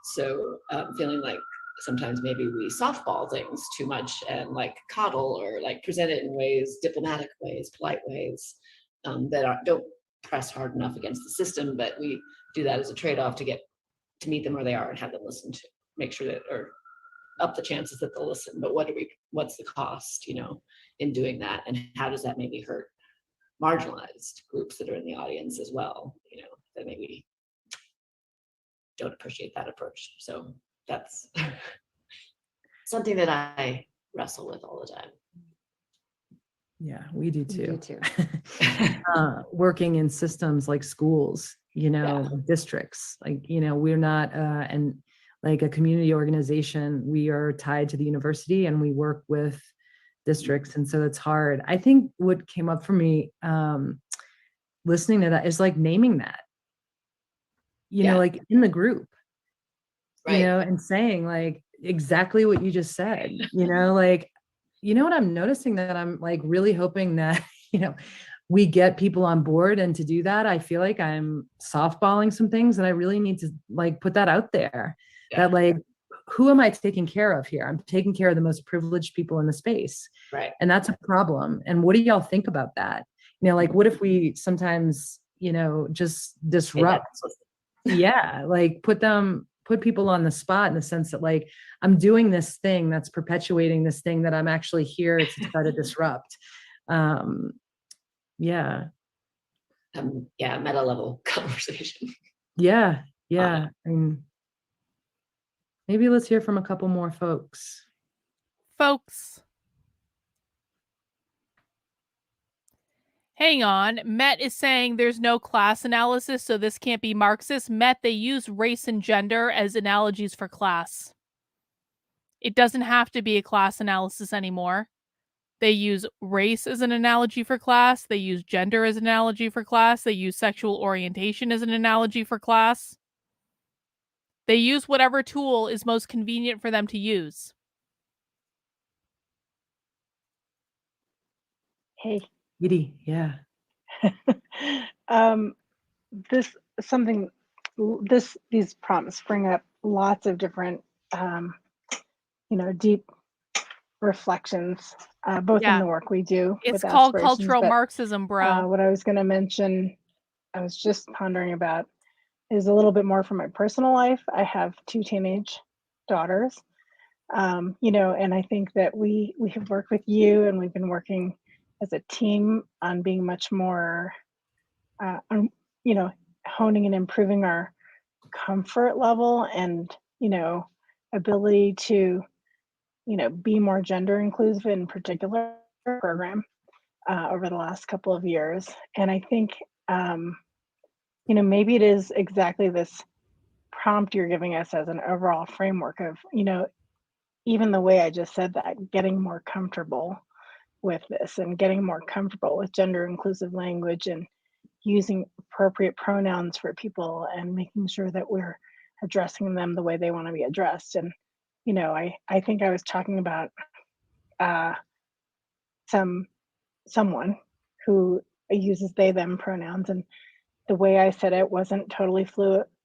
so feeling like sometimes maybe we softball things too much and like coddle or like present it in ways, diplomatic ways, polite ways that don't press hard enough against the system, but we do that as a trade-off to meet them where they are and have them listen, to make sure that, or up the chances that they'll listen. But what's the cost, you know, in doing that, and how does that maybe hurt marginalized groups that are in the audience as well, you know, that maybe don't appreciate that approach. So that's something that I wrestle with all the time. Yeah, we do too. You too. Working in systems like schools, you know, districts, like, you know, we're not, and like a community organization, we are tied to the university and we work with districts. And so it's hard. I think what came up for me listening to that is like naming that, you know, like in the group, you know, and saying like exactly what you just said, you know, like, you know what I'm noticing that I'm like really hoping that, you know, we get people on board, and to do that, I feel like I'm softballing some things, and I really need to like put that out there that like, who am I taking care of here? I'm taking care of the most privileged people in the space. Right. And that's a problem. And what do y'all think about that? You know, like what if we sometimes, you know, just disrupt, like put people on the spot in the sense that like, I'm doing this thing that's perpetuating this thing that I'm actually here to try to disrupt. Meta level conversation. Yeah. I mean, maybe let's hear from a couple more folks. Hang on. Met is saying there's no class analysis, so this can't be Marxist. Met, they use race and gender as analogies for class. It doesn't have to be a class analysis anymore. They use race as an analogy for class. They use gender as an analogy for class. They use sexual orientation as an analogy for class. They use whatever tool is most convenient for them to use. Hey. Giddy, yeah. These prompts bring up lots of different, deep reflections, both in the work we do. It's with called aspirations, cultural but, Marxism, bro. What I was going to mention, I was just pondering about, is a little bit more from my personal life. I have 2 teenage daughters, and I think that we have worked with you, and we've been working as a team on being much more, honing and improving our comfort level and, ability to, be more gender inclusive in particular program over the last couple of years. And I think, maybe it is exactly this prompt you're giving us as an overall framework of, even the way I just said that, getting more comfortable with this and getting more comfortable with gender inclusive language and using appropriate pronouns for people and making sure that we're addressing them the way they want to be addressed. And, I think I was talking about someone who uses they them pronouns, and the way I said it wasn't totally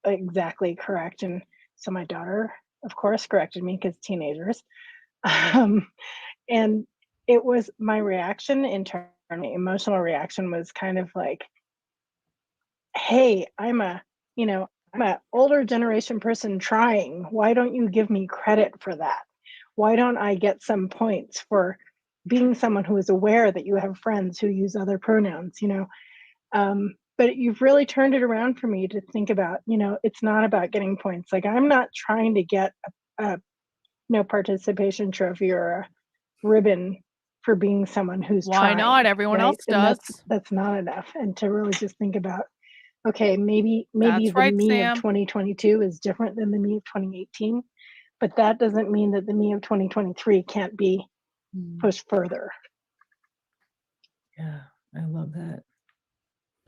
exactly correct. And so my daughter, of course, corrected me because teenagers. And it was my reaction in terms emotional reaction was kind of like, hey, I'm a older generation person trying. Why don't you give me credit for that? Why don't I get some points for being someone who is aware that you have friends who use other pronouns, but you've really turned it around for me to think about, it's not about getting points. Like, I'm not trying to get a participation trophy or a ribbon for being someone who's Why trying. not? Everyone right? else And does. that's not enough. And to really just think about, okay, maybe That's the right, me Sam. of 2022 is different than the me of 2018, but that doesn't mean that the me of 2023 can't be pushed further. Yeah, I love that.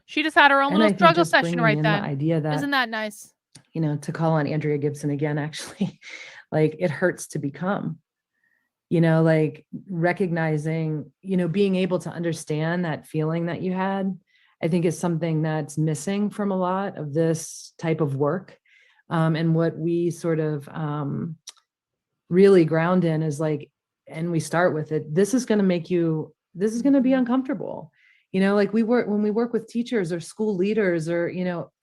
She just had her own And I little think struggle just session bringing right in then. the idea that, Isn't that nice? to call on Andrea Gibson again, actually, like, it hurts to become, like, recognizing, being able to understand that feeling that you had, I think is something that's missing from a lot of this type of work. And what we sort of really ground in is like, and we start with it, this is going to be uncomfortable. Like, when we work with teachers or school leaders or,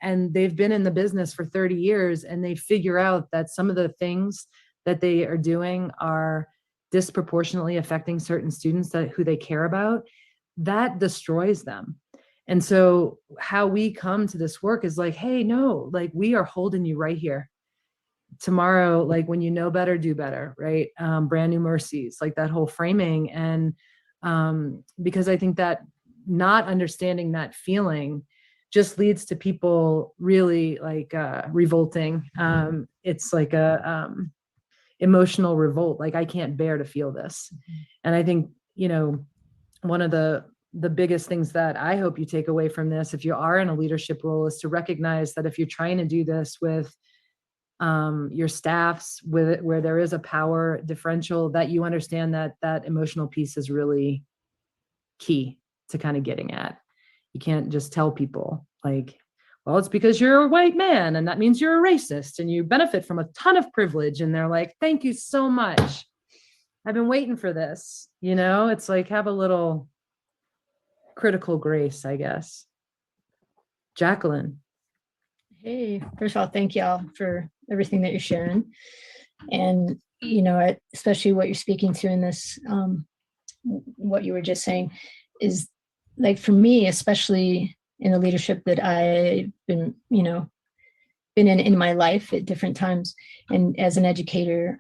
and they've been in the business for 30 years and they figure out that some of the things that they are doing are disproportionately affecting certain students who they care about, that destroys them. And so how we come to this work is like, hey, no, like, we are holding you right here. Tomorrow, like, when you know better, do better, right? Brand new mercies, like that whole framing. And because I think that not understanding that feeling just leads to people really like revolting. It's like a emotional revolt. Like, I can't bear to feel this. And I think, one of the biggest things that I hope you take away from this, if you are in a leadership role, is to recognize that if you're trying to do this with your staffs, where there is a power differential, that you understand that emotional piece is really key to kind of getting at. You can't just tell people like, well, it's because you're a white man and that means you're a racist and you benefit from a ton of privilege. And they're like, thank you so much. I've been waiting for this. It's like, have a little critical grace, I guess. Jacqueline. Hey, first of all, thank y'all for everything that you're sharing. And, especially what you're speaking to in this, what you were just saying is like, for me, especially in the leadership that I've been, been in my life at different times. And as an educator,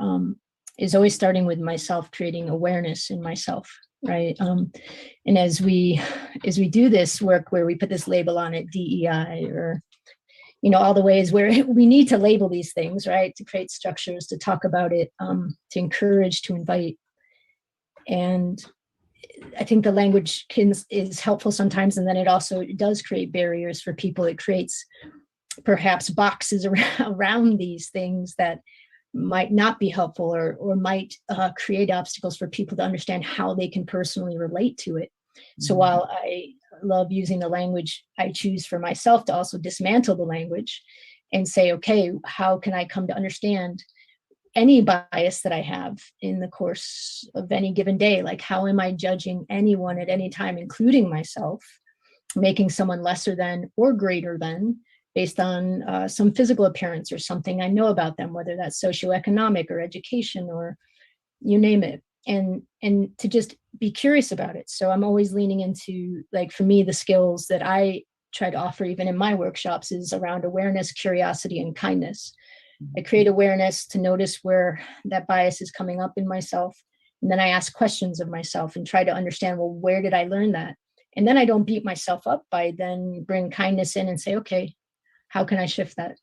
is always starting with myself, creating awareness in myself. Right. And as we do this work where we put this label on it, DEI, or all the ways where we need to label these things, right? To create structures, to talk about it, to encourage, to invite. And I think the language is helpful sometimes. And then it also does create barriers for people. It creates perhaps boxes around these things that might not be helpful or might create obstacles for people to understand how they can personally relate to it. So while I love using the language I choose for myself to also dismantle the language and say, okay, how can I come to understand any bias that I have in the course of any given day? Like, how am I judging anyone at any time, including myself, making someone lesser than or greater than based on some physical appearance or something I know about them, whether that's socioeconomic or education or you name it. And to just be curious about it. So I'm always leaning into, like, for me, the skills that I try to offer even in my workshops is around awareness, curiosity, and kindness. I create awareness to notice where that bias is coming up in myself. And then I ask questions of myself and try to understand, well, where did I learn that? And then I don't beat myself up. I then bring kindness in and say, okay, how can I shift that?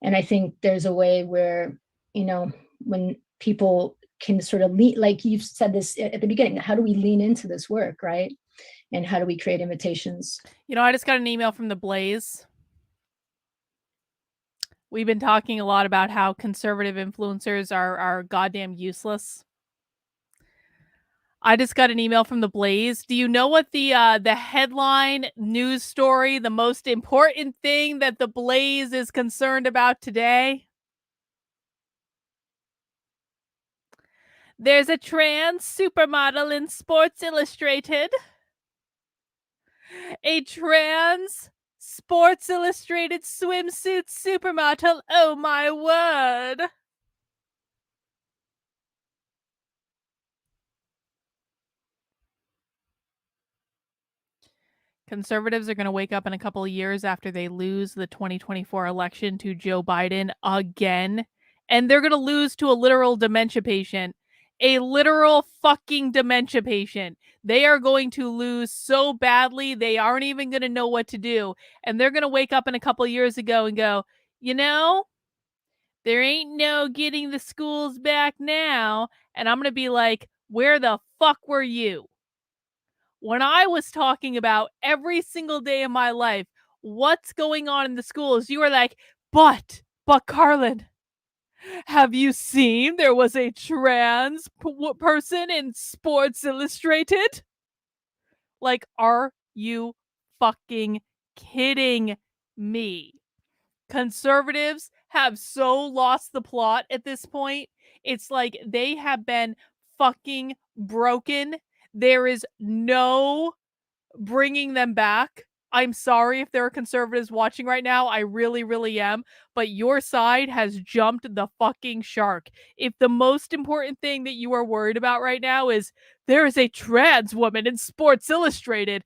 And I think there's a way where, when people can sort of lean, like you've said this at the beginning, how do we lean into this work, right? And how do we create invitations? I just got an email from the Blaze. We've been talking a lot about how conservative influencers are goddamn useless. I just got an email from the Blaze. Do you know what the headline news story, the most important thing that the Blaze is concerned about today? There's a trans supermodel in Sports Illustrated. A trans Sports Illustrated swimsuit supermodel. Oh my word. Conservatives are going to wake up in a couple of years after they lose the 2024 election to Joe Biden again. And they're going to lose to a literal dementia patient. A literal fucking dementia patient. They are going to lose so badly, they aren't even going to know what to do. And they're going to wake up in a couple of years ago and go, you know, there ain't no getting the schools back now. And I'm going to be like, where the fuck were you? When I was talking about every single day of my life, what's going on in the schools, you were like, but Carlin, have you seen there was a trans person in Sports Illustrated? Like, are you fucking kidding me? Conservatives have so lost the plot at this point. It's like they have been fucking broken. There is no bringing them back. I'm sorry if there are conservatives watching right now. I really, really am. But your side has jumped the fucking shark. If the most important thing that you are worried about right now is there is a trans woman in Sports Illustrated,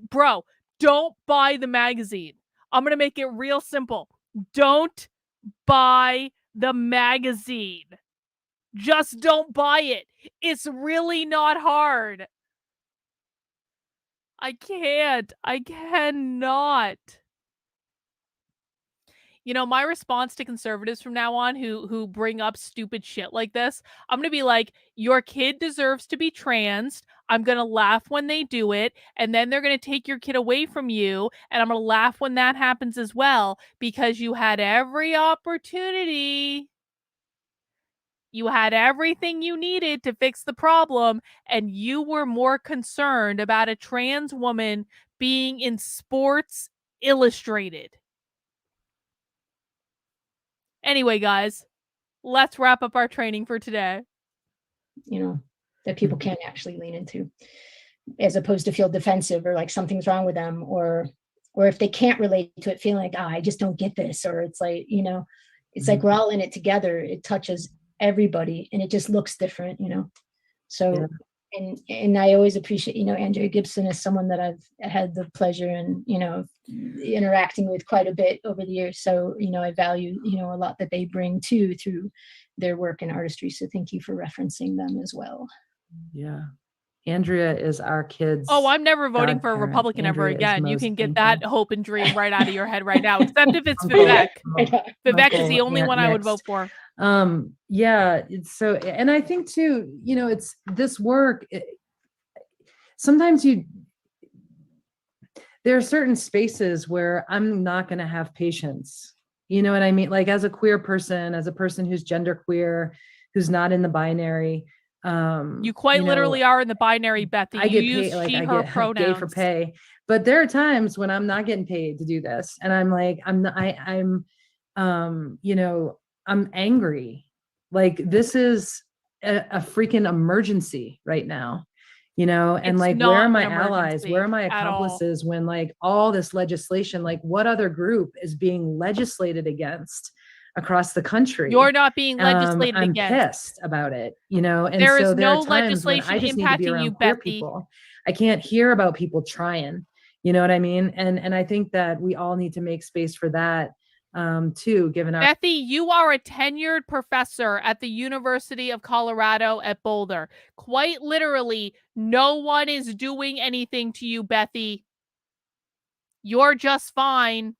bro, don't buy the magazine. I'm going to make it real simple. Don't buy the magazine. Just don't buy it. It's really not hard. I can't. I cannot. You know, my response to conservatives from now on who bring up stupid shit like this, I'm going to be like, your kid deserves to be trans. I'm going to laugh when they do it. And then they're going to take your kid away from you. And I'm going to laugh when that happens as well, because you had every opportunity. You had everything you needed to fix the problem, and you were more concerned about a trans woman being in Sports Illustrated. Anyway, guys, let's wrap up our training for today. You know, that people can actually lean into, as opposed to feel defensive or like something's wrong with them, or if they can't relate to it, feeling like, oh, I just don't get this, or it's like, you know, it's like we're all in it together. It touches everybody and it just looks different, you know. So and I always appreciate, you know, Andrea Gibson is someone that I've had the pleasure and, you know, interacting with quite a bit over the years. So, you know, I value, you know, a lot that they bring too through their work in artistry. So thank you for referencing them as well. Yeah. Andrea is our kids. Oh, I'm never voting for a Republican ever again. You can get that hope and dream right out of your head right now, except if it's Vivek. Vivek is the only one I would vote for. Yeah. So, and I think too, you know, it's this work. Sometimes there are certain spaces where I'm not going to have patience. You know what I mean? Like as a queer person, as a person who's genderqueer, who's not in the binary. You quite literally are in the binary, Bethy. I get you use paid, like she, I her get pronouns. gay for pay, but there are times when I'm not getting paid to do this, and I'm like, I'm you know, I'm angry. Like this is a freaking emergency right now, you know, and It's like, not where are my an allies? Where are my emergency at all. accomplices when like all this legislation, like what other group is being legislated against across the country? You're not being legislated I'm against. pissed about it, you know, and There so is there no are times when I legislation just need to be impacting around you, queer Bethy. people. I can't hear about people trying, you know what I mean? And I think that we all need to make space for that too, given our— Bethy, you are a tenured professor at the University of Colorado at Boulder. Quite literally, no one is doing anything to you, Bethy. You're just fine.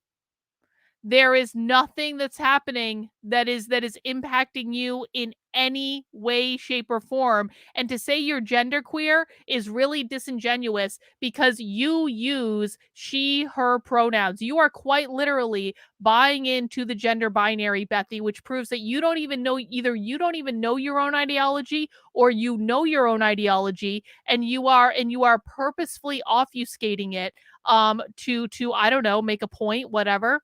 There is nothing that's happening that is impacting you in any way, shape, or form. And to say you're genderqueer is really disingenuous because you use she, her pronouns. You are quite literally buying into the gender binary, Bethy, which proves that you don't even know, either you don't even know your own ideology or you know your own ideology, and you are purposefully obfuscating it to I don't know, make a point, whatever.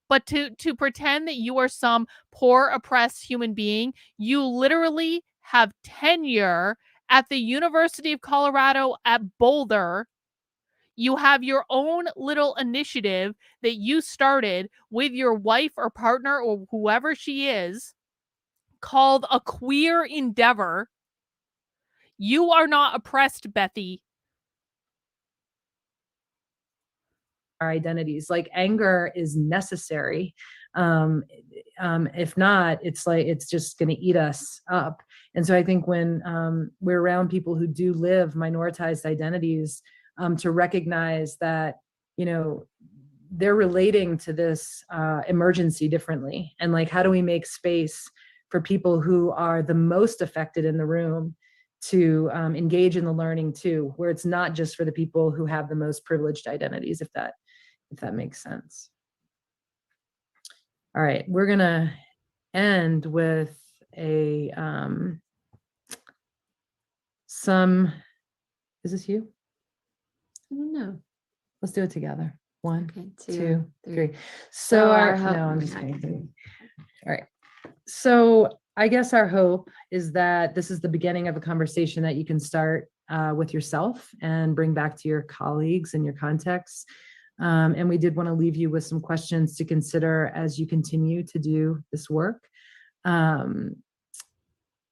But to pretend that you are some poor, oppressed human being, you literally have tenure at the University of Colorado at Boulder. You have your own little initiative that you started with your wife or partner or whoever she is called a queer endeavor. You are not oppressed, Bethy. Our identities, like anger is necessary. If not, it's just going to eat us up. And so I think when we're around people who do live minoritized identities, to recognize that, they're relating to this emergency differently. And like, how do we make space for people who are the most affected in the room to engage in the learning too, where it's not just for the people who have the most privileged identities, if that makes sense. All right, we're gonna end with is this you? I don't know. Let's do it together. One, Okay, two, three. three. So I'm just kidding. All right. So I guess our hope is that this is the beginning of a conversation that you can start with yourself and bring back to your colleagues and your contexts. And we did want to leave you with some questions to consider as you continue to do this work.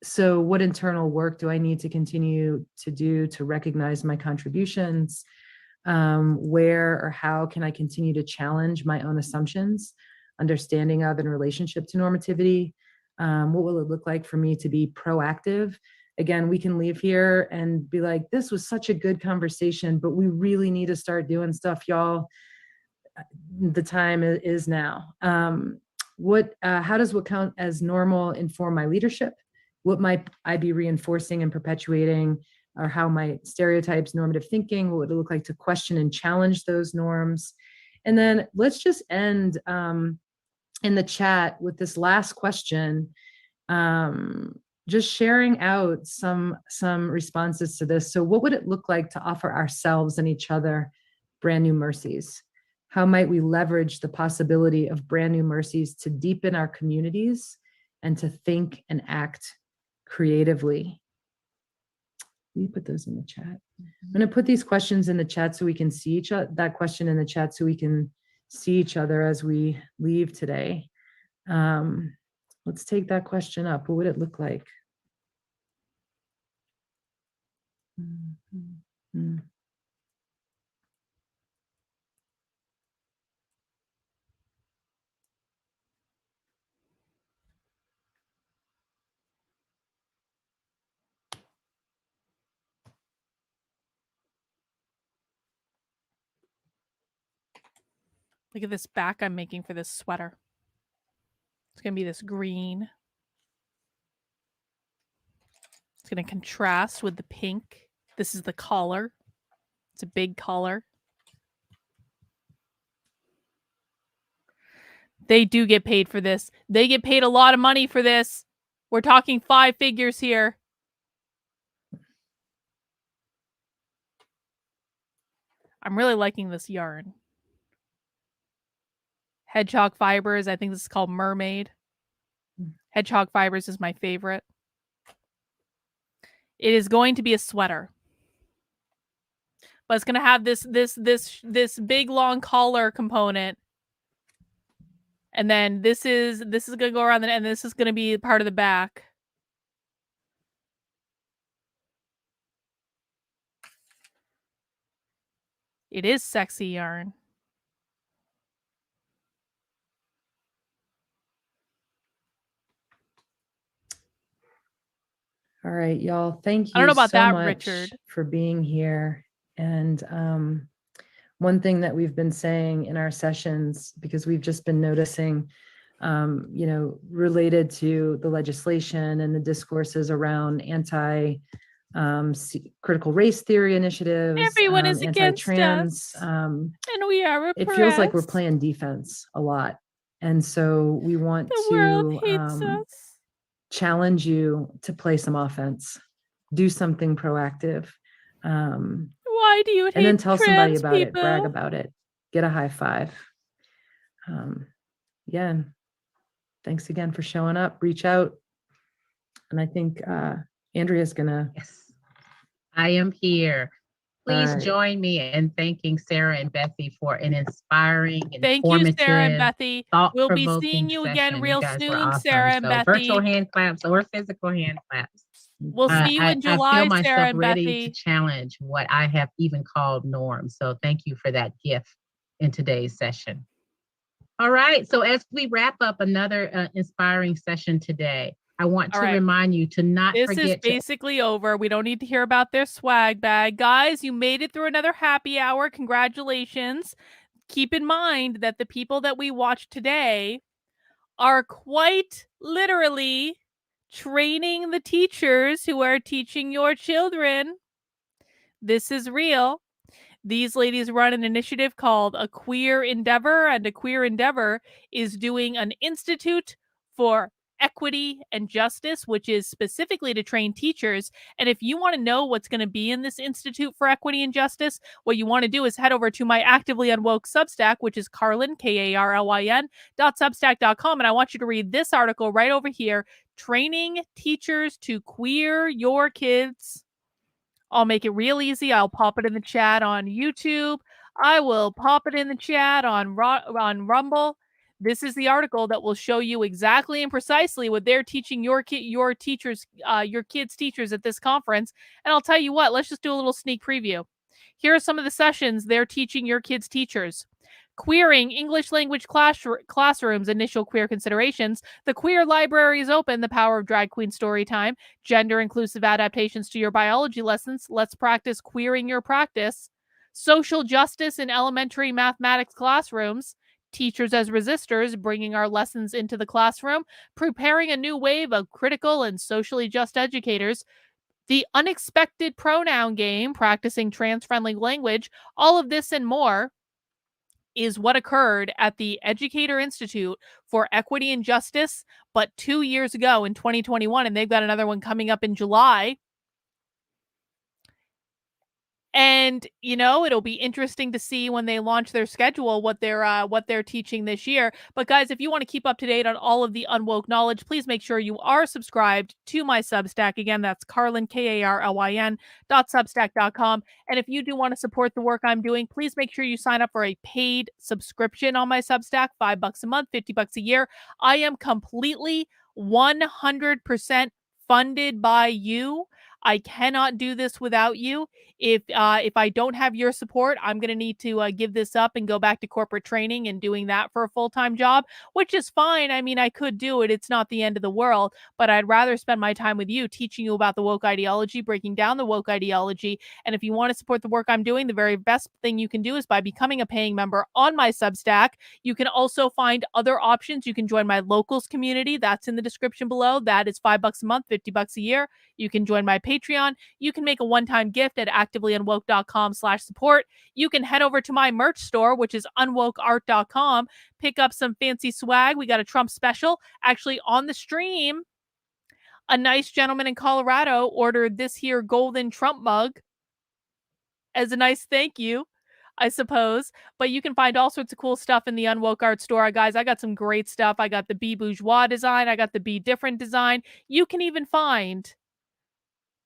So what internal work do I need to continue to do to recognize my contributions? Where or how can I continue to challenge my own assumptions, understanding of and relationship to normativity? What will it look like for me to be proactive? Again, we can leave here and be like, this was such a good conversation, but we really need to start doing stuff, y'all. The time is now. How does what count as normal inform my leadership? What might I be reinforcing and perpetuating, or how might stereotypes, normative thinking, what would it look like to question and challenge those norms? And then let's just end in the chat with this last question. Just sharing out some responses to this. So what would it look like to offer ourselves and each other brand new mercies? How might we leverage the possibility of brand new mercies to deepen our communities and to think and act creatively? Will you put those in the chat? I'm going to put these questions in the chat so we can see each other, that question in the chat so we can see each other as we leave today. Let's take that question up. What would it look like? Look at this back I'm making for this sweater. It's going to be this green. It's going to contrast with the pink. This is the collar. It's a big collar. They do get paid for this. They get paid a lot of money for this. We're talking 5 figures here. I'm really liking this yarn. Hedgehog fibers. I think this is called Mermaid. Hedgehog fibers is my favorite. It is going to be a sweater. But it's going to have this big long collar component. And then this is going to go around and this is going to be part of the back. It is sexy yarn. All right, y'all. Thank you I don't know about so that, much Richard, for being here. And one thing that we've been saying in our sessions, because we've just been noticing, related to the legislation and the discourses around critical race theory initiatives, everyone is against anti-trans, us, and we are oppressed. It feels like we're playing defense a lot. And so we want the to world hates us. Challenge you to play some offense, do something proactive. Why do you hate and then tell somebody about people? it, brag about it, get a high five. Yeah. Thanks again for showing up. Reach out. And I think Andrea's gonna. Yes, I am here. please right. join me in thanking Sarah and Bethy for an inspiring, Thank you, Sarah and informative, Bethy. We'll be thought-provoking seeing you again session. You real guys were soon, awesome. Sarah and So virtual Bethy. hand claps or physical hand claps. We'll see you in I feel July, Sarah myself and ready Bethy. to challenge what I have even called norms. So thank you for that gift in today's session. All right. So as we wrap up another inspiring session today, I want to remind you to not This forget is basically over. We don't need to hear about their swag bag. Guys, you made it through another happy hour. Congratulations. Keep in mind that the people that we watched today are quite literally training the teachers who are teaching your children. This is real. These ladies run an initiative called A Queer Endeavor, and A Queer Endeavor is doing an institute for equity and justice, which is specifically to train teachers. And if you want to know what's going to be in this Institute for Equity and Justice, what you want to do is head over to my Actively Unwoke Substack, which is Carlyn, KARLYN.substack.com. And I want you to read this article right over here, Training Teachers to Queer Your Kids. I'll make it real easy. I'll pop it in the chat on YouTube. I will pop it in the chat on Rumble. This is the article that will show you exactly and precisely what they're teaching your teachers, your kids' teachers at this conference. And I'll tell you what, let's just do a little sneak preview. Here are some of the sessions they're teaching your kids' teachers. Queering English language classrooms, initial queer considerations. The Queer Library is open, the power of drag queen story time. Gender inclusive adaptations to your biology lessons. Let's practice queering your practice. Social justice in elementary mathematics classrooms. Teachers as resistors, bringing our lessons into the classroom. Preparing a new wave of critical and socially just educators. The unexpected pronoun game, practicing trans-friendly language. All of this and more is what occurred at the Educator Institute for Equity and Justice, but 2 years ago in 2021, and they've got another one coming up in July. And, you know, it'll be interesting to see when they launch their schedule what they're teaching this year. But guys, if you want to keep up to date on all of the Unwoke knowledge, please make sure you are subscribed to my Substack. Again, that's Carlyn, KARLYN.substack.com. And if you do want to support the work I'm doing, please make sure you sign up for a paid subscription on my Substack, $5 a month, $50 a year. I am completely 100% funded by you. I cannot do this without you. If I don't have your support, I'm going to need to give this up and go back to corporate training and doing that for a full-time job, which is fine. I mean, I could do it. It's not the end of the world, but I'd rather spend my time with you teaching you about the woke ideology, breaking down the woke ideology. And if you want to support the work I'm doing, the very best thing you can do is by becoming a paying member on my Substack. You can also find other options. You can join my locals community. That's in the description below. That is $5 a month, $50 a year. You can join my Patreon. You can make a one-time gift at activelyunwoke.com/support. You can head over to my merch store, which is unwokeart.com. Pick up some fancy swag. We got a Trump special actually on the stream. A nice gentleman in Colorado ordered this here golden Trump mug as a nice thank you, I suppose. But you can find all sorts of cool stuff in the Unwoke Art store. Guys, I got some great stuff. I got the Be Bourgeois design. I got the Be Different design. You can even find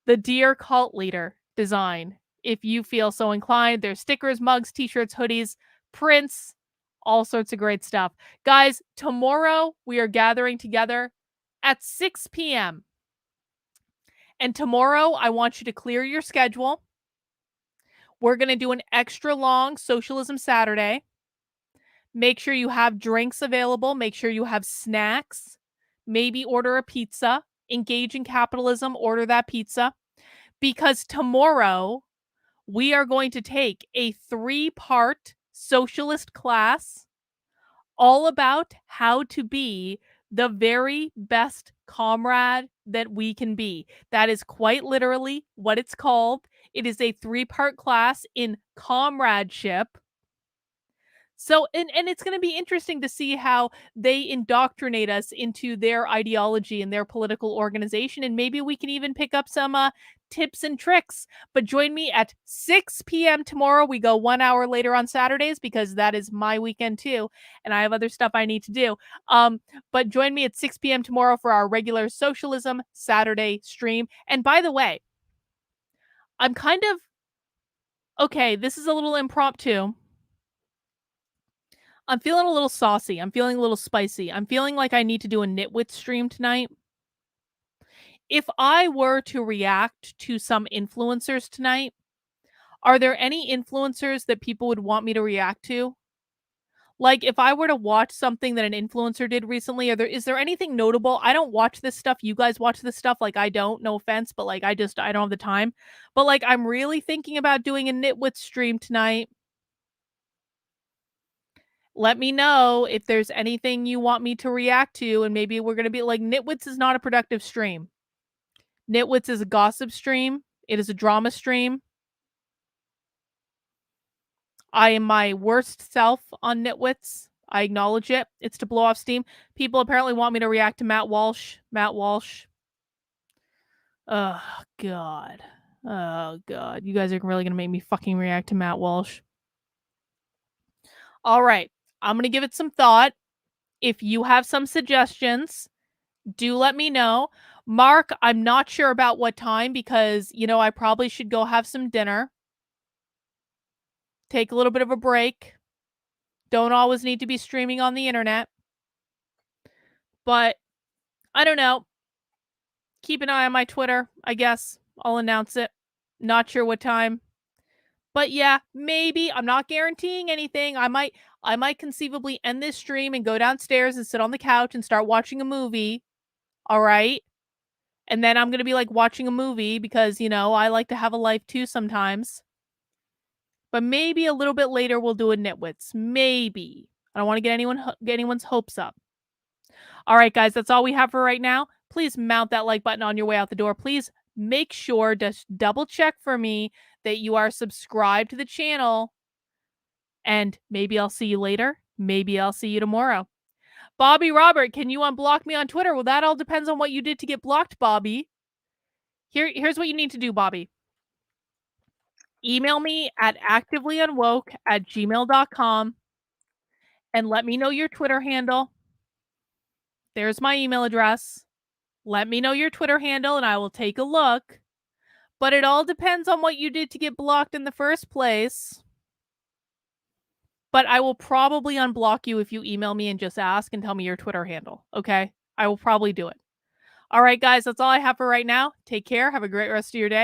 the Dear Cult Leader design if you feel so inclined. There's stickers, mugs, t-shirts, hoodies, prints, all sorts of great stuff. Guys, tomorrow we are gathering together at 6 p.m. And tomorrow I want you to clear your schedule. We're going to do an extra long Socialism Saturday. Make sure you have drinks available. Make sure you have snacks. Maybe order a pizza. Engage in capitalism. Order that pizza. Because tomorrow we are going to take a 3-part socialist class all about how to be the very best comrade that we can be. That is quite literally what it's called. It is a 3-part class in comradeship. So, and it's going to be interesting to see how they indoctrinate us into their ideology and their political organization. And maybe we can even pick up some tips and tricks. But join me at 6 p.m. tomorrow. We go 1 hour later on Saturdays because that is my weekend too. And I have other stuff I need to do. But join me at 6 p.m. tomorrow for our regular Socialism Saturday stream. And by the way, I'm kind of Okay, this is a little impromptu. I'm feeling a little saucy. I'm feeling a little spicy. I'm feeling like I need to do a nitwit stream tonight. If I were to react to some influencers tonight, are there any influencers that people would want me to react to? Like, if I were to watch something that an influencer did recently, is there anything notable? I don't watch this stuff. You guys watch this stuff. Like, I don't, no offense, but like, I don't have the time. But like, I'm really thinking about doing a nitwit stream tonight. Let me know if there's anything you want me to react to, and maybe we're going to be like, Nitwits is not a productive stream. Nitwits is a gossip stream. It is a drama stream. I am my worst self on Nitwits. I acknowledge it. It's to blow off steam. People apparently want me to react to Matt Walsh. Matt Walsh. Oh, God. Oh, God. You guys are really going to make me fucking react to Matt Walsh. All right. I'm going to give it some thought. If you have some suggestions, do let me know. Mark, I'm not sure about what time because, I probably should go have some dinner. Take a little bit of a break. Don't always need to be streaming on the internet. But I don't know. Keep an eye on my Twitter, I guess. I'll announce it. Not sure what time. But yeah, maybe. I'm not guaranteeing anything. I might conceivably end this stream and go downstairs and sit on the couch and start watching a movie. All right? And then I'm going to be like watching a movie because, I like to have a life too sometimes. But maybe a little bit later we'll do a Nitwits. Maybe. I don't want to get anyone's hopes up. All right, guys, that's all we have for right now. Please mount that like button on your way out the door. Please make sure to double check for me that you are subscribed to the channel. And maybe I'll see you later. Maybe I'll see you tomorrow. Bobby Robert, can you unblock me on Twitter? Well, that all depends on what you did to get blocked, Bobby. Here's what you need to do, Bobby. Email me at activelyunwoke@gmail.com and let me know your Twitter handle. There's my email address. Let me know your Twitter handle and I will take a look. But it all depends on what you did to get blocked in the first place. But I will probably unblock you if you email me and just ask and tell me your Twitter handle. Okay? I will probably do it. All right, guys, that's all I have for right now. Take care. Have a great rest of your day.